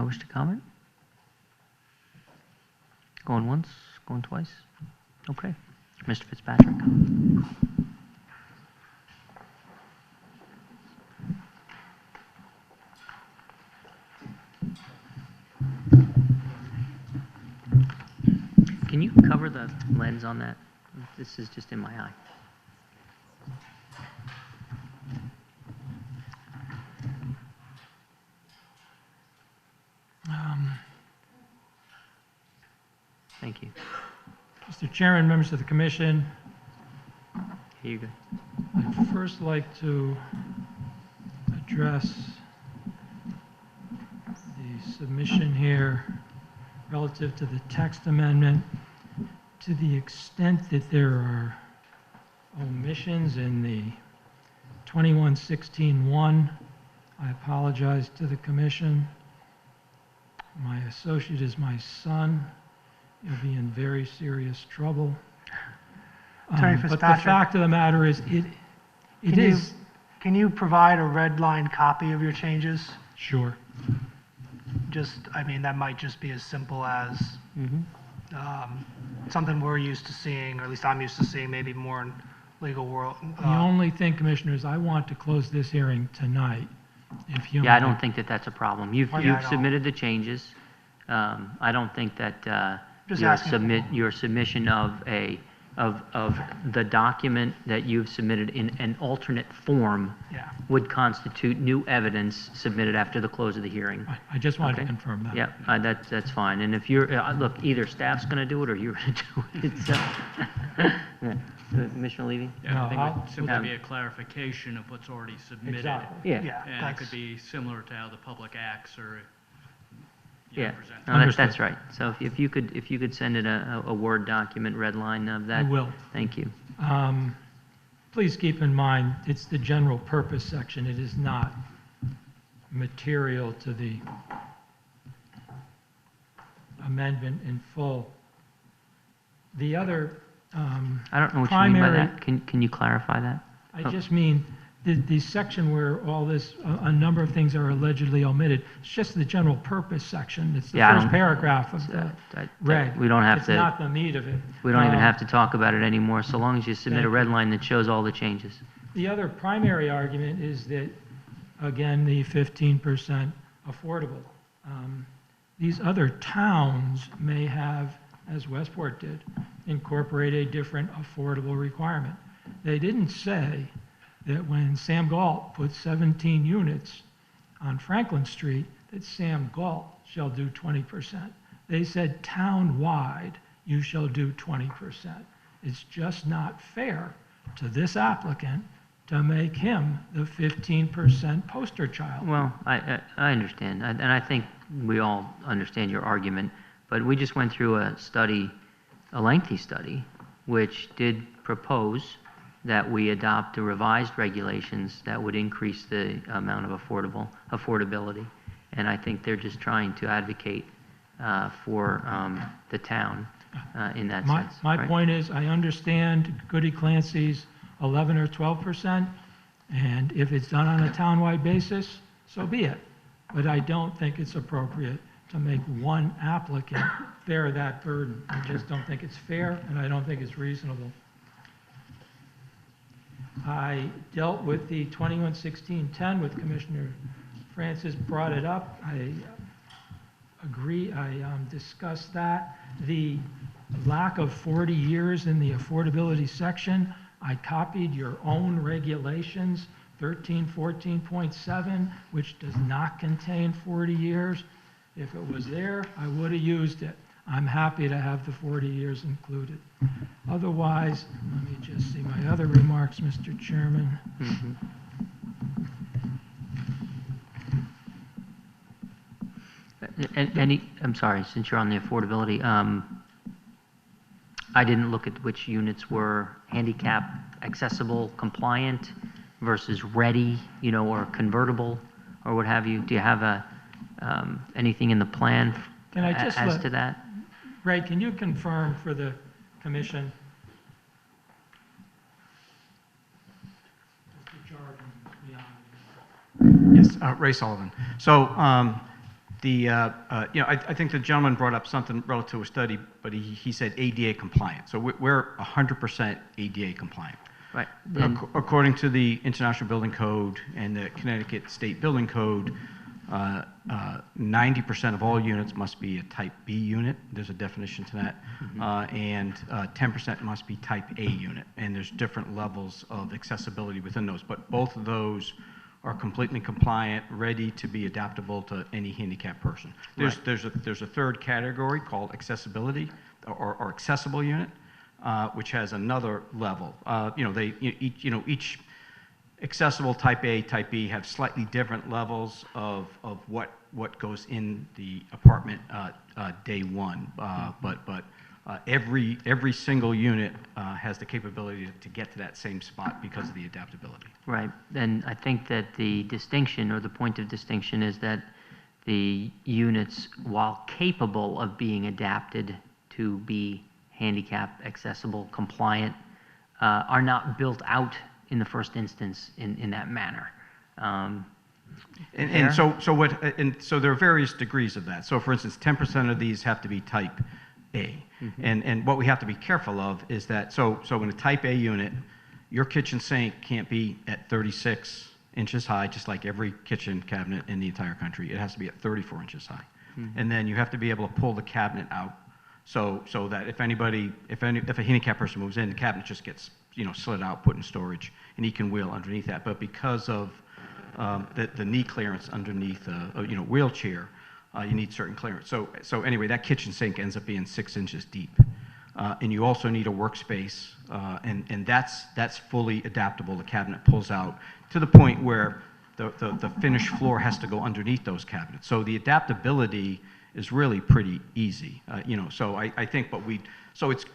A: wish to comment? Going once, going twice? Okay. Mr. Fitzpatrick. Can you cover the lens on that? This is just in my eye. Thank you.
K: Mr. Chairman, members of the commission,
A: Here you go.
K: I'd first like to address the submission here relative to the text amendment. To the extent that there are omissions in the 2116-1, I apologize to the commission. My associate is my son. He'll be in very serious trouble.
F: Attorney
K: But the
F: Fitzpatrick.
K: fact of the matter is,
F: Can you provide a red line copy of your changes?
K: Sure.
F: That might just be as simple as
A: Mm-hmm.
F: something we're used to seeing, or at least I'm used to seeing, maybe more in legal world.
K: The only thing, Commissioners, I want to close this hearing tonight. If you
A: Yeah, I don't think that that's a problem. You've
F: Yeah, I don't.
A: submitted the changes. I don't think that
F: Just
A: your
F: asking.
A: your submission of the document that you've submitted in an alternate form
F: Yeah.
A: would constitute new evidence submitted after the close of the hearing.
K: I just wanted to
A: Okay.
K: confirm that.
A: Yeah, that's fine. And if you're, look, either staff's going to do it or you're going to do it. So, yeah. Commissioner Levy?
G: Yeah, I think it
K: I'll-
G: would simply be a clarification of what's already submitted.
K: Exactly.
A: Yeah.
F: Yeah,
G: And it
F: that's-
G: could be similar to how the public acts or
A: Yeah,
G: present.
A: no, that's right. So if you could send it a Word document, red line of that.
K: I will.
A: Thank you.
K: Please keep in mind, it's the general purpose section. It is not material to the amendment in full. The other
A: I don't know what you mean by
K: primary-
A: that. Can you clarify that?
K: I just mean the section where all this, a number of things are allegedly omitted. It's just the general purpose section. It's the
A: Yeah, I
K: first
A: don't-
K: paragraph of the reg.
A: We don't have
K: It's
A: to.
K: not the meat of it.
A: We don't even have to talk about it anymore, so long as you submit a
K: Thank
A: red
K: you.
A: line that shows all the changes.
K: The other primary argument is that, again, the 15% affordable. These other towns may have, as Westport did, incorporate a different affordable requirement. They didn't say that when Sam Galt put 17 units on Franklin Street, that Sam Galt shall do 20%. They said town-wide, you shall do 20%. It's just not fair to this applicant to make him the 15% poster child.
A: Well, I understand, and I think we all understand your argument, but we just went through a study, a lengthy study, which did propose that we adopt the revised regulations that would increase the amount of affordability. And I think they're just trying to advocate for the town in that sense.
K: My
A: right?
K: point is, I understand Goody Clancy's 11 or 12%, and if it's done on a townwide basis, so be it. But I don't think it's appropriate to make one applicant bear that burden. I just don't think it's fair, and I don't think it's reasonable. I dealt with the 2116-10 with Commissioner Francis, brought it up. I discussed that. The lack of 40 years in the affordability section, I copied your own regulations, 1314.7, which does not contain 40 years. If it was there, I would have used it. I'm happy to have the 40 years included. Otherwise, let me just see my other remarks, Mr. Chairman.
A: I'm sorry, since you're on the affordability, I didn't look at which units were handicap accessible compliant versus ready, or convertible, or what have you. Do you have anything in the plan
K: Can I just
A: as to that?
K: Ray, can you confirm for the commission?
N: Yes, Ray Sullivan. So, I think the gentleman brought up something relative to a study, but he said ADA compliant. So we're 100% ADA compliant.
A: Right.
N: According to the International Building Code and the Connecticut State Building Code, 90% of all units must be a Type B unit. There's a definition to that. And 10% must be Type A unit. And there's different levels of accessibility within those. But both of those are completely compliant, ready to be adaptable to any handicapped person. There's a third category called accessibility or accessible unit, which has another level. Each accessible Type A, Type B have slightly different levels of what goes in the apartment day one. But every single unit has the capability to get to that same spot because of the adaptability.
A: Right. And I think that the distinction, or the point of distinction, is that the units, while capable of being adapted to be handicap accessible compliant, are not built out in the first instance in that manner.
N: So there are various degrees of that. So for instance, 10% of these have to be Type A. And what we have to be careful of is that, so in a Type A unit, your kitchen sink can't be at 36 inches high, just like every kitchen cabinet in the entire country. It has to be at 34 inches high. And then you have to be able to pull the cabinet out so that if a handicapped person moves in, the cabinet just gets slid out, put in storage, and he can wheel underneath that. But because of the knee clearance underneath a wheelchair, you need certain clearance. So anyway, that kitchen sink ends up being 6 inches deep. And you also need a workspace, and that's fully adaptable. The cabinet pulls out to the point where the finished floor has to go underneath those cabinets. So the adaptability is really pretty easy. So I think,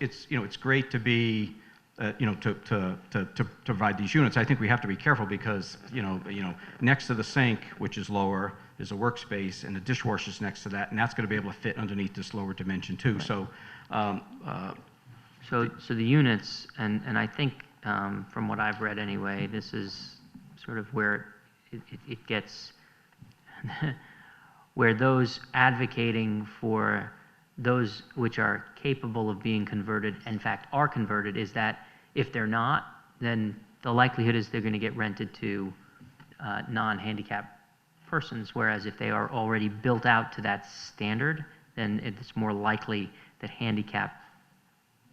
N: it's great to be to provide these units. I think we have to be careful because next to the sink, which is lower, there's a workspace, and the dishwasher's next to that, and that's going to be able to fit underneath this lower dimension too. Right.
A: So the units, and I think from what I've read anyway, this is sort of where it gets where those advocating for those which are capable of being converted, in fact are converted, is that if they're not, then the likelihood is they're going to get rented to non-handicapped persons, whereas if they are already built out to that standard, then it's more likely that handicapped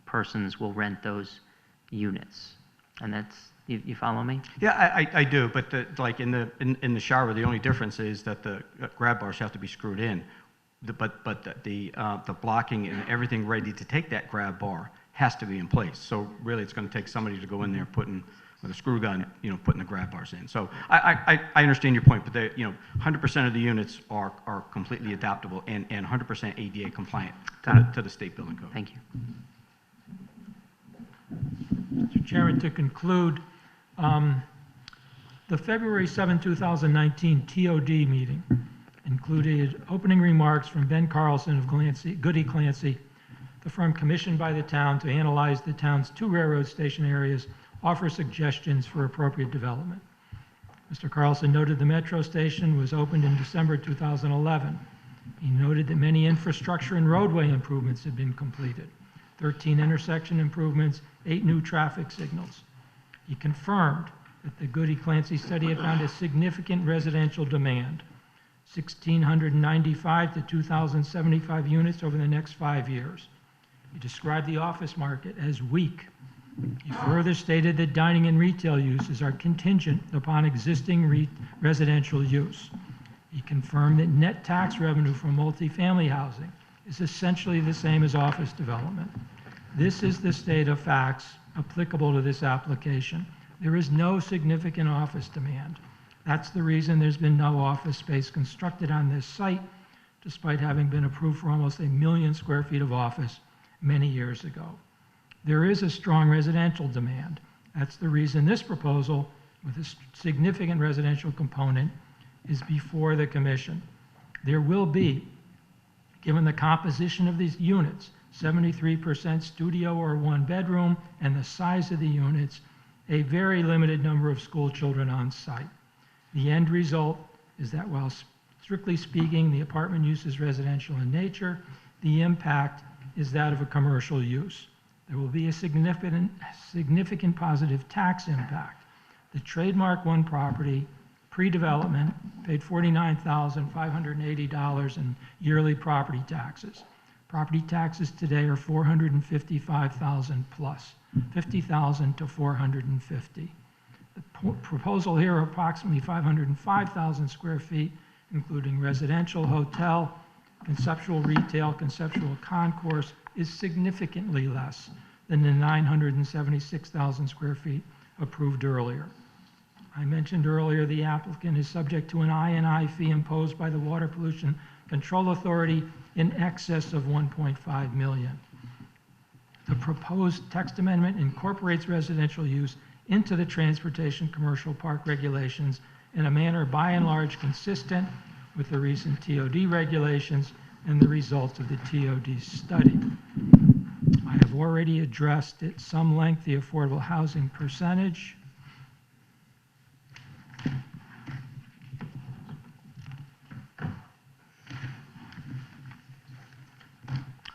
A: persons will rent those units. And that's, you follow me?
N: Yeah, I do, but like in the shower, the only difference is that the grab bars have to be screwed in. But the blocking and everything ready to take that grab bar has to be in place. So really, it's going to take somebody to go in there with a screw gun, putting the grab bars in. So I understand your point, but 100% of the units are completely adaptable and 100% ADA compliant to the state building code.
A: Thank you.
K: Mr. Chairman, to conclude, the February 7, 2019 TOD meeting included opening remarks from Ben Carlson of Goody Clancy, the firm commissioned by the town to analyze the town's 2 railroad station areas, offer suggestions for appropriate development. Mr. Carlson noted the metro station was opened in December 2011. He noted that many infrastructure and roadway improvements had been completed, 13 intersection improvements, 8 new traffic signals. He confirmed that the Goody Clancy study had found a significant residential demand. 1,695 to 2,075 units over the next 5 years. He described the office market as weak. He further stated that dining and retail uses are contingent upon existing residential use. He confirmed that net tax revenue from multifamily housing is essentially the same as office development. This is the state of facts applicable to this application. There is no significant office demand. That's the reason there's been no office space constructed on this site, despite having been approved for almost 1 million square feet of office many years ago. There is a strong residential demand. That's the reason this proposal, with a significant residential component, is before the commission. There will be, given the composition of these units, 73% studio or one bedroom, and the size of the units, a very limited number of school children on site. The end result is that while strictly speaking, the apartment use is residential in nature, the impact is that of a commercial use. There will be a significant positive tax impact. The Trademark One property, pre-development, paid $49,580 in yearly property taxes. Property taxes today are $455,000 plus, $50,000 to $450,000. The proposal here, approximately 505,000 square feet, including residential, hotel, conceptual retail, conceptual concourse, is significantly less than the 976,000 square feet approved earlier. I mentioned earlier the applicant is subject to an I&I fee imposed by the Water Pollution Control Authority in excess of $1.5 million. The proposed text amendment incorporates residential use into the transportation commercial park regulations in a manner by and large consistent with the recent TOD regulations and the results of the TOD study. I have already addressed at some length the affordable housing percentage.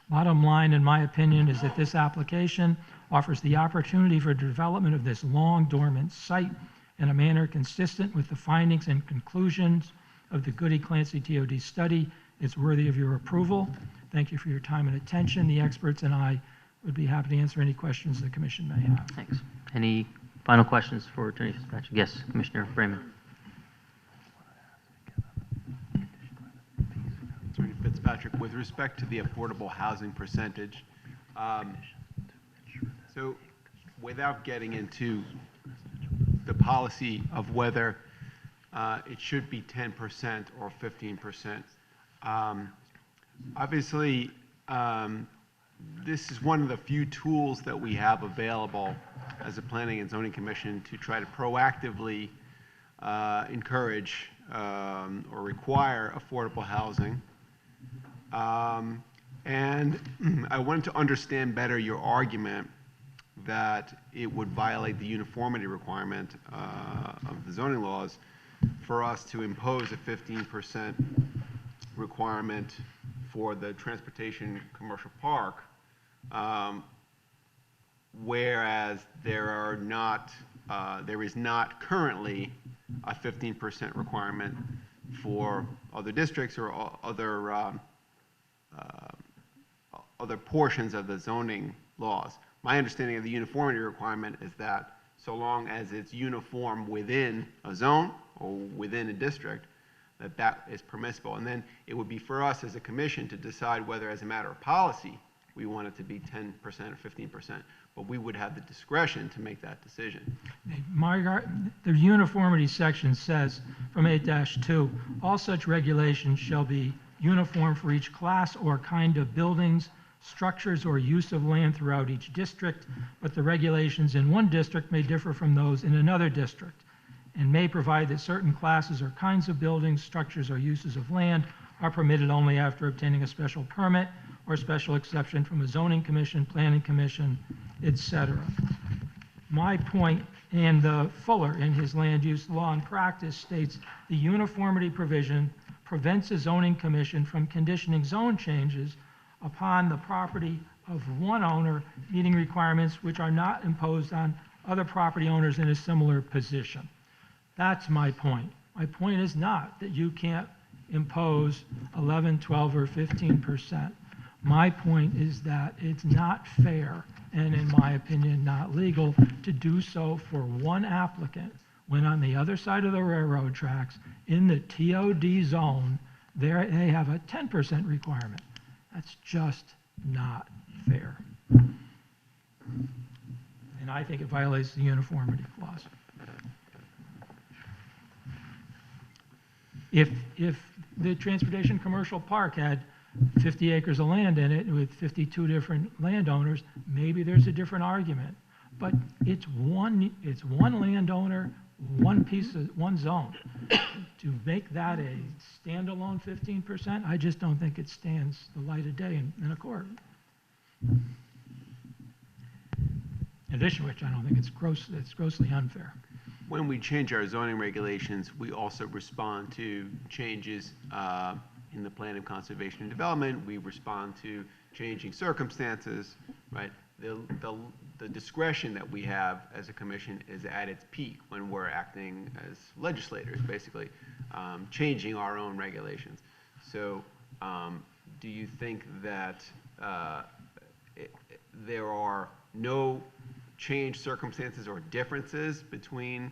K: Bottom line, in my opinion, is that this application offers the opportunity for development of this long dormant site in a manner consistent with the findings and conclusions of the Goody-Clancy TOD study. It's worthy of your approval. Thank you for your time and attention. The experts and I would be happy to answer any questions the commission may have.
A: Thanks. Any final questions for Attorney Fitzpatrick? Yes, Commissioner Freeman.
H: Attorney Fitzpatrick, with respect to the affordable housing percentage, so without getting into the policy of whether it should be 10% or 15%, obviously this is one of the few tools that we have available as a Planning and Zoning Commission to try to proactively encourage or require affordable housing. And I wanted to understand better your argument that it would violate the uniformity requirement of the zoning laws for us to impose a 15% requirement for the transportation commercial park, whereas there is not currently a 15% requirement for other districts or other portions of the zoning laws. My understanding of the uniformity requirement is that so long as it's uniform within a zone or within a district, that is permissible. And then it would be for us as a commission to decide whether, as a matter of policy, we want it to be 10% or 15%. But we would have the discretion to make that decision.
K: The uniformity section says, from 8-2, all such regulations shall be uniform for each class or kind of buildings, structures, or use of land throughout each district, but the regulations in one district may differ from those in another district, and may provide that certain classes or kinds of buildings, structures, or uses of land are permitted only after obtaining a special permit or special exception from a zoning commission, planning commission, etc. My point, and the Fuller in his land use law and practice states the uniformity provision prevents a zoning commission from conditioning zone changes upon the property of one owner meeting requirements which are not imposed on other property owners in a similar position. That's my point. My point is not that you can't impose 11, 12, or 15%. My point is that it's not fair, and in my opinion, not legal, to do so for one applicant when on the other side of the railroad tracks, in the TOD zone, they have a 10% requirement. That's just not fair. And I think it violates the uniformity clause. If the Transportation Commercial Park had 50 acres of land in it with 52 different landowners, maybe there's a different argument. But it's one landowner, one zone. To make that a standalone 15%, I just don't think it stands the light of day in a court. In addition to which, I don't think it's grossly unfair.
H: When we change our zoning regulations, we also respond to changes in the plan of conservation and development. We respond to changing circumstances, right? The discretion that we have as a commission is at its peak when we're acting as legislators, basically, changing our own regulations. So do you think that there are no changed circumstances or differences between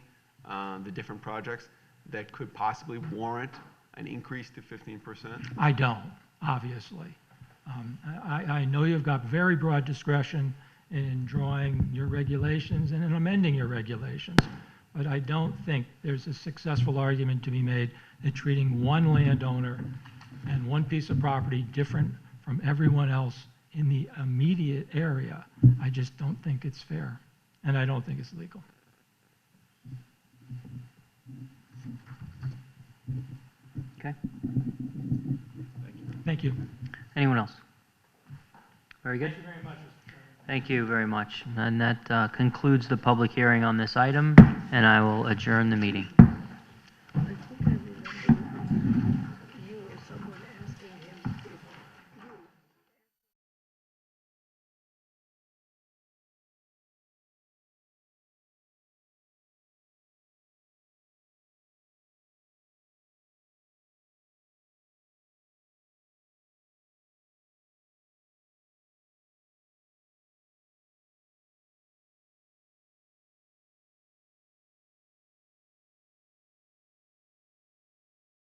H: the different projects that could possibly warrant an increase to 15%?
K: I don't, obviously. I know you've got very broad discretion in drawing your regulations and in amending your regulations, but I don't think there's a successful argument to be made that treating one landowner and one piece of property different from everyone else in the immediate area, I just don't think it's fair, and I don't think it's legal.
A: Okay.
K: Thank you.
A: Anyone else? Very good.
K: Thank you very much, Mr. Chairman.
A: Thank you very much. And that concludes the public hearing on this item, and I will adjourn the meeting.